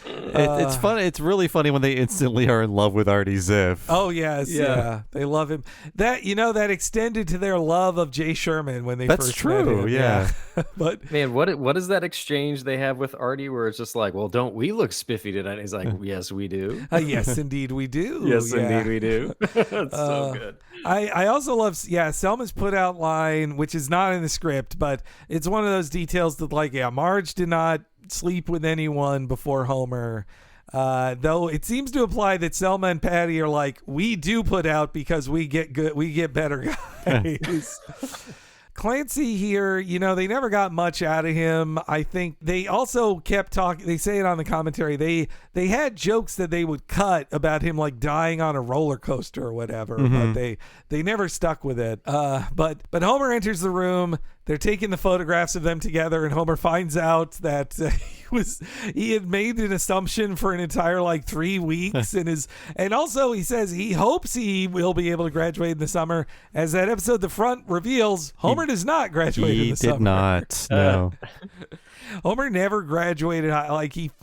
It's funny. It's really funny when they instantly are in love with Artie Ziff. Oh yes, yeah, they love him. That that extended to their love of Jay Sherman when they first met him. Yeah. But man, what is that exchange they have with Artie where it's just like, well, don't we look spiffy tonight? He's like, yes, we do. Yes, indeed, we do. Yes, indeed, we do. That's so good. I also love, Selma's put out line, which is not in the script, but it's one of those details that, like, Marge did not sleep with anyone before Homer. Though it seems to imply that Selma and Patty are like, we do put out because we get better guys. Clancy here, they never got much out of him. I think they also kept talking. They say it on the commentary. They had jokes that they would cut about him like dying on a roller coaster or whatever, but they never stuck with it. But Homer enters the room. They're taking the photographs of them together, and Homer finds out that he had made an assumption for an entire 3 weeks, and also he says he hopes he will be able to graduate in the summer. As that episode, The Front, reveals, Homer does not graduate in the summer. He did not. No. Homer never graduated.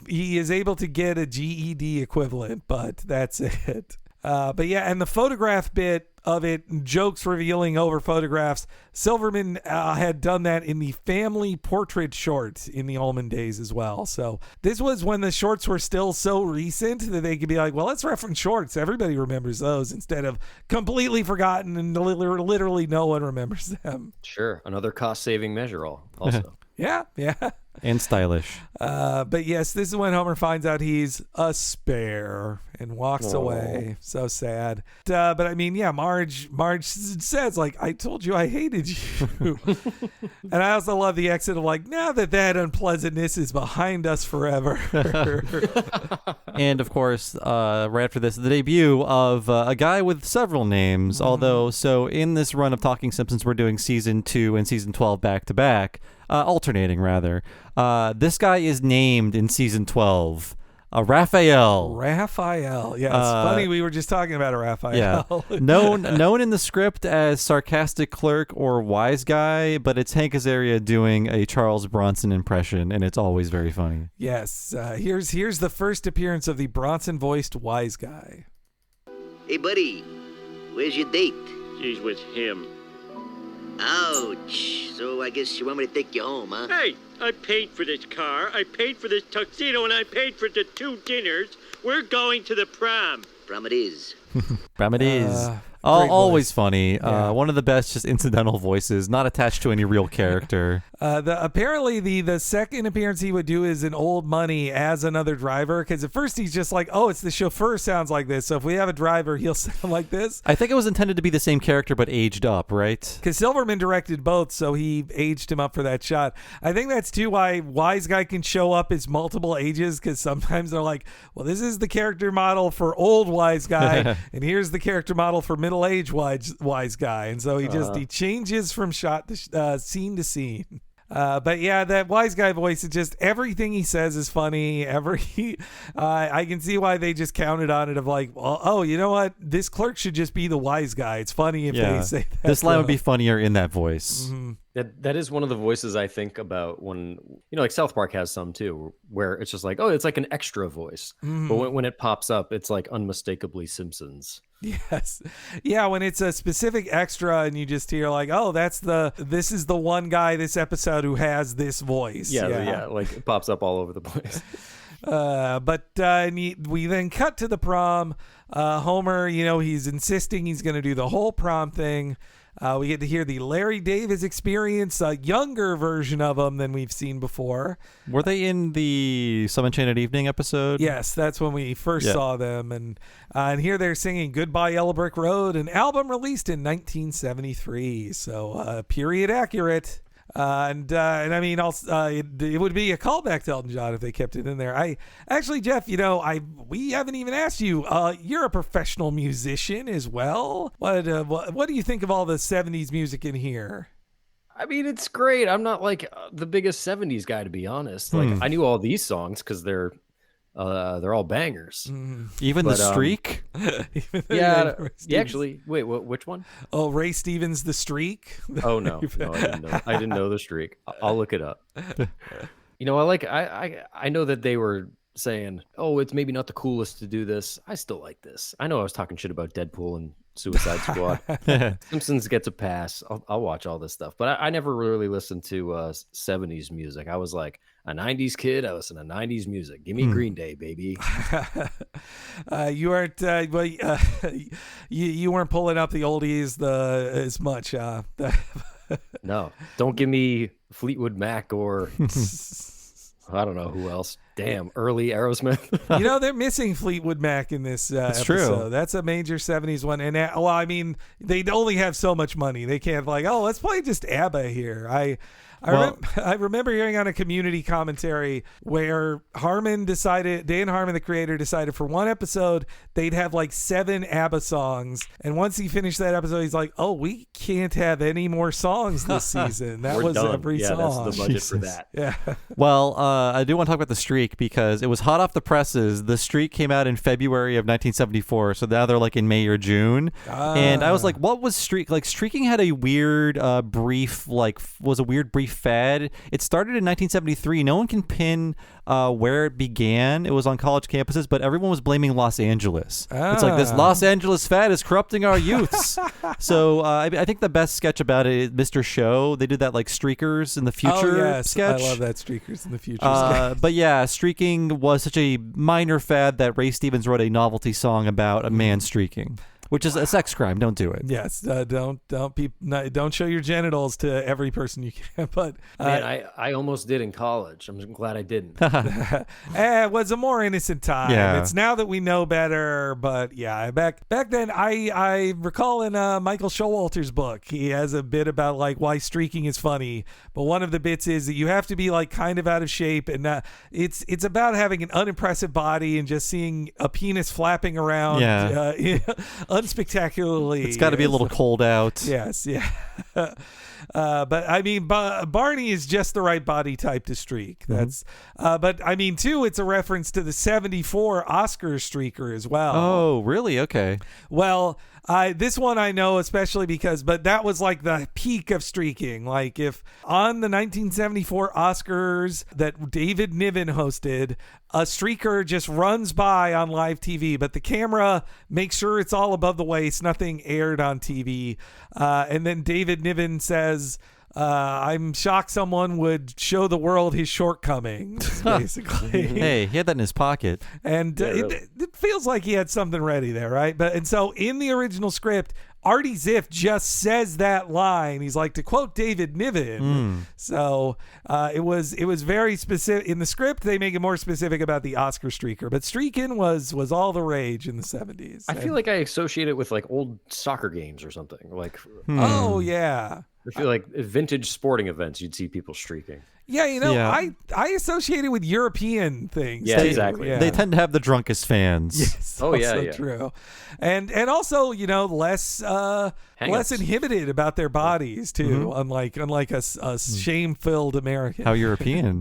He is able to get a GED equivalent, but that's it. But yeah, and the photograph bit of it, jokes revealing over photographs. Silverman had done that in the family portrait short in the Allman days as well. So this was when the shorts were still so recent that they could be like, well, let's reference shorts. Everybody remembers those, instead of completely forgotten and literally no one remembers them. Sure. Another cost-saving measure also. Yeah. And stylish. But yes, this is when Homer finds out he's a spare and walks away. So sad. But I mean, yeah, Marge says, I told you I hated you. And I also love the exit of now that unpleasantness is behind us forever. And of course, right after this, the debut of a guy with several names. Although, so in this run of Talking Simpsons, we're doing season 2 and season 12 back to back. Alternating, rather. This guy is named in season 12. Raphael. Yeah, it's funny. We were just talking about a Raphael. Yeah. known in the script as sarcastic clerk or wise guy, but it's Hank Azaria doing a Charles Bronson impression, and it's always very funny. Yes. Here's the first appearance of the Bronson-voiced wise guy. Hey, buddy. Where's your date? She's with him. Ouch. So I guess you want me to take you home, huh? Hey, I paid for this car, I paid for this tuxedo, and I paid for the 2 dinners. We're going to the prom. Prom it is. Prom it is. Always funny. Yeah. One of the best just incidental voices, not attached to any real character. Apparently the second appearance he would do is in Old Money as another driver, because at first he's just like, oh, it's the chauffeur sounds like this, so if we have a driver, he'll sound like this. I think it was intended to be the same character but aged up, right? Because Silverman directed both, so he aged him up for that shot. I think that's too why Wise Guy can show up as multiple ages, because sometimes they're like, well, this is the character model for old Wise Guy, and here's the character model for middle-aged wise guy, and so he changes from shot to scene to scene. But yeah, that wise guy voice, is just everything he says is funny. I can see why they just counted on it of well, you know what? This clerk should just be the wise guy. It's funny if they say that. This line would be funnier in that voice. Mm-hmm. That is one of the voices I think about when, South Park has some too, where it's just it's like an extra voice. Mm-hmm. But when it pops up, it's unmistakably Simpsons. Yes. Yeah, when it's a specific extra and you just hear this is the one guy this episode who has this voice. Yeah, it pops up all over the place. But we then cut to the prom. Homer, he's insisting he's going to do the whole prom thing. We get to hear the Larry Davis Experience, a younger version of them than we've seen before. Were they in the Some Enchanted Evening episode? Yes, that's when we first saw them. And here they're singing Goodbye Yellow Brick Road, an album released in 1973. So period accurate. And I mean, also, it would be a callback to Elton John if they kept it in there. I actually, Jeff, we haven't even asked you. You're a professional musician as well. What do you think of all the 70s music in here? I mean, it's great. I'm not like the biggest 70s guy, to be honest. Like, I knew all these songs because they're all bangers. Even The Streak? Yeah, actually, wait, which one? Oh, Ray Stevens' The Streak? Oh, no, I didn't know The Streak. I'll look it up. I know that they were saying, oh, it's maybe not the coolest to do this. I still like this. I know I was talking shit about Deadpool and Suicide Squad. Simpsons gets a pass. I'll watch all this stuff, but I never really listened to 70s music. I was like a 90s kid. I listened to 90s music. Give me Green Day, baby. You weren't you weren't pulling up the oldies as much. No, don't give me Fleetwood Mac or I don't know who else. Damn, early Aerosmith. They're missing Fleetwood Mac in this episode. True. That's a major 70s one. And, I mean, they only have so much money. They can't let's play just ABBA here. I remember hearing on a Community commentary where Dan Harmon, the creator, decided for one episode they'd have like 7 ABBA songs. And once he finished that episode, he's like, oh, we can't have any more songs this season. That was done. Every song. That's the budget for that. Yeah. Well, I do want to talk about The Streak because it was hot off the presses. The Streak came out in February of 1974, so now they're like in May or June. And I was like, what was Streak? Like, streaking had a weird brief fad. It started in 1973. No one can pin where it began. It was on college campuses, but everyone was blaming Los Angeles. It's like this Los Angeles fad is corrupting our youths. So I think the best sketch about it is Mr. Show. They did that like Streakers in the Future sketch. I love that Streakers in the Future sketch. But yeah, streaking was such a minor fad that Ray Stevens wrote a novelty song about a man streaking. Which is a sex crime. Don't do it. Yes, don't show your genitals to every person you can. But man, I almost did in college. I'm glad I didn't. It was a more innocent time. Yeah. It's now that we know better. But yeah, back then, I recall in Michael Showalter's book, he has a bit about like why streaking is funny. But one of the bits is that you have to be like kind of out of shape, and it's about having an unimpressive body and just seeing a penis flapping around. Yeah. Unspectacularly. It's got to be a little cold out. Yes, yeah. But I mean, Barney is just the right body type to streak. That's, but I mean, too, it's a reference to the '74 Oscar streaker as well. Oh, really? Okay. Well, this one I know especially but that was like the peak of streaking. Like if on the 1974 Oscars that David Niven hosted, a streaker just runs by on live TV, but the camera makes sure it's all above the waist, nothing aired on TV. And then David Niven says, I'm shocked someone would show the world his shortcomings, basically. Hey, he had that in his pocket. And it feels like he had something ready there, right? And so in the original script, Artie Ziff just says that line. He's like, to quote David Niven. So it was very specific. In the script, they make it more specific about the Oscar streaker. But streaking was all the rage in the 70s. I feel like I associate it with like old soccer games or something. Like, oh, yeah. I feel like at vintage sporting events, you'd see people streaking. Yeah, I associate it with European things. Yeah, exactly. They tend to have the drunkest fans. Yes. Oh, yeah. True. And also, less inhibited about their bodies too, unlike a shame-filled American. How European.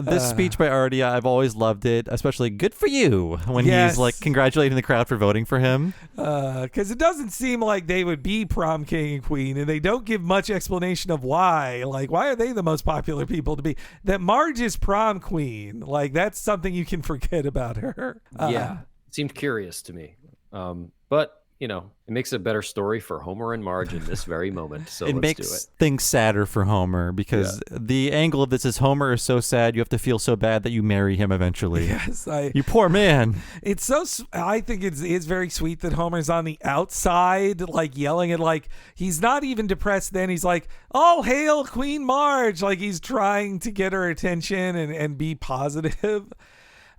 This speech by Artie, I've always loved it, especially good for you when he's like congratulating the crowd for voting for him. Because it doesn't seem like they would be prom king and queen, and they don't give much explanation of why. Like, why are they the most popular people to be? That Marge is prom queen. Like, that's something you can forget about her. Yeah, it seemed curious to me. But it makes a better story for Homer and Marge in this very moment. So it let's makes do it. things sadder for Homer because the angle of this is Homer is so sad you have to feel so bad that you marry him eventually. Yes, you poor man. It's so. I think it's very sweet that Homer's on the outside, like yelling at, like he's not even depressed. Then he's like, "Oh, hail Queen Marge!" Like he's trying to get her attention and be positive.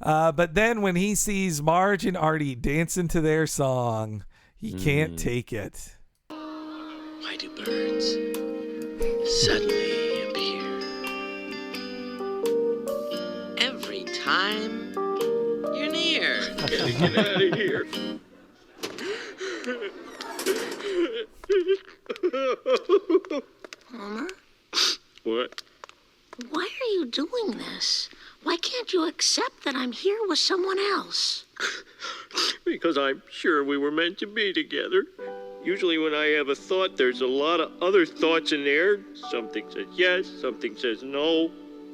But then when he sees Marge and Artie dancing to their song, he can't take it. Why do birds suddenly appear. Every time you're near. Get out of here. Homer? What? Why are you doing this? Why can't you accept that I'm here with someone else? Because I'm sure we were meant to be together. Usually when I have a thought, there's a lot of other thoughts in there. Something says yes, something says no.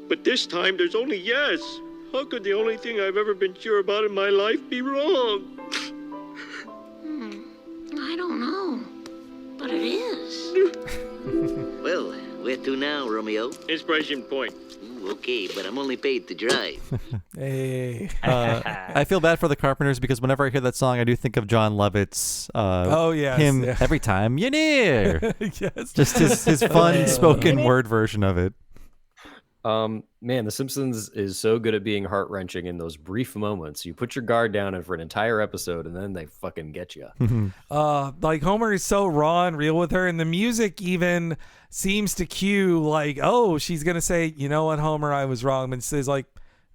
But this time, there's only yes. How could the only thing I've ever been sure about in my life be wrong? I don't know. But it is. Well, where to now, Romeo? Inspiration Point. Ooh, okay, but I'm only paid to drive. Hey. I feel bad for the Carpenters because whenever I hear that song, I do think of John Lovett's. Him every time you're near. Yes. Just his fun spoken word version of it. Man, The Simpsons is so good at being heart-wrenching in those brief moments. You put your guard down and for an entire episode, and then they fucking get you. Like Homer is so raw and real with her, and the music even seems to cue like, oh, she's gonna say, you know what, Homer, I was wrong, and says like,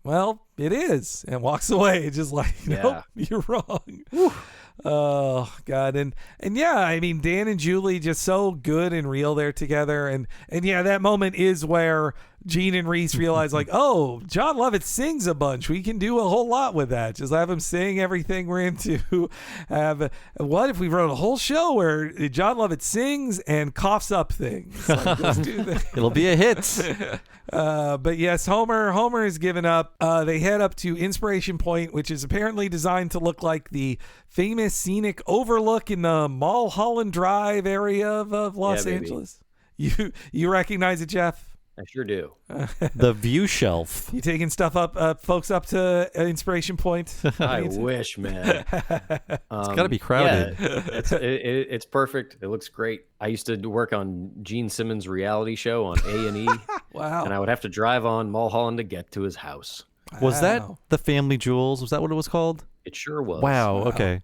well, it is, and walks away, just like, nope, you're wrong. Oh God, and yeah, I mean, Dan and Julie just so good and real there together, and yeah, that moment is where Gene and Reese realize like, oh, John Lovett sings a bunch. We can do a whole lot with that. Just have him sing everything we're into. What if we wrote a whole show where John Lovett sings and coughs up things? Like, let's do that. It'll be a hit. But yes, Homer is given up. They head up to Inspiration Point, which is apparently designed to look like the famous scenic overlook in the Mulholland Drive area of Los Angeles. You recognize it, Jeff? I sure do. The view shelf. You taking stuff up, folks, up to Inspiration Point? I wish, man. It's got to be crowded. Yeah, it's perfect. It looks great. I used to work on Gene Simmons' reality show on A&E. Wow. And I would have to drive on Mulholland to get to his house. Was that the Family Jewels? Was that what it was called? It sure was. Wow. Okay.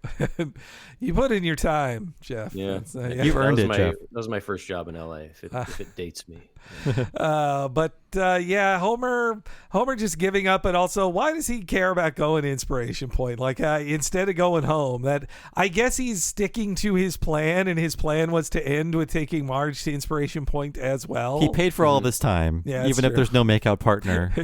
You put in your time, Jeff. Yeah. You've earned it, Jeff. That was my first job in LA, if it dates me. Yeah, Homer just giving up, and also, why does he care about going to Inspiration Point? Like, instead of going home, that I guess he's sticking to his plan, and his plan was to end with taking Marge to Inspiration Point as well. He paid for all this time, even if there's no makeout partner.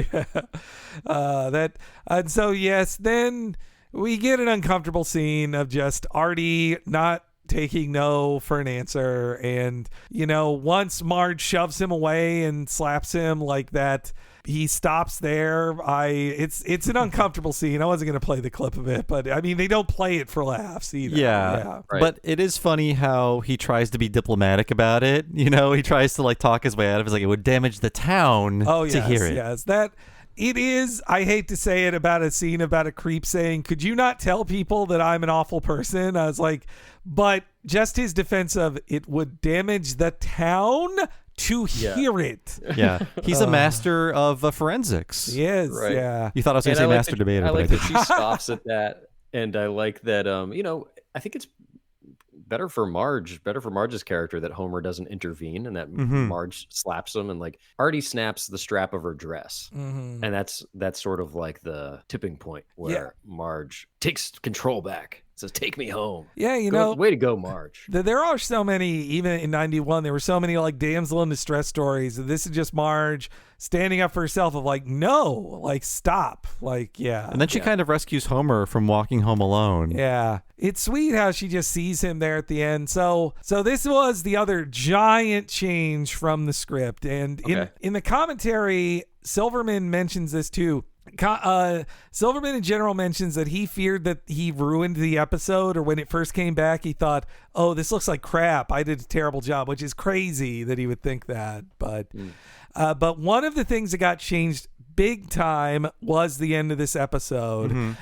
And so yes, then we get an uncomfortable scene of just Artie not taking no for an answer, and once Marge shoves him away and slaps him like that, he stops there. It's an uncomfortable scene. I wasn't going to play the clip of it, but I mean, they don't play it for laughs either. Yeah. Right. But it is funny how he tries to be diplomatic about it. He tries to like talk his way out of it. It's like, it would damage the town to hear it. Yes, it is, I hate to say it, about a scene about a creep saying, could you not tell people that I'm an awful person? I was like, but just his defense of it would damage the town to hear it. Yeah. He's a master of forensics. He is, right. Yeah. You thought I was going to say master debater, I like but I that didn't. she scoffs at that, and I like that, I think it's better for Marge's character that Homer doesn't intervene, and that Marge slaps him, and like Artie snaps the strap of her dress, and that's sort of like the tipping point where Marge takes control back, says, take me home. Yeah, way to go, Marge. There are so many, even in 91, there were so many like damsel in distress stories. This is just Marge standing up for herself of like, no, like, stop. Like, yeah. And then she kind of rescues Homer from walking home alone. Yeah. It's sweet how she just sees him there at the end. So this was the other giant change from the script. And in the commentary, Silverman mentions this too. Silverman in general mentions that he feared that he ruined the episode, or when it first came back, he thought, oh, this looks like crap. I did a terrible job, which is crazy that he would think that. But one of the things that got changed big time was the end of this episode.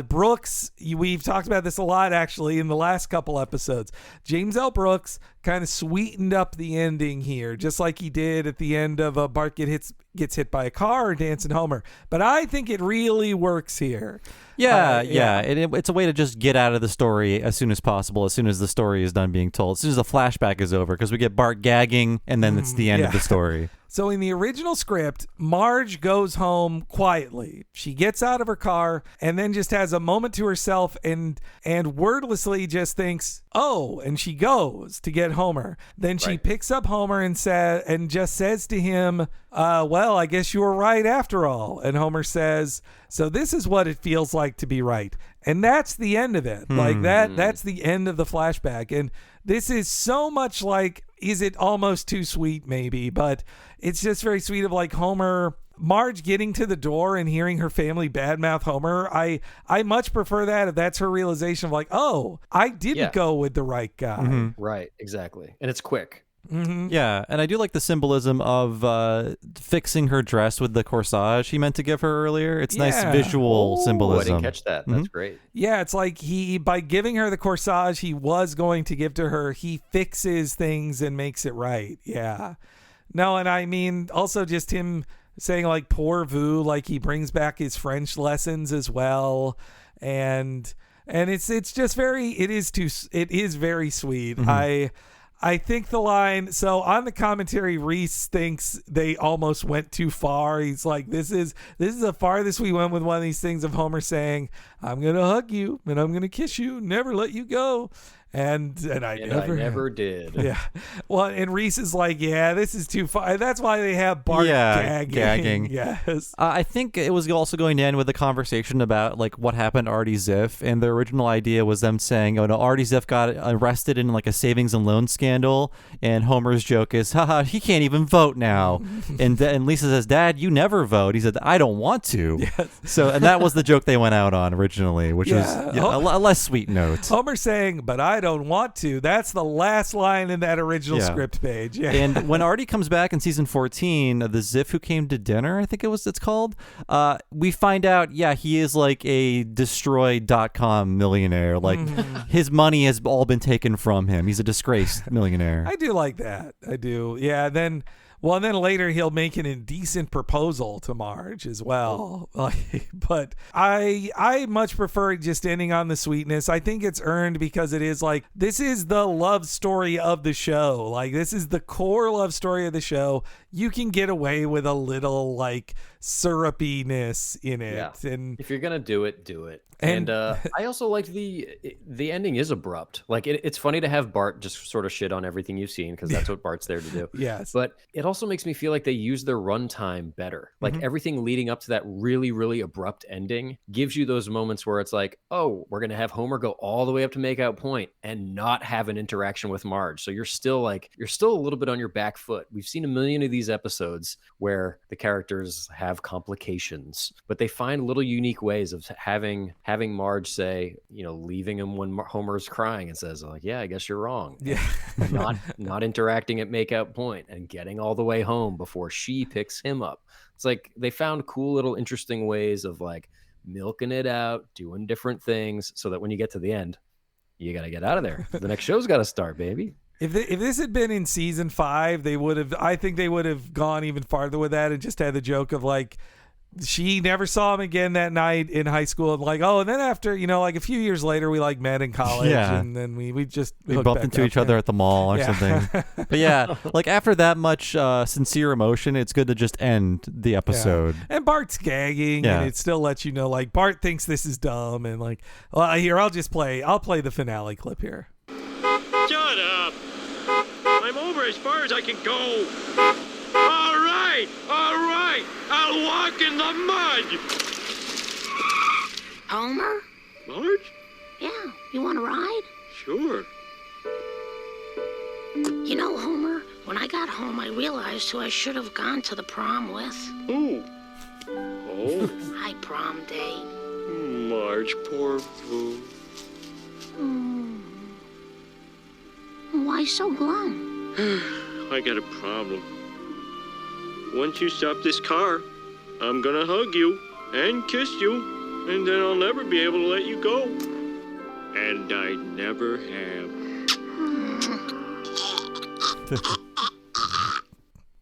Brooks, we've talked about this a lot actually in the last couple episodes. James L. Brooks kind of sweetened up the ending here, just like he did at the end of Bart gets hit by a car or Dancing Homer. But I think it really works here. Yeah. It's a way to just get out of the story as soon as possible, as soon as the story is done being told, as soon as the flashback is over, because we get Bart gagging, and then it's the end of the story. So in the original script, Marge goes home quietly. She gets out of her car and then just has a moment to herself and wordlessly just thinks, "Oh," and she goes to get Homer. Then she picks up Homer and just says to him, "Well, I guess you were right after all." And Homer says, "So this is what it feels like to be right." And that's the end of it. Like that's the end of the flashback. And this is so much like, is it almost too sweet maybe, but it's just very sweet of like Marge getting to the door and hearing her family badmouth Homer. I much prefer that if that's her realization of like, oh, I didn't go with the right guy. Mm-hmm. Right, exactly. And it's quick. Mm-hmm. Yeah, and I do like the symbolism of fixing her dress with the corsage he meant to give her earlier. It's nice visual symbolism. I didn't catch that. That's great. Yeah, it's like by giving her the corsage he was going to give to her, he fixes things and makes it right. Yeah. No, and I mean, also just him saying like pour vous, like he brings back his French lessons as well. And it's just it is very sweet. Mm-hmm. I think the line, so on the commentary, Reese thinks they almost went too far. He's like, this is the farthest we went with one of these things of Homer saying, "I'm going to hug you and I'm going to kiss you, never let you go." And I never did. Yeah. Well, and Reese is like, yeah, this is too far. That's why they have Bart gagging. Yes. I think it was also going to end with a conversation about like what happened to Artie Ziff, and the original idea was them saying, "Oh no, Artie Ziff got arrested in like a savings and loan scandal," and Homer's joke is, "Haha, he can't even vote now." and Lisa says, "Dad, you never vote." He said, "I don't want to." Yes. So, and that was the joke they went out on originally, which was a less sweet note. Homer saying, "But I don't want to." That's the last line in that original script page. Yeah. And when Artie comes back in season 14, the Ziff Who Came to Dinner, I think it's called, we find out, he is like a destroyed.com millionaire. Like his money has all been taken from him. He's a disgraced millionaire. I do like that. I do. Yeah. Then later he'll make an indecent proposal to Marge as well. But I much prefer just ending on the sweetness. I think it's earned because it is like, this is the love story of the show. Like, this is the core love story of the show. You can get away with a little like syrupiness in it. Yeah. And if you're going to do it, do it. And I also like the ending is abrupt. Like it's funny to have Bart just sort of shit on everything you've seen because that's what Bart's there to do. Yes. But it also makes me feel like they use their runtime better. Like everything leading up to that really, really abrupt ending gives you those moments where it's like, oh, we're going to have Homer go all the way up to Makeout Point and not have an interaction with Marge. So you're still a little bit on your back foot. We've seen a million of these episodes where the characters have complications, but they find little unique ways of having Marge say, leaving him when Homer's crying and says, like, "Yeah, I guess you're wrong." Yeah. not interacting at Makeout Point and getting all the way home before she picks him up. It's like they found cool little interesting ways of like milking it out, doing different things so that when you get to the end, you got to get out of there. The next show's got to start, baby. If this had been in season 5, I think they would have gone even farther with that and just had the joke of like, she never saw him again that night in high school, and like, and then after, like a few years later, we like met in college, and then we bumped into each other at the mall or something. But like after that much sincere emotion, it's good to just end the episode. Yeah. And Bart's gagging, and it still lets you know, like, Bart thinks this is dumb, and like, well, here I'll play the finale clip here. Shut up! I'm over as far as I can go. All right, I'll walk in the mud. Homer? Marge? Yeah, you want to ride? Sure. Homer, when I got home, I realized who I should have gone to the prom with. Who? Oh. Hi, prom day. Marge, poor Boo. Why so glum? I got a problem. Once you stop this car, I'm gonna hug you and kiss you, and then I'll never be able to let you go. And I never have.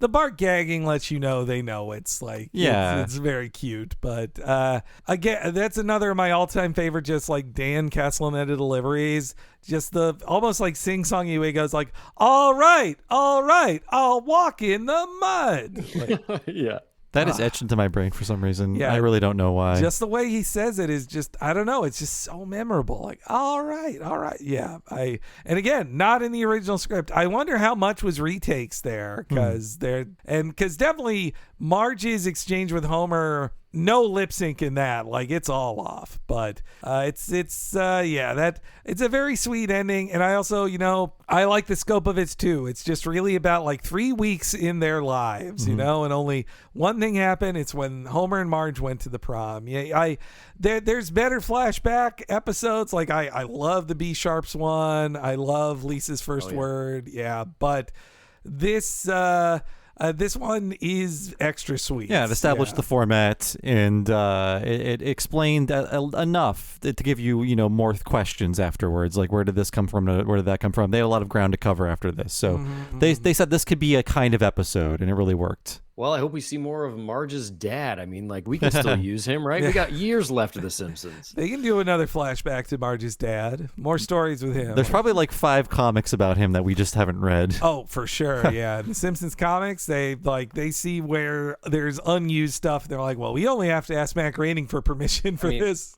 The Bart gagging lets you know they know it's like, it's very cute. But again, that's another of my all-time favorite, just like Dan Castellaneta deliveries. Just the almost like sing-songy way he goes like, all right, I'll walk in the mud. Like, yeah. That is etched into my brain for some reason. Yeah. I really don't know why. Just the way he says it is just, I don't know. It's just so memorable. Like, all right. Yeah. And again, not in the original script. I wonder how much was retakes there, because definitely Marge's exchange with Homer, no lip sync in that. Like, it's all off. But it's a very sweet ending. And I also, I like the scope of it too. It's just really about like 3 weeks in their lives, and only one thing happened. It's when Homer and Marge went to the prom. Yeah, there's better flashback episodes. Like I love the B Sharps one. I love Lisa's first word. Yeah, but this one is extra sweet. Yeah, it established the format, and it explained enough to give you, more questions afterwards. Like, where did this come from? Where did that come from? They had a lot of ground to cover after this. So they said this could be a kind of episode, and it really worked. Well, I hope we see more of Marge's dad. I mean, like, we can still use him, right? We got years left of The Simpsons. They can do another flashback to Marge's dad. More stories with him. There's probably like 5 comics about him that we just haven't read. Oh, for sure. Yeah. The Simpsons comics, they see where there's unused stuff. They're like, well, we only have to ask Matt Groening for permission for this.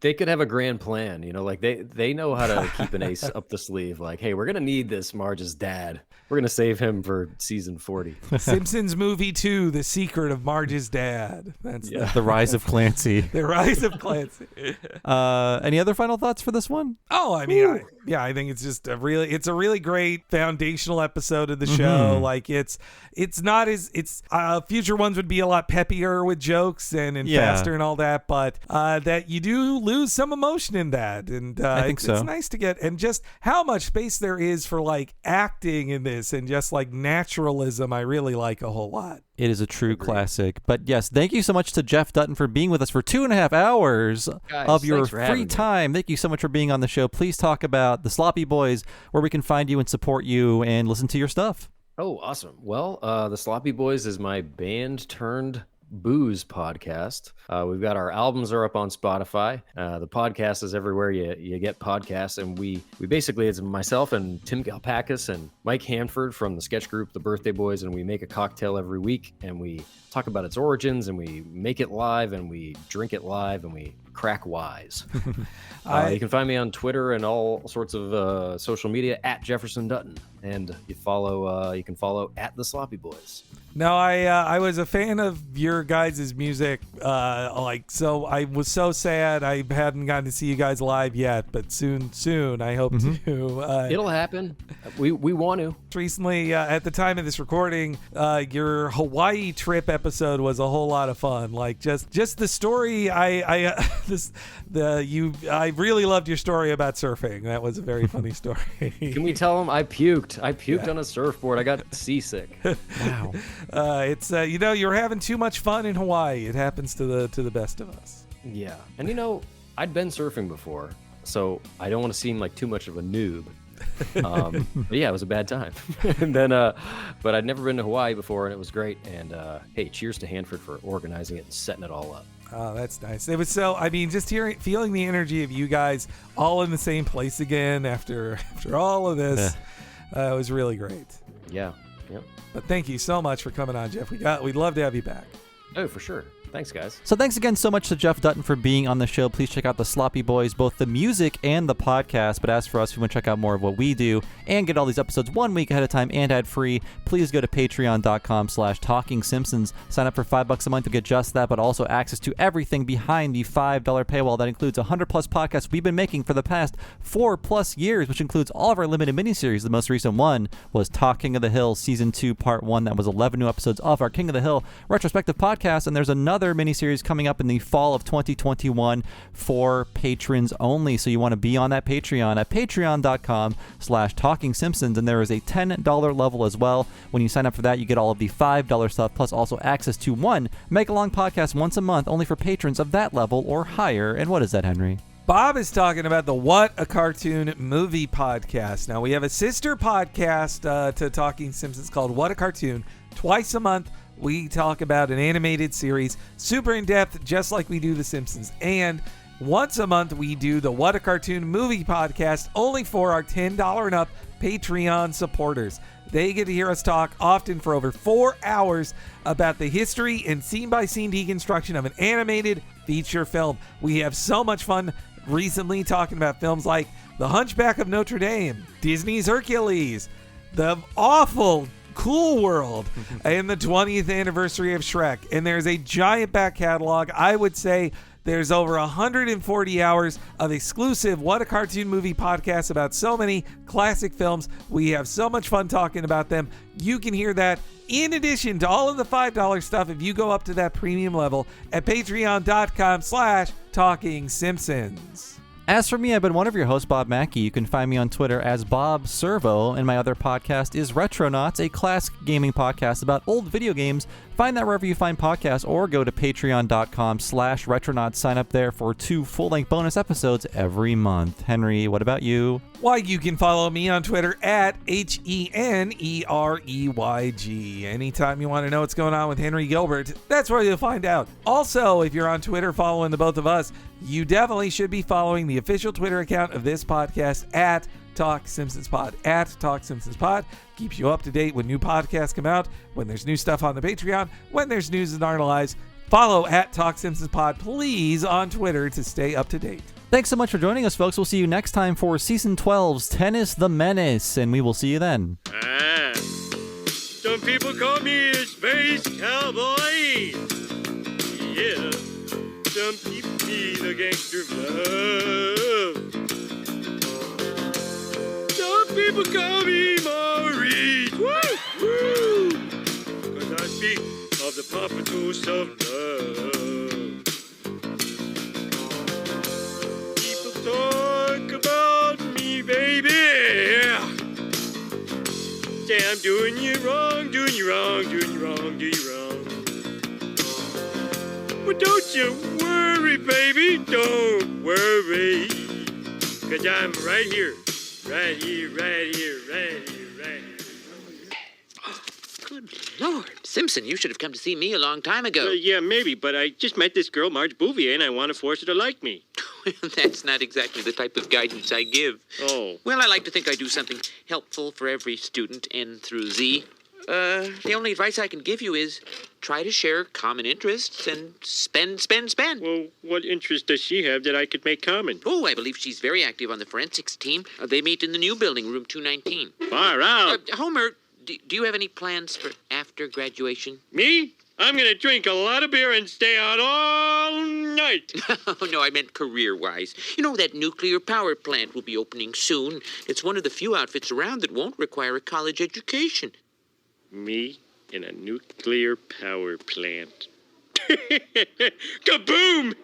They could have a grand plan, like they know how to keep an ace up the sleeve. Like, hey, we're going to need this Marge's dad. We're going to save him for season 40. Simpsons movie 2, The Secret of Marge's Dad. That's The Rise of Clancy. The Rise of Clancy. Any other final thoughts for this one? Oh, I mean, I think it's just a really great foundational episode of the show. Like it's not as future ones would be a lot peppier with jokes and faster and all that, but that you do lose some emotion in that, and I think so. It's nice to get, and just how much space there is for like acting in this and just like naturalism. I really like a whole lot. It is a true classic. But yes, thank you so much to Jeff Dutton for being with us for 2.5 hours of your free time. Thank you so much for being on the show. Please talk about the Sloppy Boys, where we can find you and support you and listen to your stuff. Oh, awesome. Well, the Sloppy Boys is my band turned booze podcast. We've got our albums are up on Spotify. The podcast is everywhere you get podcasts, and we basically, it's myself and Tim Galpakis and Mike Hanford from the sketch group The Birthday Boys, and we make a cocktail every week, and we talk about its origins, and we make it live, and we drink it live, and we crack wise. You can find me on Twitter and all sorts of social media at Jefferson Dutton, and you can follow at the Sloppy Boys. No, I was a fan of your guys' music. So I was so sad I hadn't gotten to see you guys live yet, but soon I hope to. It'll happen. We want to. Recently, at the time of this recording, your Hawaii trip episode was a whole lot of fun. Like just the story. I really loved your story about surfing. That was a very funny story. Can we tell them I puked? I puked on a surfboard. I got seasick. Wow. It's you're having too much fun in Hawaii. It happens to the best of us. Yeah, and I'd been surfing before, so I don't want to seem like too much of a noob. But yeah, it was a bad time. And then, but I'd never been to Hawaii before, and it was great. And hey, cheers to Hanford for organizing it and setting it all up. Oh, that's nice. It was so. I mean, just feeling the energy of you guys all in the same place again after all of this, it was really great. Yeah. Yep. But thank you so much for coming on, Jeff. We'd love to have you back. Oh, for sure. Thanks, guys. So thanks again so much to Jeff Dutton for being on the show. Please check out the Sloppy Boys, both the music and the podcast. But as for us, if you want to check out more of what we do and get all these episodes 1 week ahead of time and ad-free, please go to patreon.com/TalkingSimpsons. Sign up for $5 a month to get just that, but also access to everything behind the $5 paywall. That includes 100-plus podcasts we've been making for the past 4+ years, which includes all of our limited miniseries. The most recent one was Talking of the Hill Season 2, Part 1. That was 11 new episodes of our King of the Hill retrospective podcast, and there's another miniseries coming up in the fall of 2021 for patrons only. So you want to be on that Patreon at patreon.com/TalkingSimpsons, and there is a $10 level as well. When you sign up for that, you get all of the $5 stuff, plus also access to one mega-long podcast once a month, only for patrons of that level or higher. And what is that, Henry? Bob is talking about the What a Cartoon Movie podcast. Now, we have a sister podcast to Talking Simpsons called What a Cartoon. Twice a month, we talk about an animated series, super in-depth, just like we do The Simpsons. And once a month, we do the What a Cartoon Movie podcast, only for our $10 and up Patreon supporters. They get to hear us talk often for over 4 hours about the history and scene-by-scene deconstruction of an animated feature film. We have so much fun recently talking about films like The Hunchback of Notre Dame, Disney's Hercules, the awful Cool World, and the 20th anniversary of Shrek. And there's a giant back catalog. I would say there's over 140 hours of exclusive What a Cartoon Movie podcasts about so many classic films. We have so much fun talking about them. You can hear that in addition to all of the $5 stuff if you go up to that premium level at patreon.com/Talking Simpsons. As for me, I've been one of your hosts, Bob Mackey. You can find me on Twitter as Bob Servo, and my other podcast is Retronauts, a classic gaming podcast about old video games. Find that wherever you find podcasts, or go to patreon.com/Retronauts. Sign up there for 2 full-length bonus episodes every month. Henry, what about you? Why, you can follow me on Twitter at HENEREYG. Anytime you want to know what's going on with Henry Gilbert, that's where you'll find out. Also, if you're on Twitter following the both of us, you definitely should be following the official Twitter account of this podcast at Talk Simpsons Pod. At Talk Simpsons Pod keeps you up to date when new podcasts come out, when there's new stuff on the Patreon, when there's news in our lives. Follow at Talk Simpsons Pod, please, on Twitter to stay up to date. Thanks so much for joining us, folks. We'll see you next time for Season 12's Tennis the Menace, and we will see you then. Some people call me a space cowboy. Yeah. Some people me the gangster of love. Some people call me Maurice. Woo! Woo! 'Cause I speak of the papatos of love. People talk about me, baby. Say I'm doing you wrong, doing you wrong, doing you wrong, doing you wrong. But don't you worry, baby, don't worry. 'Cause I'm right here, right here, right here, right here, right here. Good Lord. Simpson, you should have come to see me a long time ago. Yeah, maybe, but I just met this girl, Marge Bouvier, and I want to force her to like me. That's not exactly the type of guidance I give. Oh. Well, I like to think I do something helpful for every student, N through Z. The only advice I can give you is try to share common interests and spend. Well, what interest does she have that I could make common? Oh, I believe she's very active on the forensics team. They meet in the new building, room 219. Far out. Homer, do you have any plans for after graduation? Me? I'm going to drink a lot of beer and stay out all night. Oh, no, I meant career-wise. You know, that nuclear power plant will be opening soon. It's one of the few outfits around that won't require a college education. Me in a nuclear power plant. Kaboom!